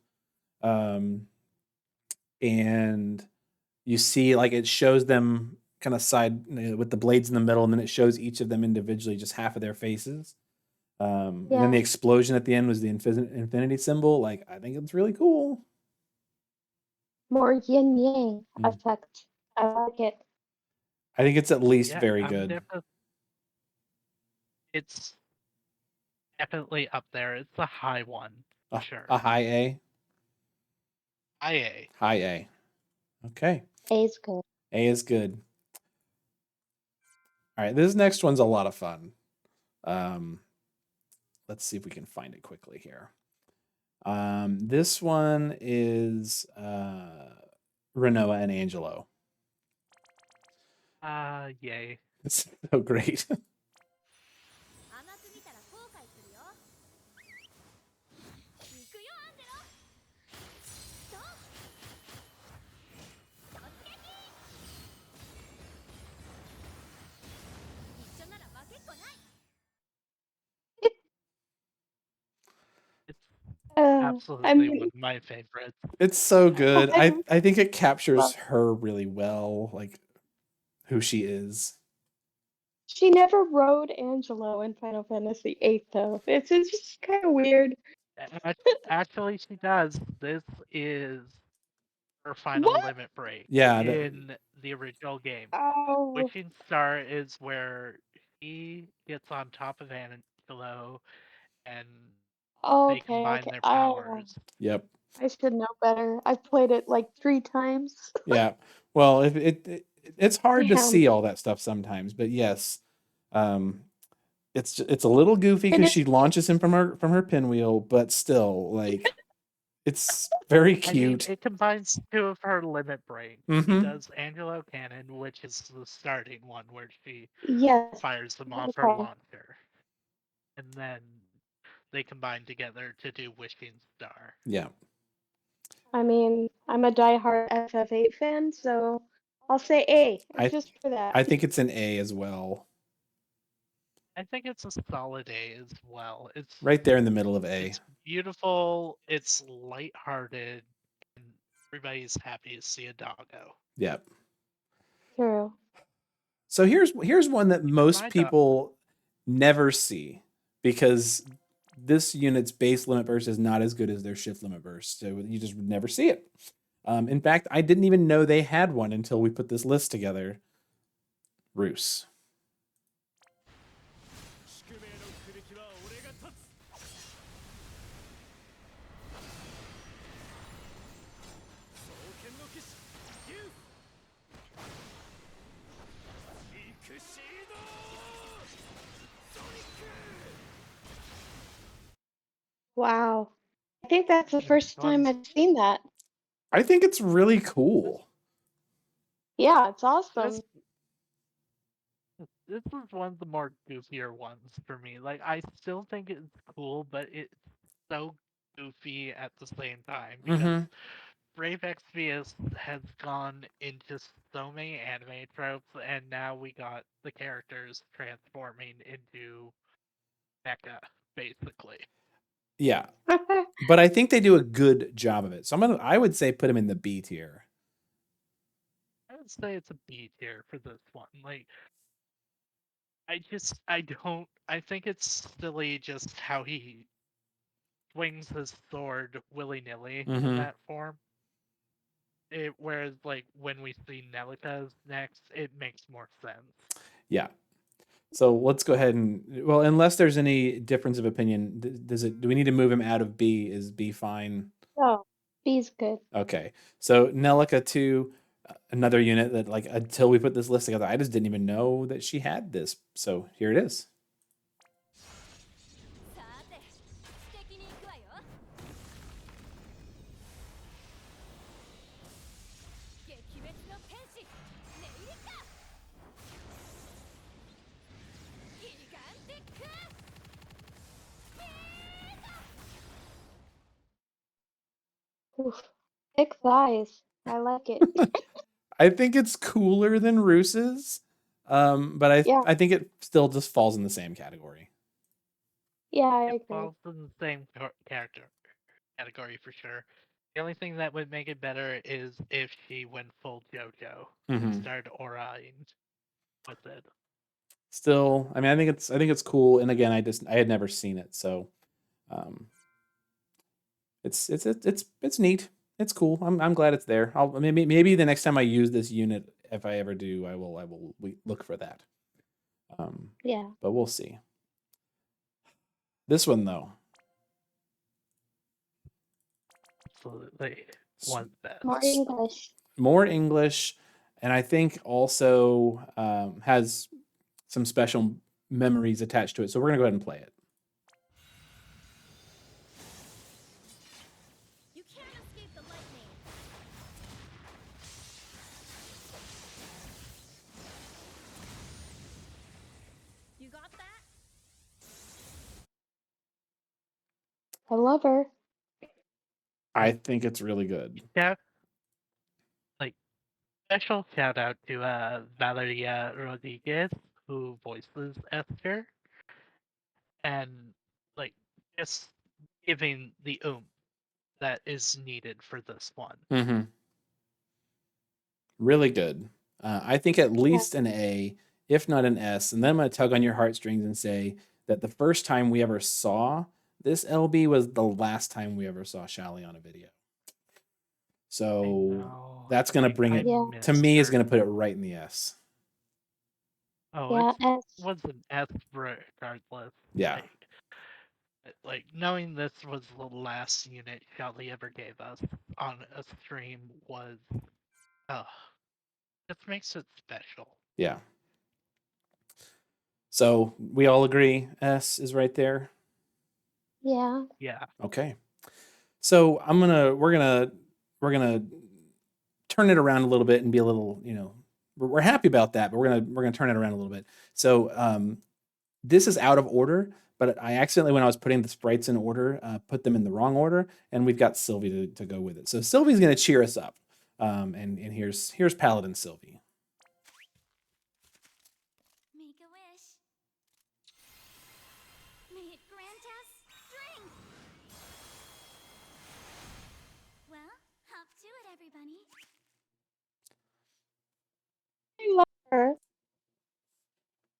And you see like it shows them kind of side with the blades in the middle, and then it shows each of them individually, just half of their faces. And then the Yeah. explosion at the end was the infinity symbol. Like I think it's really cool. More yin yang Mm. effect. I like it. I think it's at least Yeah, very I'm good. It's definitely up there. It's a high one, sure. A high A. High A. High A. Okay. A is good. A is good. All right, this next one's a lot of fun. Let's see if we can find it quickly here. This one is Renoa and Angelo. Yay. It's so great. 甘すぎたら後悔するよ。行くよアンジェロ。そう。突撃。一緒なら負けっこない。It's I absolutely mean, one of my favorites. It's so good. I I think it captures love- her really well, like who she is. she never rode Angelo in Final Fantasy VIII, though. It's just kind of weird. Actually, she does. This is her final What? limit break Yeah, in the original game. Oh, Wishing Star is where she gets on top of Angelo and they okay, combine okay. their Oh, powers. yep. I should know better. I've played it like 3 times. Yeah. Well, it's hard to Damn. see all that stuff sometimes, but yes. It's a little goofy And because it's she launches him from her pinwheel, but still, like it's very I mean, cute. it combines two of her limit breaks. She Mhm. does Angelo Cannon, which is the starting one where she yes. fires them off her Okay. launcher. And then they combine together to do Wishing Star. Yeah. I mean, I'm a diehard FF8 fan, so I'll say A I just for that. I think it's an A as well. I think it's a solid A as well. It's Right there in the middle of A. It's beautiful, it's lighthearted, and everybody's happy to see a doggo. Yep. True. So here's one that my most dog. people never see because this unit's base limit burst is not as good as their shift limit burst. So you just would never see it. In fact, I didn't even know they had one until we put this list together. Roos. 宿命の首きは俺が立つ。Wow. I think that's the first time I've seen that. I think it's really cool. Yeah, it's This, awesome. this is one of the more goofier ones for me. Like, I still think it's cool, but it's so goofy at the same time because Brave Exvius has gone into so many anime tropes, and now we got the characters transforming into mecha, basically. Yeah. But I think they do a good job of it. So I would say put him in the B tier. I would say it's a B tier for this one. Like, I think it's silly just how he swings his sword willy nilly in that form. Whereas, like, when we see Nelica's next, it makes more sense. Yeah. So let's go ahead and, well, unless there's any difference of opinion, do we need to move him out of B? Is B fine? Oh, B's good. Okay. So Nelica 2, another unit that, like, until we put this list together, I just didn't even know that she had this. So here it is. さて素敵に行くわよ激滅の天使ネイリカギガンティックスピード Oof. Thick thighs. I like it. I think it's cooler than Roos's, but Yeah. I think it still just falls in the same category. Yeah, I It agree. falls in the same character category for sure. The only thing that would make it better is if she went full JoJo and started auraing with it. Still, I mean, I think it's cool. And again, I had never seen it, so it's neat. It's cool. I'm glad it's there. I'll maybe the next time I use this unit, if I ever do, I will look for that. Yeah. But we'll see. This one though, Absolutely. One best. More English. more English, and I think also has some special memories attached to it. So we're gonna go ahead and play it. You can't escape the lightning. You got that? I love her. I think it's really good. Yeah. Like, special shout out to Valeria Rodriguez, who voices Esther, and like just giving the oomph that is needed for this one. Mm-hmm. Really good. I think at least an A, if not an S. And then I'm going to tug on your heartstrings and say that the first time we ever saw this LB was the last time we ever saw Shally on a video. So that's going to bring it, to me, is going to put it right in the S. Oh, Yeah, it was an S regardless. Yeah. Like knowing this was the last unit Shally ever gave us on a stream was, just makes it special. Yeah. So we all agree S is right there. Yeah. Yeah. Okay. So we're gonna turn it around a little bit and be a little, we're happy about that, but we're gonna turn it around a little bit. So this is out of order, but I accidentally, when I was putting the sprites in order, put them in the wrong order, and we've got Sylvie to go with it. So Sylvie's gonna cheer us up, and here's Paladin Sylvie. Make a wish. May it grant us strength. Well, hop to it, everybody. I love her.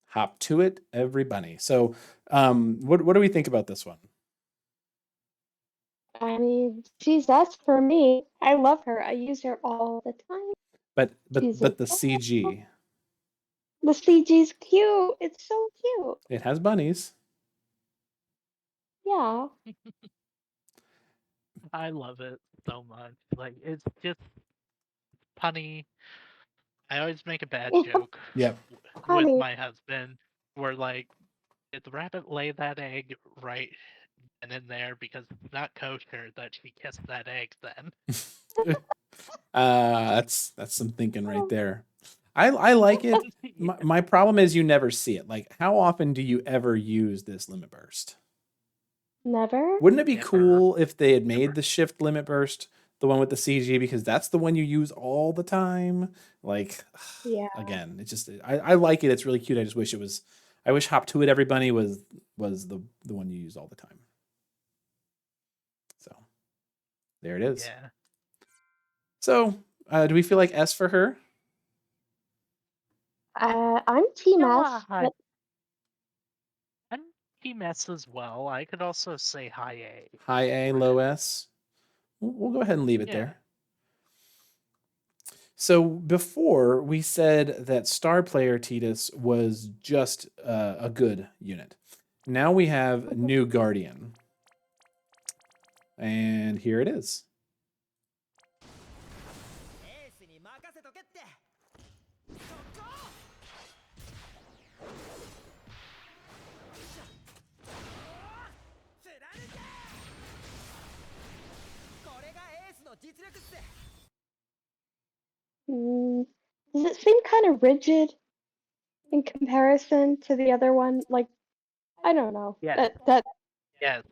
Hop to it, everybody. So, what do we think about this one? I mean, she's S for me. I love her. I use her all the time. But She's the adorable. CG, The CG's cute. It's so cute. it has bunnies. Yeah. I love it so much. Like, it's just punny, I always make a bad Yeah, joke Yep. with honey. my husband where, like, did the rabbit lay that egg right and in there because it's not kosher that she kissed that egg then? That's some thinking right there. I like it. My problem is you never see it. Like, how often do you ever use this limit burst? Never. Wouldn't it be Never. cool if they had made Never. the shift limit burst the one with the CG, because that's the one you use all the time? Like, Yeah. again, it's just I like it. It's really cute. I just wish it was. I wish Hop to It Everybody was the one you use all the time. So there it is. Yeah. So do we feel like S for her? I'm Team Yeah, S, but I'm Team S as well. I could also say high A. High A, low S. We'll go ahead and leave it Yeah. there. So before we said that Star Player Titus was just a good unit. Now we have New Guardian. And here it is. エースに任せとけってそこ貫けこれがエースの実力っす does it seem kind of rigid in comparison to the other one? Like, I don't know. Yeah. That Yes.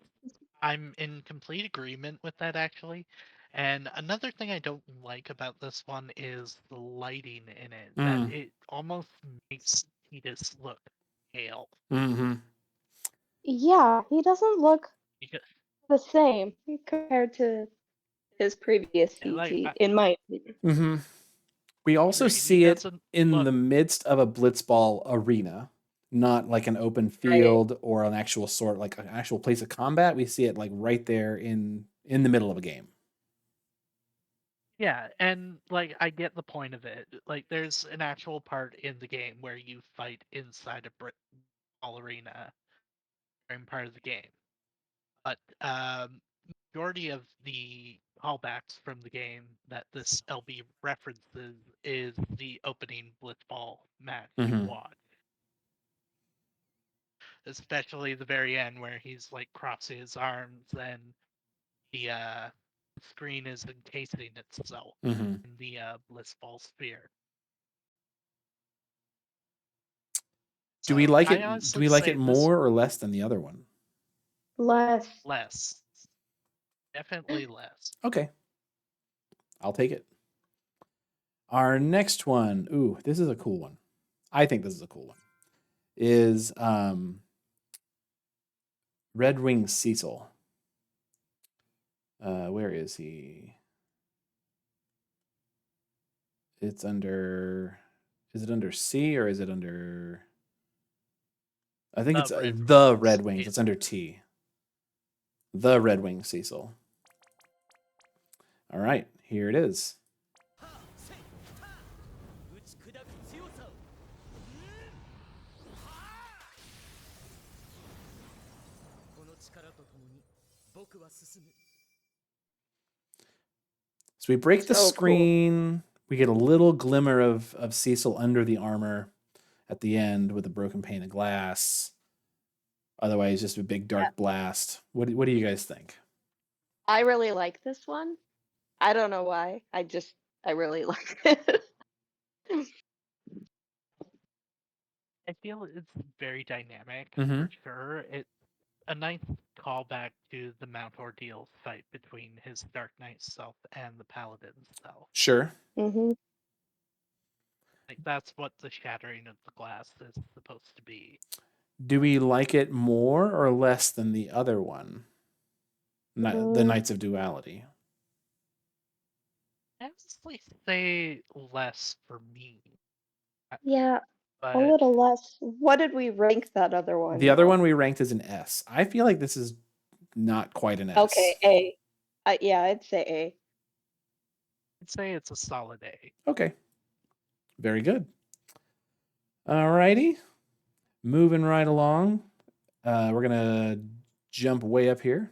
I'm in complete agreement with that, actually. And another thing I don't like about this one is the lighting in it. That it almost makes Titus look pale. Mm-hmm. yeah, he doesn't look Because, the same compared to his previous yeah, like, CG, in my opinion. Mm-hmm. We also agreed, he see it doesn't in look- the midst of a blitzball arena, not like an open field or an actual sort, like an actual place of combat. We see it like right there in the middle of a game. Yeah, and like I get the point of it. Like there's an actual part in the game where you fight inside a ball arena during part of the game. But majority of the callbacks from the game that this LB references is the opening blitzball match you Mhm. watch. Especially the very end where he's like crossing his arms and the screen is encasing itself Mhm. in the blitzball sphere. Do we So like I it? Do honestly we like say it this more or less than the other one? Less. less. Definitely less. Okay, I'll take it. Our next one, ooh, this is a cool one. I think this is a cool one. Is Red Wing Cecil. Where is he? It's under. Is it under C or is it under? I think The it's Red the Wings. Red Wings. It's under T. The Red Wing Cecil. All right, here it is. 打ち砕く強さをこの力とともに僕は進む So we break the So cool. screen. We get a little glimmer of Cecil under the armor at the end with a broken pane of glass. Otherwise, just a big dark blast. What do you guys think? I really like this one. I don't know why. I really like it. I feel it's very dynamic Mhm. for sure. It's a nice callback to the Mount Ordeal fight between his Dark Knight self and the Paladin self. Sure. hmm Like that's what the shattering of the glass is supposed to be. Do we like it more or less than the other one? The Knights of Duality. I honestly say less for me. Yeah, But a little less. What did we rank that other one? The other though? one we ranked as an S. I feel like this is not quite an S. Okay, A. Yeah, I'd say A. I'd say it's a solid A. Okay. Very good. Alrighty. Moving right along. We're gonna jump way up here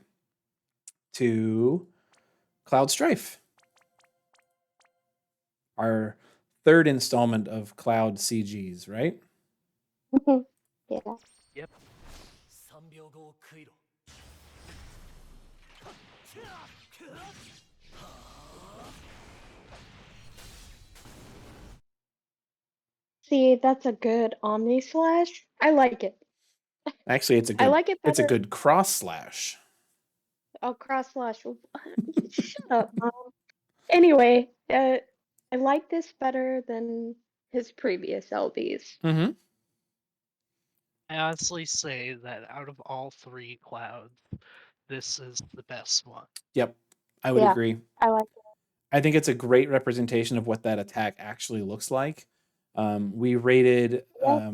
to Cloud Strife. Our third installment of Cloud CGs, right? Yeah. Yep. 3秒後を食いろ See, that's a good Omni Slash. I like it. Actually, it's a I good like it it's a better. good cross slash. Oh, cross slash. Shut up, Mom. Anyway, I like this better than his previous LBs. Mm-hmm. I honestly say that out of all 3 clouds, this is the best one. Yep, I would Yeah. agree. I like it. I think it's a great representation of what that attack actually looks like. We rated Yeah.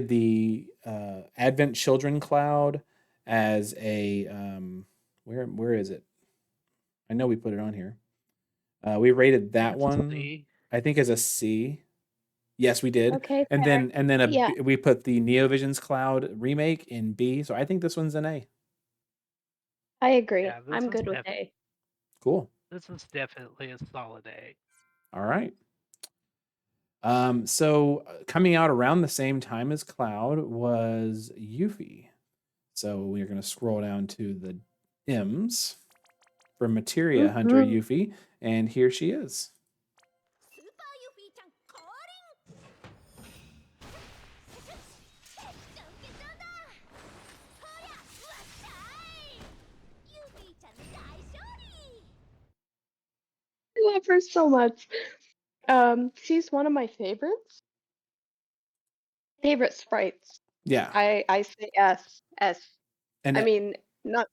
the Advent Children Cloud as a where is it? I know we put it on here. We rated that It's a one, C. I think, as a C. Yes, we did. Okay, And fair. then Yeah. we put the NeoVisions Cloud remake in B. So I think this one's an A. I agree. Yeah, this I'm is good with A. Cool. This is definitely a solid A. All right. So coming out around the same time as Cloud was Yuffie. So we're going to scroll down to the M's for Materia Hunter Mhm. Yuffie, and here she is. スーパーユフィーちゃん降臨ケチョンだほらわっしゃいユフィーちゃん大勝利 I love her so much. She's one of my favorites. Favorite sprites. Yeah. I say S. S. And I mean, not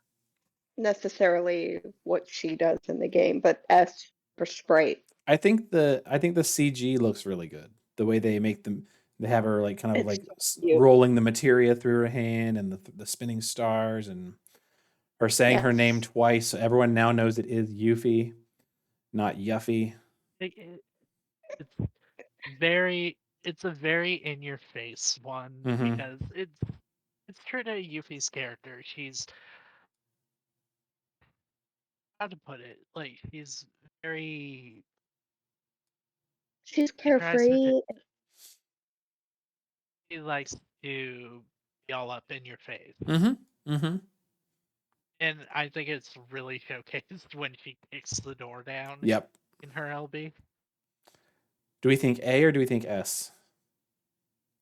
necessarily what she does in the game, but S for sprite. I think the CG looks really good. The way they make them, they have her like kind of It's like so cute. rolling the materia through her hand, and the spinning stars, and her saying her name Yes. twice. So everyone now knows it is Yuffie, not Yuffie. It's it's a very in your face one Mhm. because it's true to Yuffie's character. She's how to put it, like she's very She's she tries to carefree. she likes to be all up in your face. Mm-hmm. Mm-hmm. And I think it's really showcased when she kicks the door down Yep. in her LB. Do we think A or do we think S?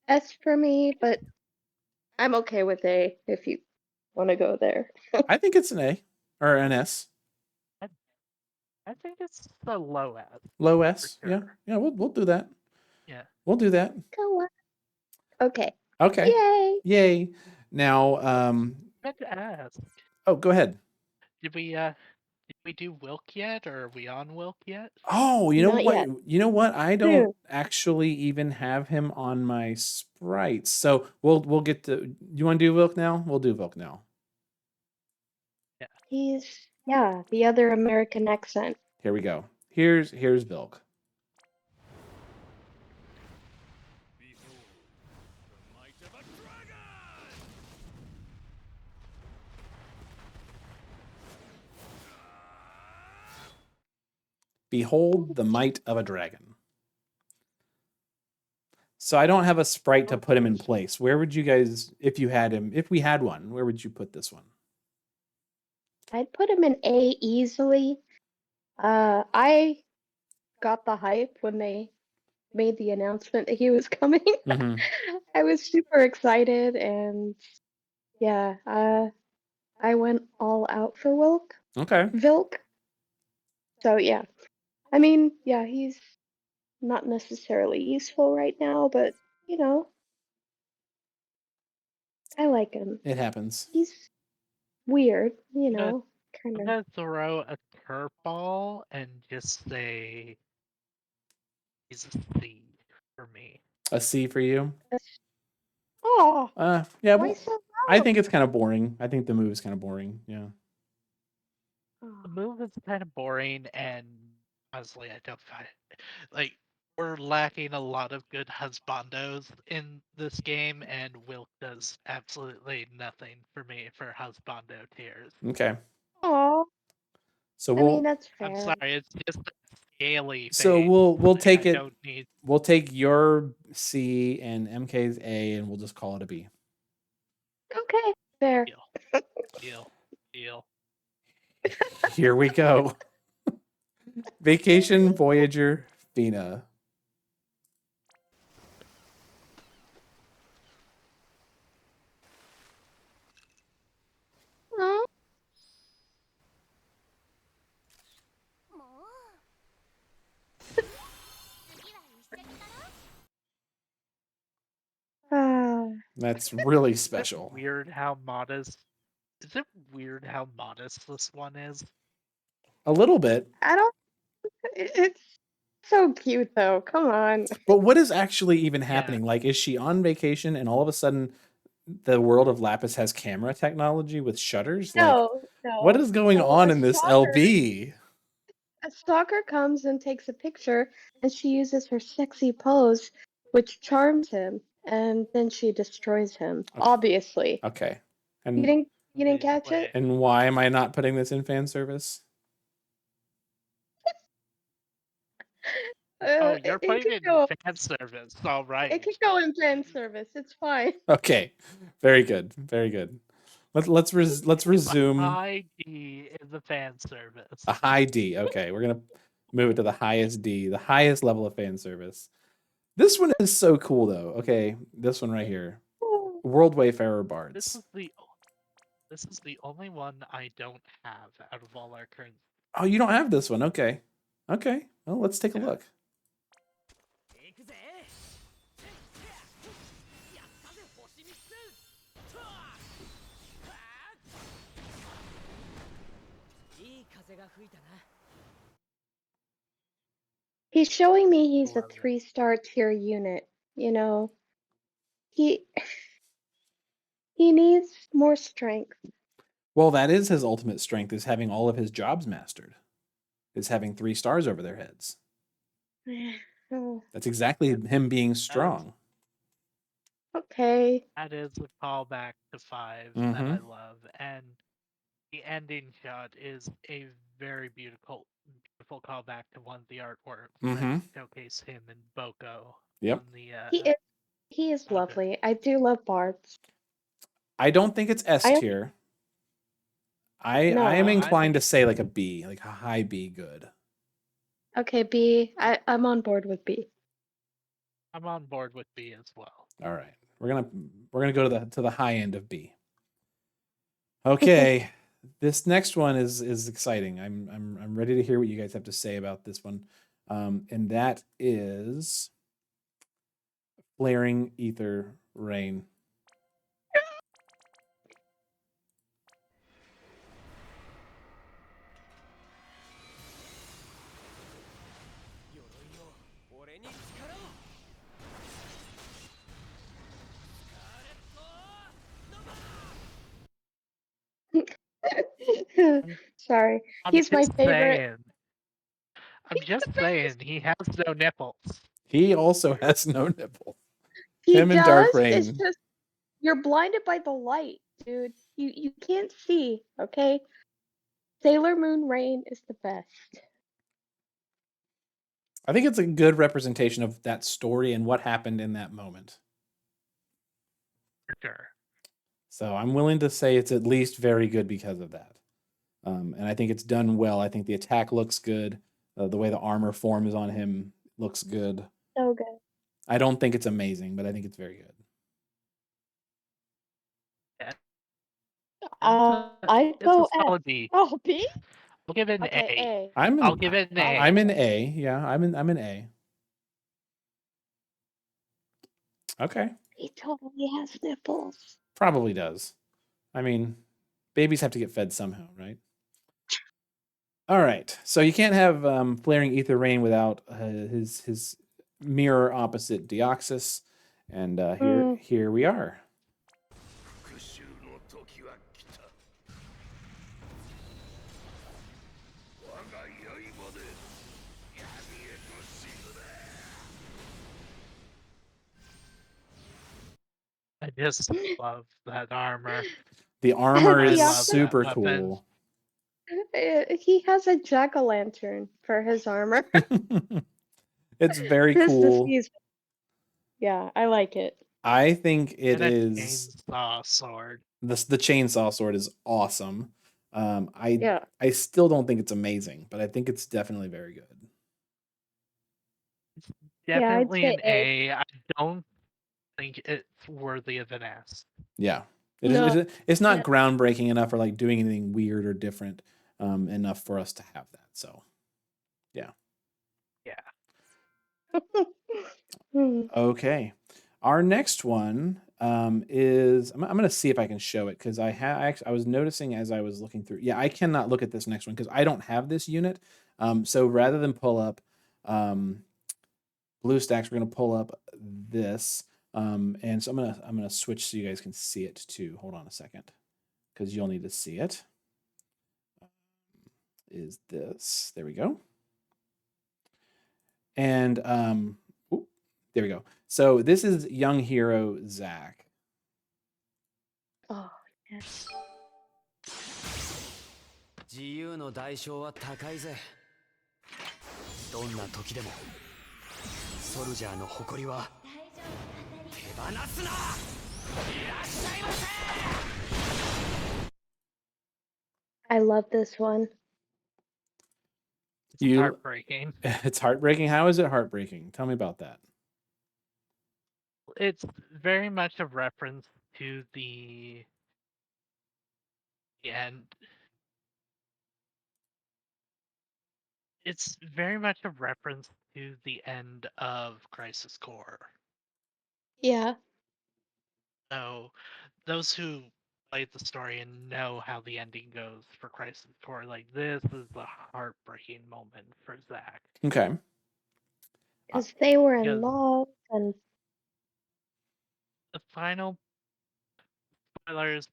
S for me, but I'm okay with A if you want to go there. I think it's an A or an S. I think it's the low S. Low S. For Yeah. sure. Yeah, we'll do that. Yeah. We'll do that. Go on. Okay. Okay. Yay. Yay. Now, I meant to ask, oh, go ahead. did we do Wilk yet, or are we on Wilk yet? Oh, you know Not what? yet. You know what? I Soon. don't actually even have him on my sprites. So we'll get to. You want to do Vilk now? We'll do Vilk now. He's the other American accent. Here we go. Here's Vilk. Behold, the might of a dragon! Behold the might of a dragon. So I don't have a sprite to put him in place. Where would you guys, if you had him, if we had one, where would you put this one? I'd put him in A easily. I got the hype when they made the announcement that he was coming. Mm-hmm. I was super excited, and yeah, I went all out for Okay. Vilk. So yeah, I mean, yeah, he's not necessarily useful right now, but you know, I like him. It happens. He's weird, you gonna- know, kind I'm of. gonna throw a curveball and just say he's a C for me. A C for you? Oh, Yeah, why well, so I low? think it's kind of boring. I think the move is kind of boring. Yeah. The Oh, move is kind of boring, and honestly, I don't find it. Like, we're lacking a lot of good husbandos in this game, and Wilk does absolutely nothing for me for husbando tiers. Okay. aw, So I mean, that's I'm fair. sorry, it's just a scaly So face. we'll take I it. don't need We'll take your C and MK's A, and we'll just call it a B. Okay, fair. deal. Here we go. Vacation Voyager Fina. Oh, もう次は一緒になろう ah. That's really Is it special. weird how modest? Is it weird how modest this one is? A little bit. I don't. It's so cute though. Come on. But what is actually even Yeah. happening? Like, is she on vacation and all of a sudden the world of Lapis has camera technology with shutters? Like, No, what no. is going No, on in this LB? A stalker comes and takes a picture, and she uses her sexy pose, which charms him, and then she destroys him. Okay. Obviously. Okay. You And didn't catch it? and why am I not putting this in fan service? Oh, you're It putting can it go. in fan service. All right. It can go in fan service. It's fine. Okay. Very good. Very good. Let's resume. High D in the fan service. A high D. Okay, we're gonna move it to the highest D, the highest level of fan service. This one is so cool though. Okay, this one right here. World Wayfarer Bards. This is the only one I don't have out of all our current. Oh, you don't have this one. Okay. Okay. Well, let's take a Yeah. look. 行くぜやったぜ星3つといい風が吹いたな He's showing me he's a Love it. 3-star tier unit. You know, he needs more strength. Well, that is his ultimate strength, is having all of his jobs mastered. Is having 3 stars over their heads. Oh, That's exactly him being strong. okay. That is a callback to 5 that Mm-hmm. I love, and the ending shot is a very beautiful callback to one of the artworks Mm-hmm. that showcase him and Boko. Yep. On the, He is Okay. lovely. I do love bards. I don't think it's S I- tier. I No, am I inclined to say like a B, like a high B good. Okay, B. I'm on board with B. I'm on board with B as well. All right. We're gonna go to the high end of B. Okay. This next one is exciting. I'm ready to hear what you guys have to say about this one. And that is Flaring Ether Rain. Sorry. I'm He's my just favorite. saying. I'm just saying he has no nipples. He also has no nipple. He Him and does. Dark It's Rain. just you're blinded by the light, dude. You can't see, okay? Sailor Moon Rain is the best. I think it's a good representation of that story and what happened in that moment. For sure. So I'm willing to say it's at least very good because of that. And I think it's done well. I think the attack looks good. The way the armor forms on him looks good. So good. I don't think it's amazing, but I think it's very good. I'd It's go a solid F. B. Oh, B? I'll give it an Okay, A. A. I'll give it an A. I'm in A. Yeah, I'm in A. Okay. He totally has nipples. Probably does. I mean, babies have to get fed somehow, right? All right. So you can't have Flaring Ether Rain without his mirror opposite Deoxys. And here we are. 復讐の時は来た我が刃で闇へと沈め I just love that armor. The armor is Deoxys? super Weapon. cool. He has a jack-o'-lantern for his armor. It's very Tis the cool. season. Yeah, I like it. I think it And a is chainsaw sword. the chainsaw sword is awesome. Yeah. I still don't think it's amazing, but I think it's definitely very good. Yeah, I'd Definitely say an A. A. I don't think it's worthy of an S. Yeah. No. It's not Yeah. groundbreaking enough or like doing anything weird or different enough for us to have that. So, yeah. Yeah. Hmm. Okay. Our next one is I'm going to see if I can show it because I was noticing as I was looking through. Yeah, I cannot look at this next one because I don't have this unit. So rather than pull up BlueStacks, we're going to pull up this. And so I'm gonna switch so you guys can see it too. Hold on a second because you'll need to see it. Is this? There we go. And there we go. So this is young hero Zach. Oh, yes. 自由の代償は高いぜ。どんな時でもソルジャーの誇りは手放すな。いらっしゃいませ。 I love this one. It's heartbreaking. It's heartbreaking. How is it heartbreaking? Tell me about that. It's very much a reference to the end. It's very much a reference to the end of Crisis Core. Yeah. So those who played the story and know how the ending goes for Crisis Core, like this is the heartbreaking moment for Zach. Okay. Because they were in Because love and the final spoilers,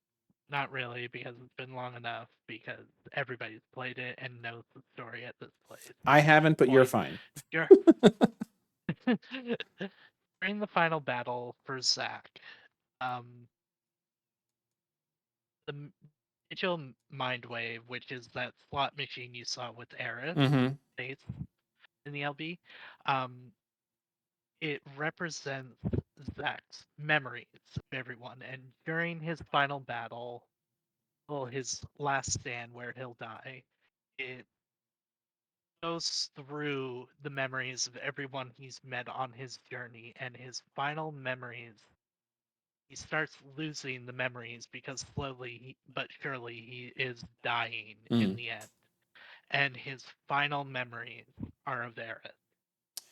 not really, because it's been long enough because everybody's played it and knows the story at this place. I haven't, but you're fine. You're during the final battle for Zack, the digital mind wave, which is that slot machine you saw with Aerith Mm-hmm. Faith in the LB, it represents Zack's memories of everyone. And during his final battle, well, his last stand where he'll die, it goes through the memories of everyone he's met on his journey, and his final memories, he starts losing the memories because slowly but surely he is dying in the end. And his final memories are of Aerith,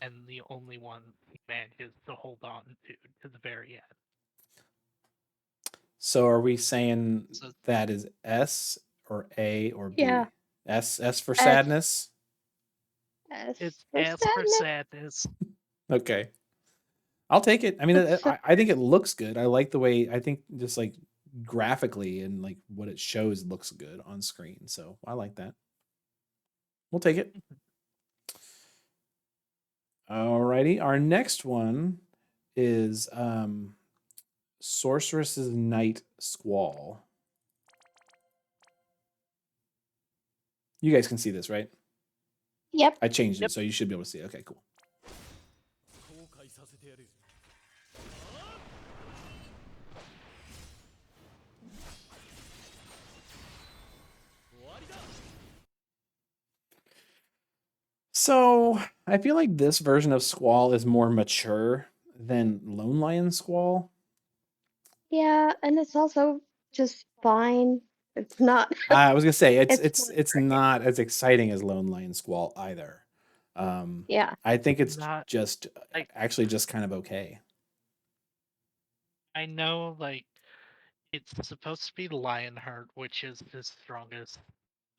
and the only one he manages to hold on to the very end. So are we saying So that is S or A or B? yeah. S for S. sadness? S it's for S for sadness. sadness. Okay. I'll take it. I mean, It's so I think it looks good. I like the way, I think just like graphically and like what it shows looks good on screen. So I like that. We'll take it. Alrighty. Our next one is Sorceress's Night Squall. You guys can see this, right? Yep. I changed it, Yep. so you should be able to see it. Okay, cool. 後悔させてやる。終わりだ。 So I feel like this version of Squall is more mature than Lone Lion Squall. Yeah, and it's also just fine. It's not. I was gonna say It's it's not as exciting as Lone Lion Squall either. Yeah. I think it's Not just like actually just kind of okay. I know, like it's supposed to be Lionheart, which is his strongest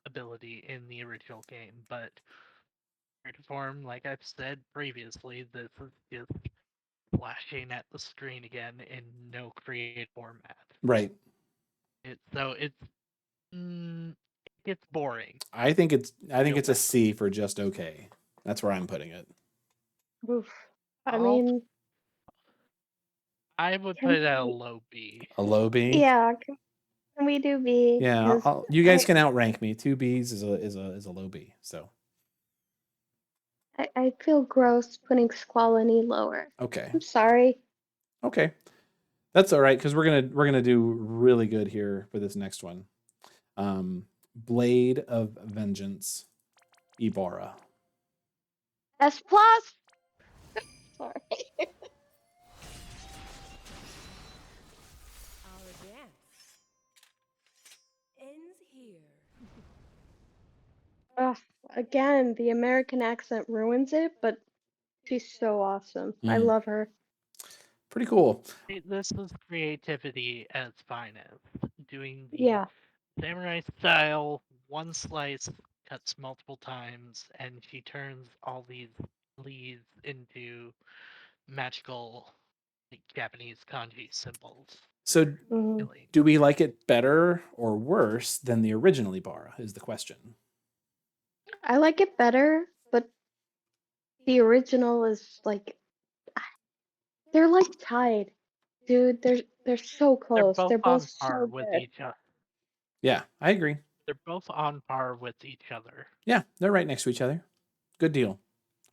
ability in the original game, but creative form, like I've said previously, this is just flashing at the screen again in no creative format. Right. It gets boring. I think it's Real a fast. C for just okay. That's where I'm putting it. Oof. I I'll- mean, I would can put it at a we- low B. A low B. yeah. Can we do B? Yeah, 'Cause you guys I, can outrank me. 2 Bs is a low B. So I feel gross putting Squall any lower. okay, I'm sorry. okay, that's all right because we're gonna do really good here for this next one. Blade of Vengeance, Ibarra. S plus. Sorry. Our dance ends here. Ugh, again, the American accent ruins it, but she's so awesome. I Mm. love her. Pretty cool. This is creativity at its finest. Doing the Yeah. samurai style, one slice cuts multiple times, and she turns all these leads into magical like, Japanese kanji symbols. So Mhm. Really. do we like it better or worse than the original Ibarra is the question. I like it better, but the original is like they're like tied. Dude, they're so They're close. both They're both on par so with good. each other. Yeah, I agree. They're both on par with each other. Yeah, they're right next to each other. Good deal.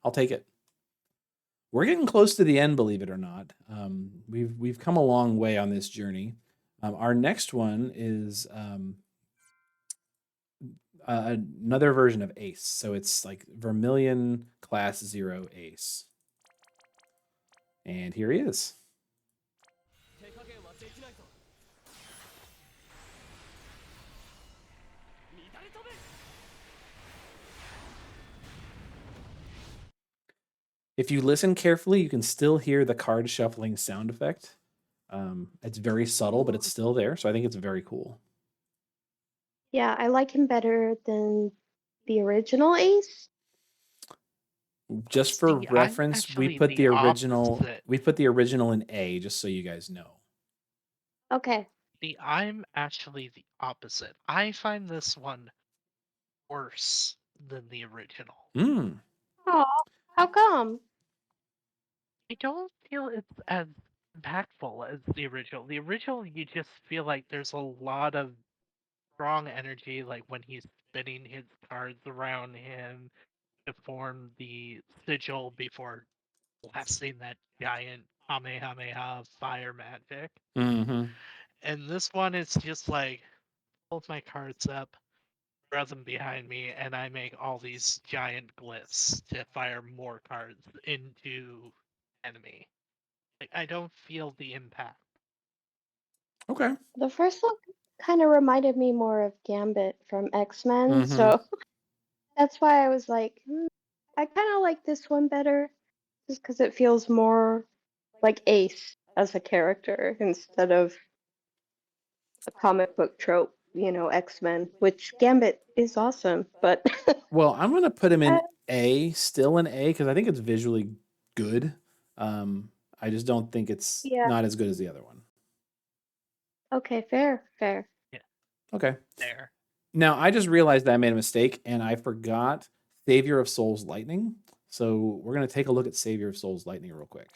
I'll take it. We're getting close to the end, believe it or not. We've come a long way on this journey. Our next one is another version of Ace. So it's like Vermilion Class 0 Ace. And here he is. If you listen carefully, you can still hear the card shuffling sound effect. It's very subtle, but it's still there. So I think it's very cool. Yeah, I like him better than the original Ace. Just for See, I'm reference, actually the opposite. we put the original in A, just so you guys know. Okay. I'm actually the opposite. I find this one worse than the original. Mm. Oh, how come? I don't feel it's as impactful as the original. The original, you just feel like there's a lot of strong energy, like when he's spinning his cards around him to form the sigil before blasting that giant Kamehameha fire magic. Mm-hmm. And this one is just like, hold my cards up, throw them behind me, and I make all these giant glyphs to fire more cards into enemy. Like I don't feel the impact. Okay. The first look kind of reminded me more of Gambit from X-Men, Mm-hmm. so that's why I was like, I kind of like this one better, just because it feels more like Ace as a character instead of a comic book trope, X-Men, which Gambit is awesome, but Well, I'm gonna put him in uh, A, still in A, because I think it's visually good. I just don't think it's yeah, not as good as the other one. okay, fair. Yeah, Okay. there. Now I just realized that I made a mistake and I forgot Savior of Souls Lightning. So we're gonna take a look at Savior of Souls Lightning real quick.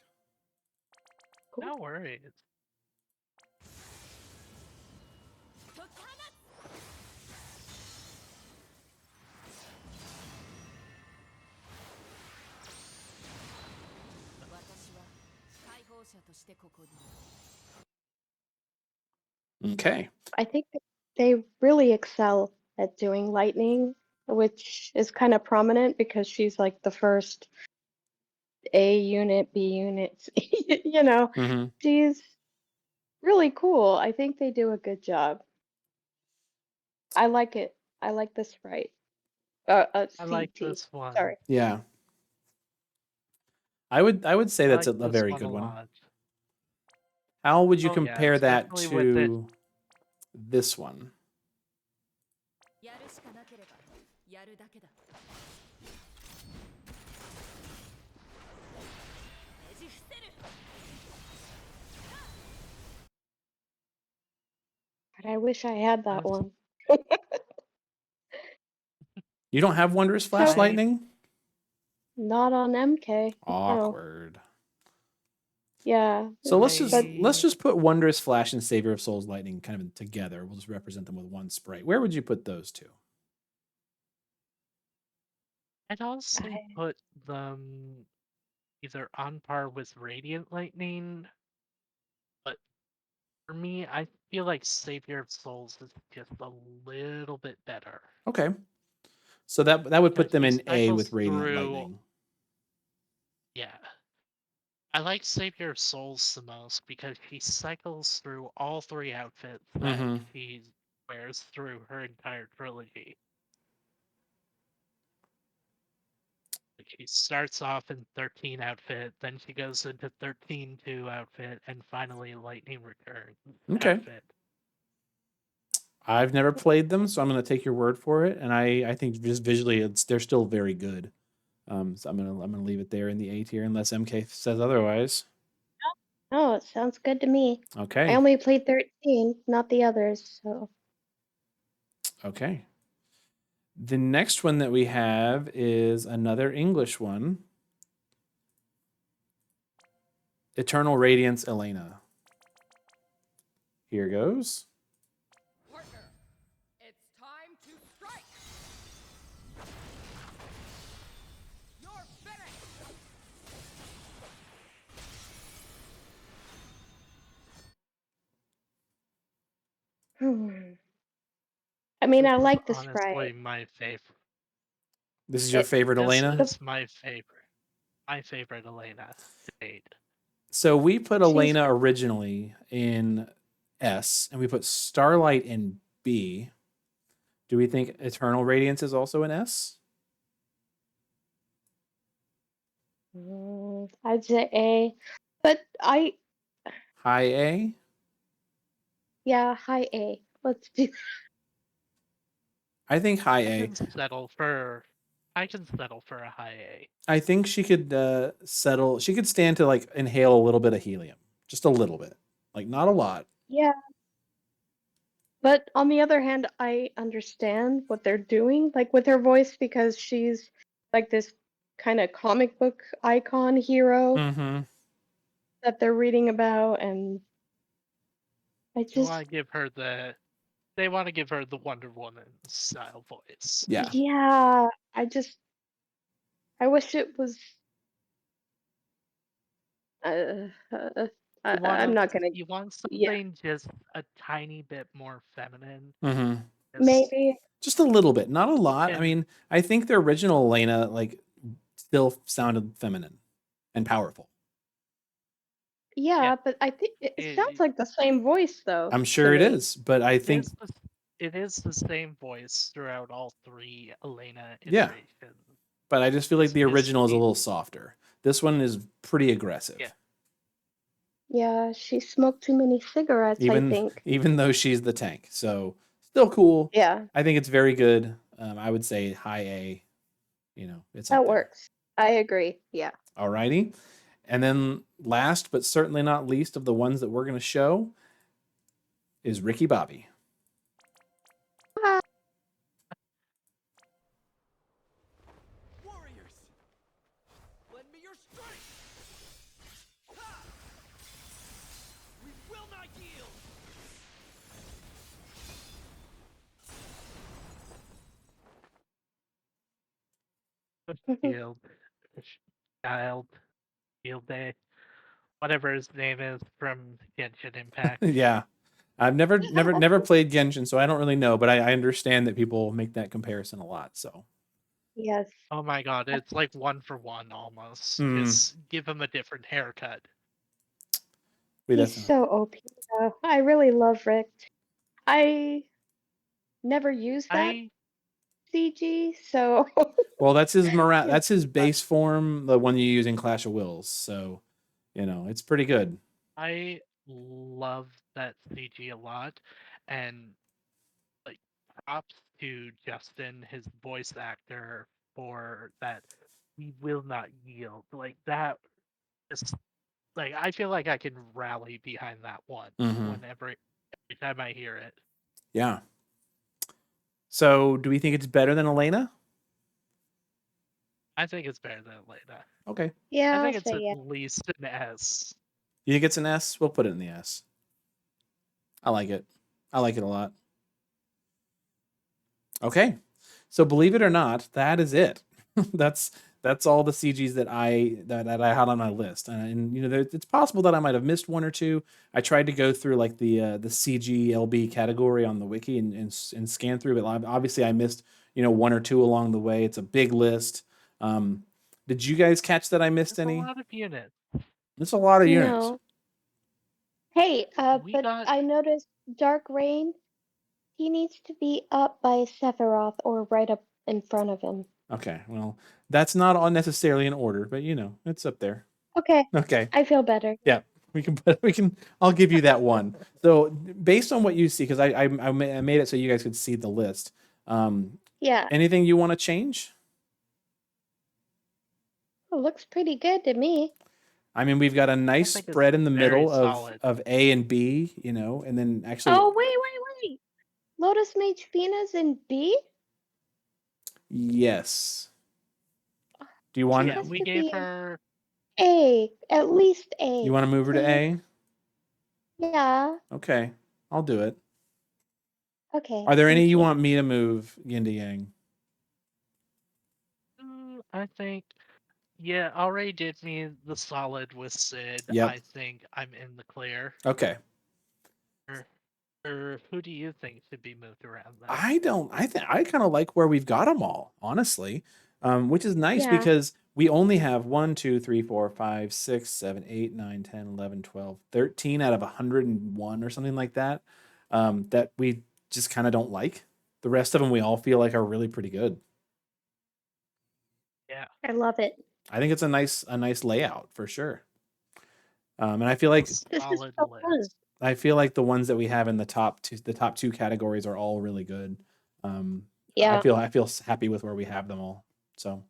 Cool. No worries. Okay. I think they really excel at doing lightning, which is kind of prominent because she's like the first A unit, B unit, Mm-hmm. she's really cool. I think they do a good job. I like it. I like the sprite. I like CT. this one. Sorry. Yeah. I would say I that's like a this very one good a one. lot. How would you Oh yeah, compare that especially with it. to this one? But I wish I had that That's- one. You don't have Wondrous Flash So Lightning? not on MK. No. Awkward. Yeah. So let's But just put Wondrous Flash and Savior of Souls Lightning kind of together. We'll just represent them with one sprite. Where would you put those two? I'd also I, put them either on par with Radiant Lightning, but for me, I feel like Savior of Souls is just a little bit better. Okay. So that would put Because them she in A with cycles Radiant through. Lightning. Yeah. I like Savior of Souls the most because she cycles through all three outfits that Mm-hmm. she wears through her entire trilogy. Like, she starts off in 13 outfit, then she goes into 13-2 outfit, and finally Lightning Return Okay. outfit. I've never played them, so I'm going to take your word for it. And I think just visually, they're still very good. So I'm gonna leave it there in the A tier unless MK says otherwise. oh, it sounds good to me. I Okay. only played 13, not the others. So Okay. The next one that we have is another English one. Eternal Radiance Elena. Here goes. Partner, it's time to strike. You're finished. I mean, This I is like the honestly sprite. my favorite. This is your It, favorite This Elena? is my favorite. My favorite Elena to date. So we put she's Elena originally in S, and we put Starlight in B. Do we think Eternal Radiance is also an S? I'd say A, but High A? yeah, high A. Let's do. I think high I A. can settle for a high A. I think she could settle. She could stand to like inhale a little bit of helium, just a little bit, like not a lot. Yeah, but on the other hand, I understand what they're doing, like with her voice, because she's like this kind of comic book icon hero Mm-hmm. that they're reading about, and I They want just, to give her the Wonder Woman style voice. Yeah. yeah, I wish it was. Uh, uh, I'm not gonna. You want Yeah, something just a tiny bit more feminine. Mm-hmm. maybe. Just a little bit, not a lot. I And mean, I think the original Elena like still sounded feminine and powerful. Yeah, yeah, but I think it sounds it, like the same voice though I'm to sure it me. is, but I think it is the same voice throughout all three Elena yeah, iterations. but I just feel like the It's just original is a little softer. This one is pretty aggressive. Yeah. Yeah, she smoked too many cigarettes, I think. Even though she's the tank. So still cool. Yeah, I think it's very good. I would say high A. You know, it's up that there. works. I agree. Yeah. Alrighty. And then last but certainly not least of the ones that we're going to show is Ricky Bobby. Warriors, lend me your strength. Ha! We will not yield. Shield, Child, Shield Day, whatever his name is from Genshin Impact. Yeah. I've never played Genshin, so I don't really know, but I understand that people make that comparison a lot. So Yes. Oh my god, it's like 1-for-1 almost. Hmm. Just give him a different haircut. wait, He's that's so OP though. I really love Rick. I never used that I CG, so well, that's his yeah. that's his base form, the one you use in Clash of Wills. So, you know, it's pretty good. I love that CG a lot, and like props to Justin, his voice actor, for that. He will not yield. Like that is like I feel like I can rally behind that one Mhm. whenever every time I hear it. Yeah. So, do we think it's better than Elena? I think it's better than Elena. Okay. Yeah, I I'll think it's say at yeah. least an S. You think it's an S? We'll put it in the S. I like it. I like it a lot. Okay. So believe it or not, that is it. that's all the CGs that I had on my list. And you know, it's possible that I might have missed one or two. I tried to go through like the CGLB category on the wiki and scan through, but obviously I missed, you know, one or two along the way. It's a big list. Did you guys catch that I missed It's a any? lot of units. It's a lot of units. No. Hey, We but got I noticed Dark Rain, he needs to be up by Sephiroth or right up in front of him. Okay, well, that's not all necessarily in order, but you know, it's up there. Okay, Okay. I feel better. Yeah, I'll give you that one. So based on what you see, because I made it so you guys could see the list. Yeah, Anything you want to change? it looks pretty good to me. I mean, we've got a nice think it's spread in the very middle solid. of A and B, you know, and then actually, Oh, wait. Lotus Mage Fina's in B? yes. Do you She want Yeah, has we to gave be in her. A, at least A. you want to move her to please. A? Yeah, Okay, I'll do it. okay. Are there any thank you want me to move Yin to Yang? I think. Yeah, already did me the solid with Sid. Yep. I think I'm in the clear. Okay. Or who do you think should be moved around then? I don't. I kind of like where we've got them all, honestly, which is nice Yeah. because we only have 1, 2, 3, 4, 5, 6, 7, 8, 9, 10, 11, 12, 13 out of 101 or something like that. That we just kind of don't like. The rest of them we all feel like are really pretty good. Yeah. I love it. I think it's a nice layout for sure. And I feel like This is Solid so fun. list. I feel like the ones that we have in the top two categories are all really good. Yeah. I feel happy with where we have them all. So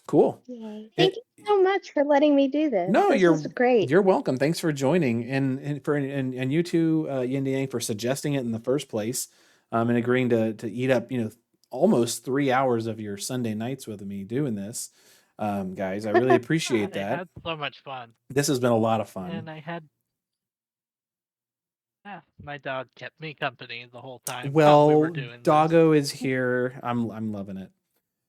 cool. Yay. Thank you so much for letting me do this. No, this is great. You're welcome. Thanks for joining and you too, Yin Yang, for suggesting it in the first place, and agreeing to eat up, you know, almost 3 hours of your Sunday nights with me doing this. Guys, I really appreciate I that. had so much fun. This has been a lot of fun. And I had. Yeah, my dog kept me company the whole time Well, while we were doing this. Doggo is here. I'm loving it.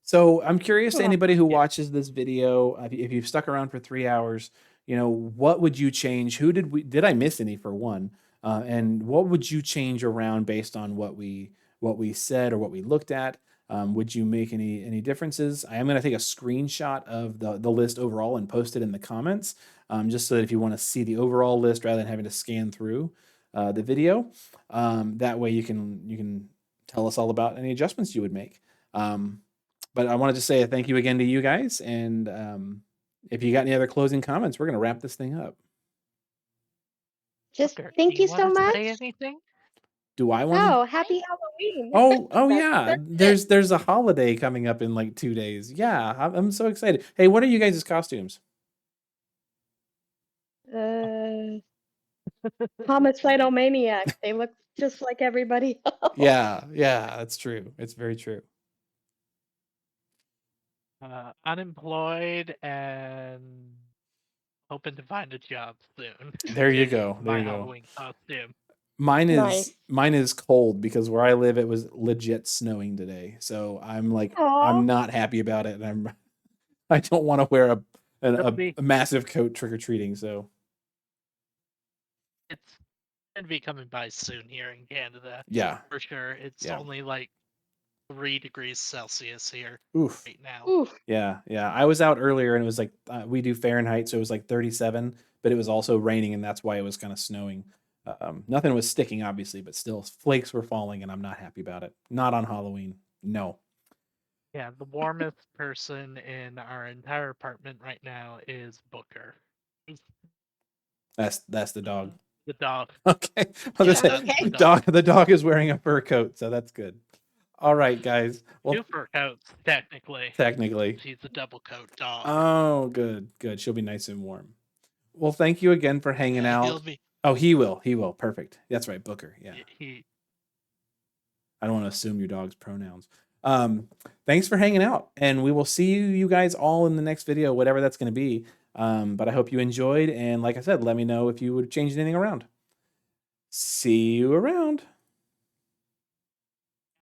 So I'm curious to Aw, anybody who yeah. watches this video, if you've stuck around for 3 hours, you know, what would you change? Did I miss any, for one? And what would you change around based on what we said or what we looked at? Would you make any differences? I am going to take a screenshot of the list overall and post it in the comments, just so that if you want to see the overall list rather than having to scan through the video, that way you can tell us all about any adjustments you would make. But I wanted to say a thank you again to you guys, and if you got any other closing comments, we're going to wrap this thing up. Just Booker, thank do you you so wanna much. Say anything? Do I want? Oh, happy Halloween. Oh yeah. That's it. There's a holiday coming up in like 2 days. Yeah, I'm so excited. Hey, what are you guys' costumes? Homicidal maniac. They look just like everybody else. Yeah, that's true. It's very true. Unemployed and hoping to find a job soon. There you is go. There My you go. Halloween costume. Nice. Mine is cold because where I live it was legit snowing today. So I'm like Aw. I'm not happy about it, and I don't want to wear It'll be- a massive coat trick or treating. So It's going to be coming by soon here in Canada. yeah. For sure. It's Yeah. only like 3 degrees Celsius here Oof. right now. Oof. Yeah. I was out earlier and it was like we do Fahrenheit, so it was like 37, but it was also raining, and that's why it was kind of snowing. Nothing was sticking, obviously, but still flakes were falling, and I'm not happy about it. Not on Halloween. No. Yeah, the warmest person in our entire apartment right now is Booker. That's the dog. The dog. Okay. I was gonna Yeah, say, that's Okay. the dog is wearing a fur coat, so that's good. All right, guys. Well, 2 fur coats, technically. technically. She's a double coat dog. Oh, good. She'll be nice and warm. Well, thank you again for hanging Yeah, out. he'll be- Oh, he will. Perfect. That's right, Booker. Yeah. he I don't want to assume your dog's pronouns. Thanks for hanging out, and we will see you guys all in the next video, whatever that's going to be. But I hope you enjoyed, and like I said, let me know if you would change anything around. See you around.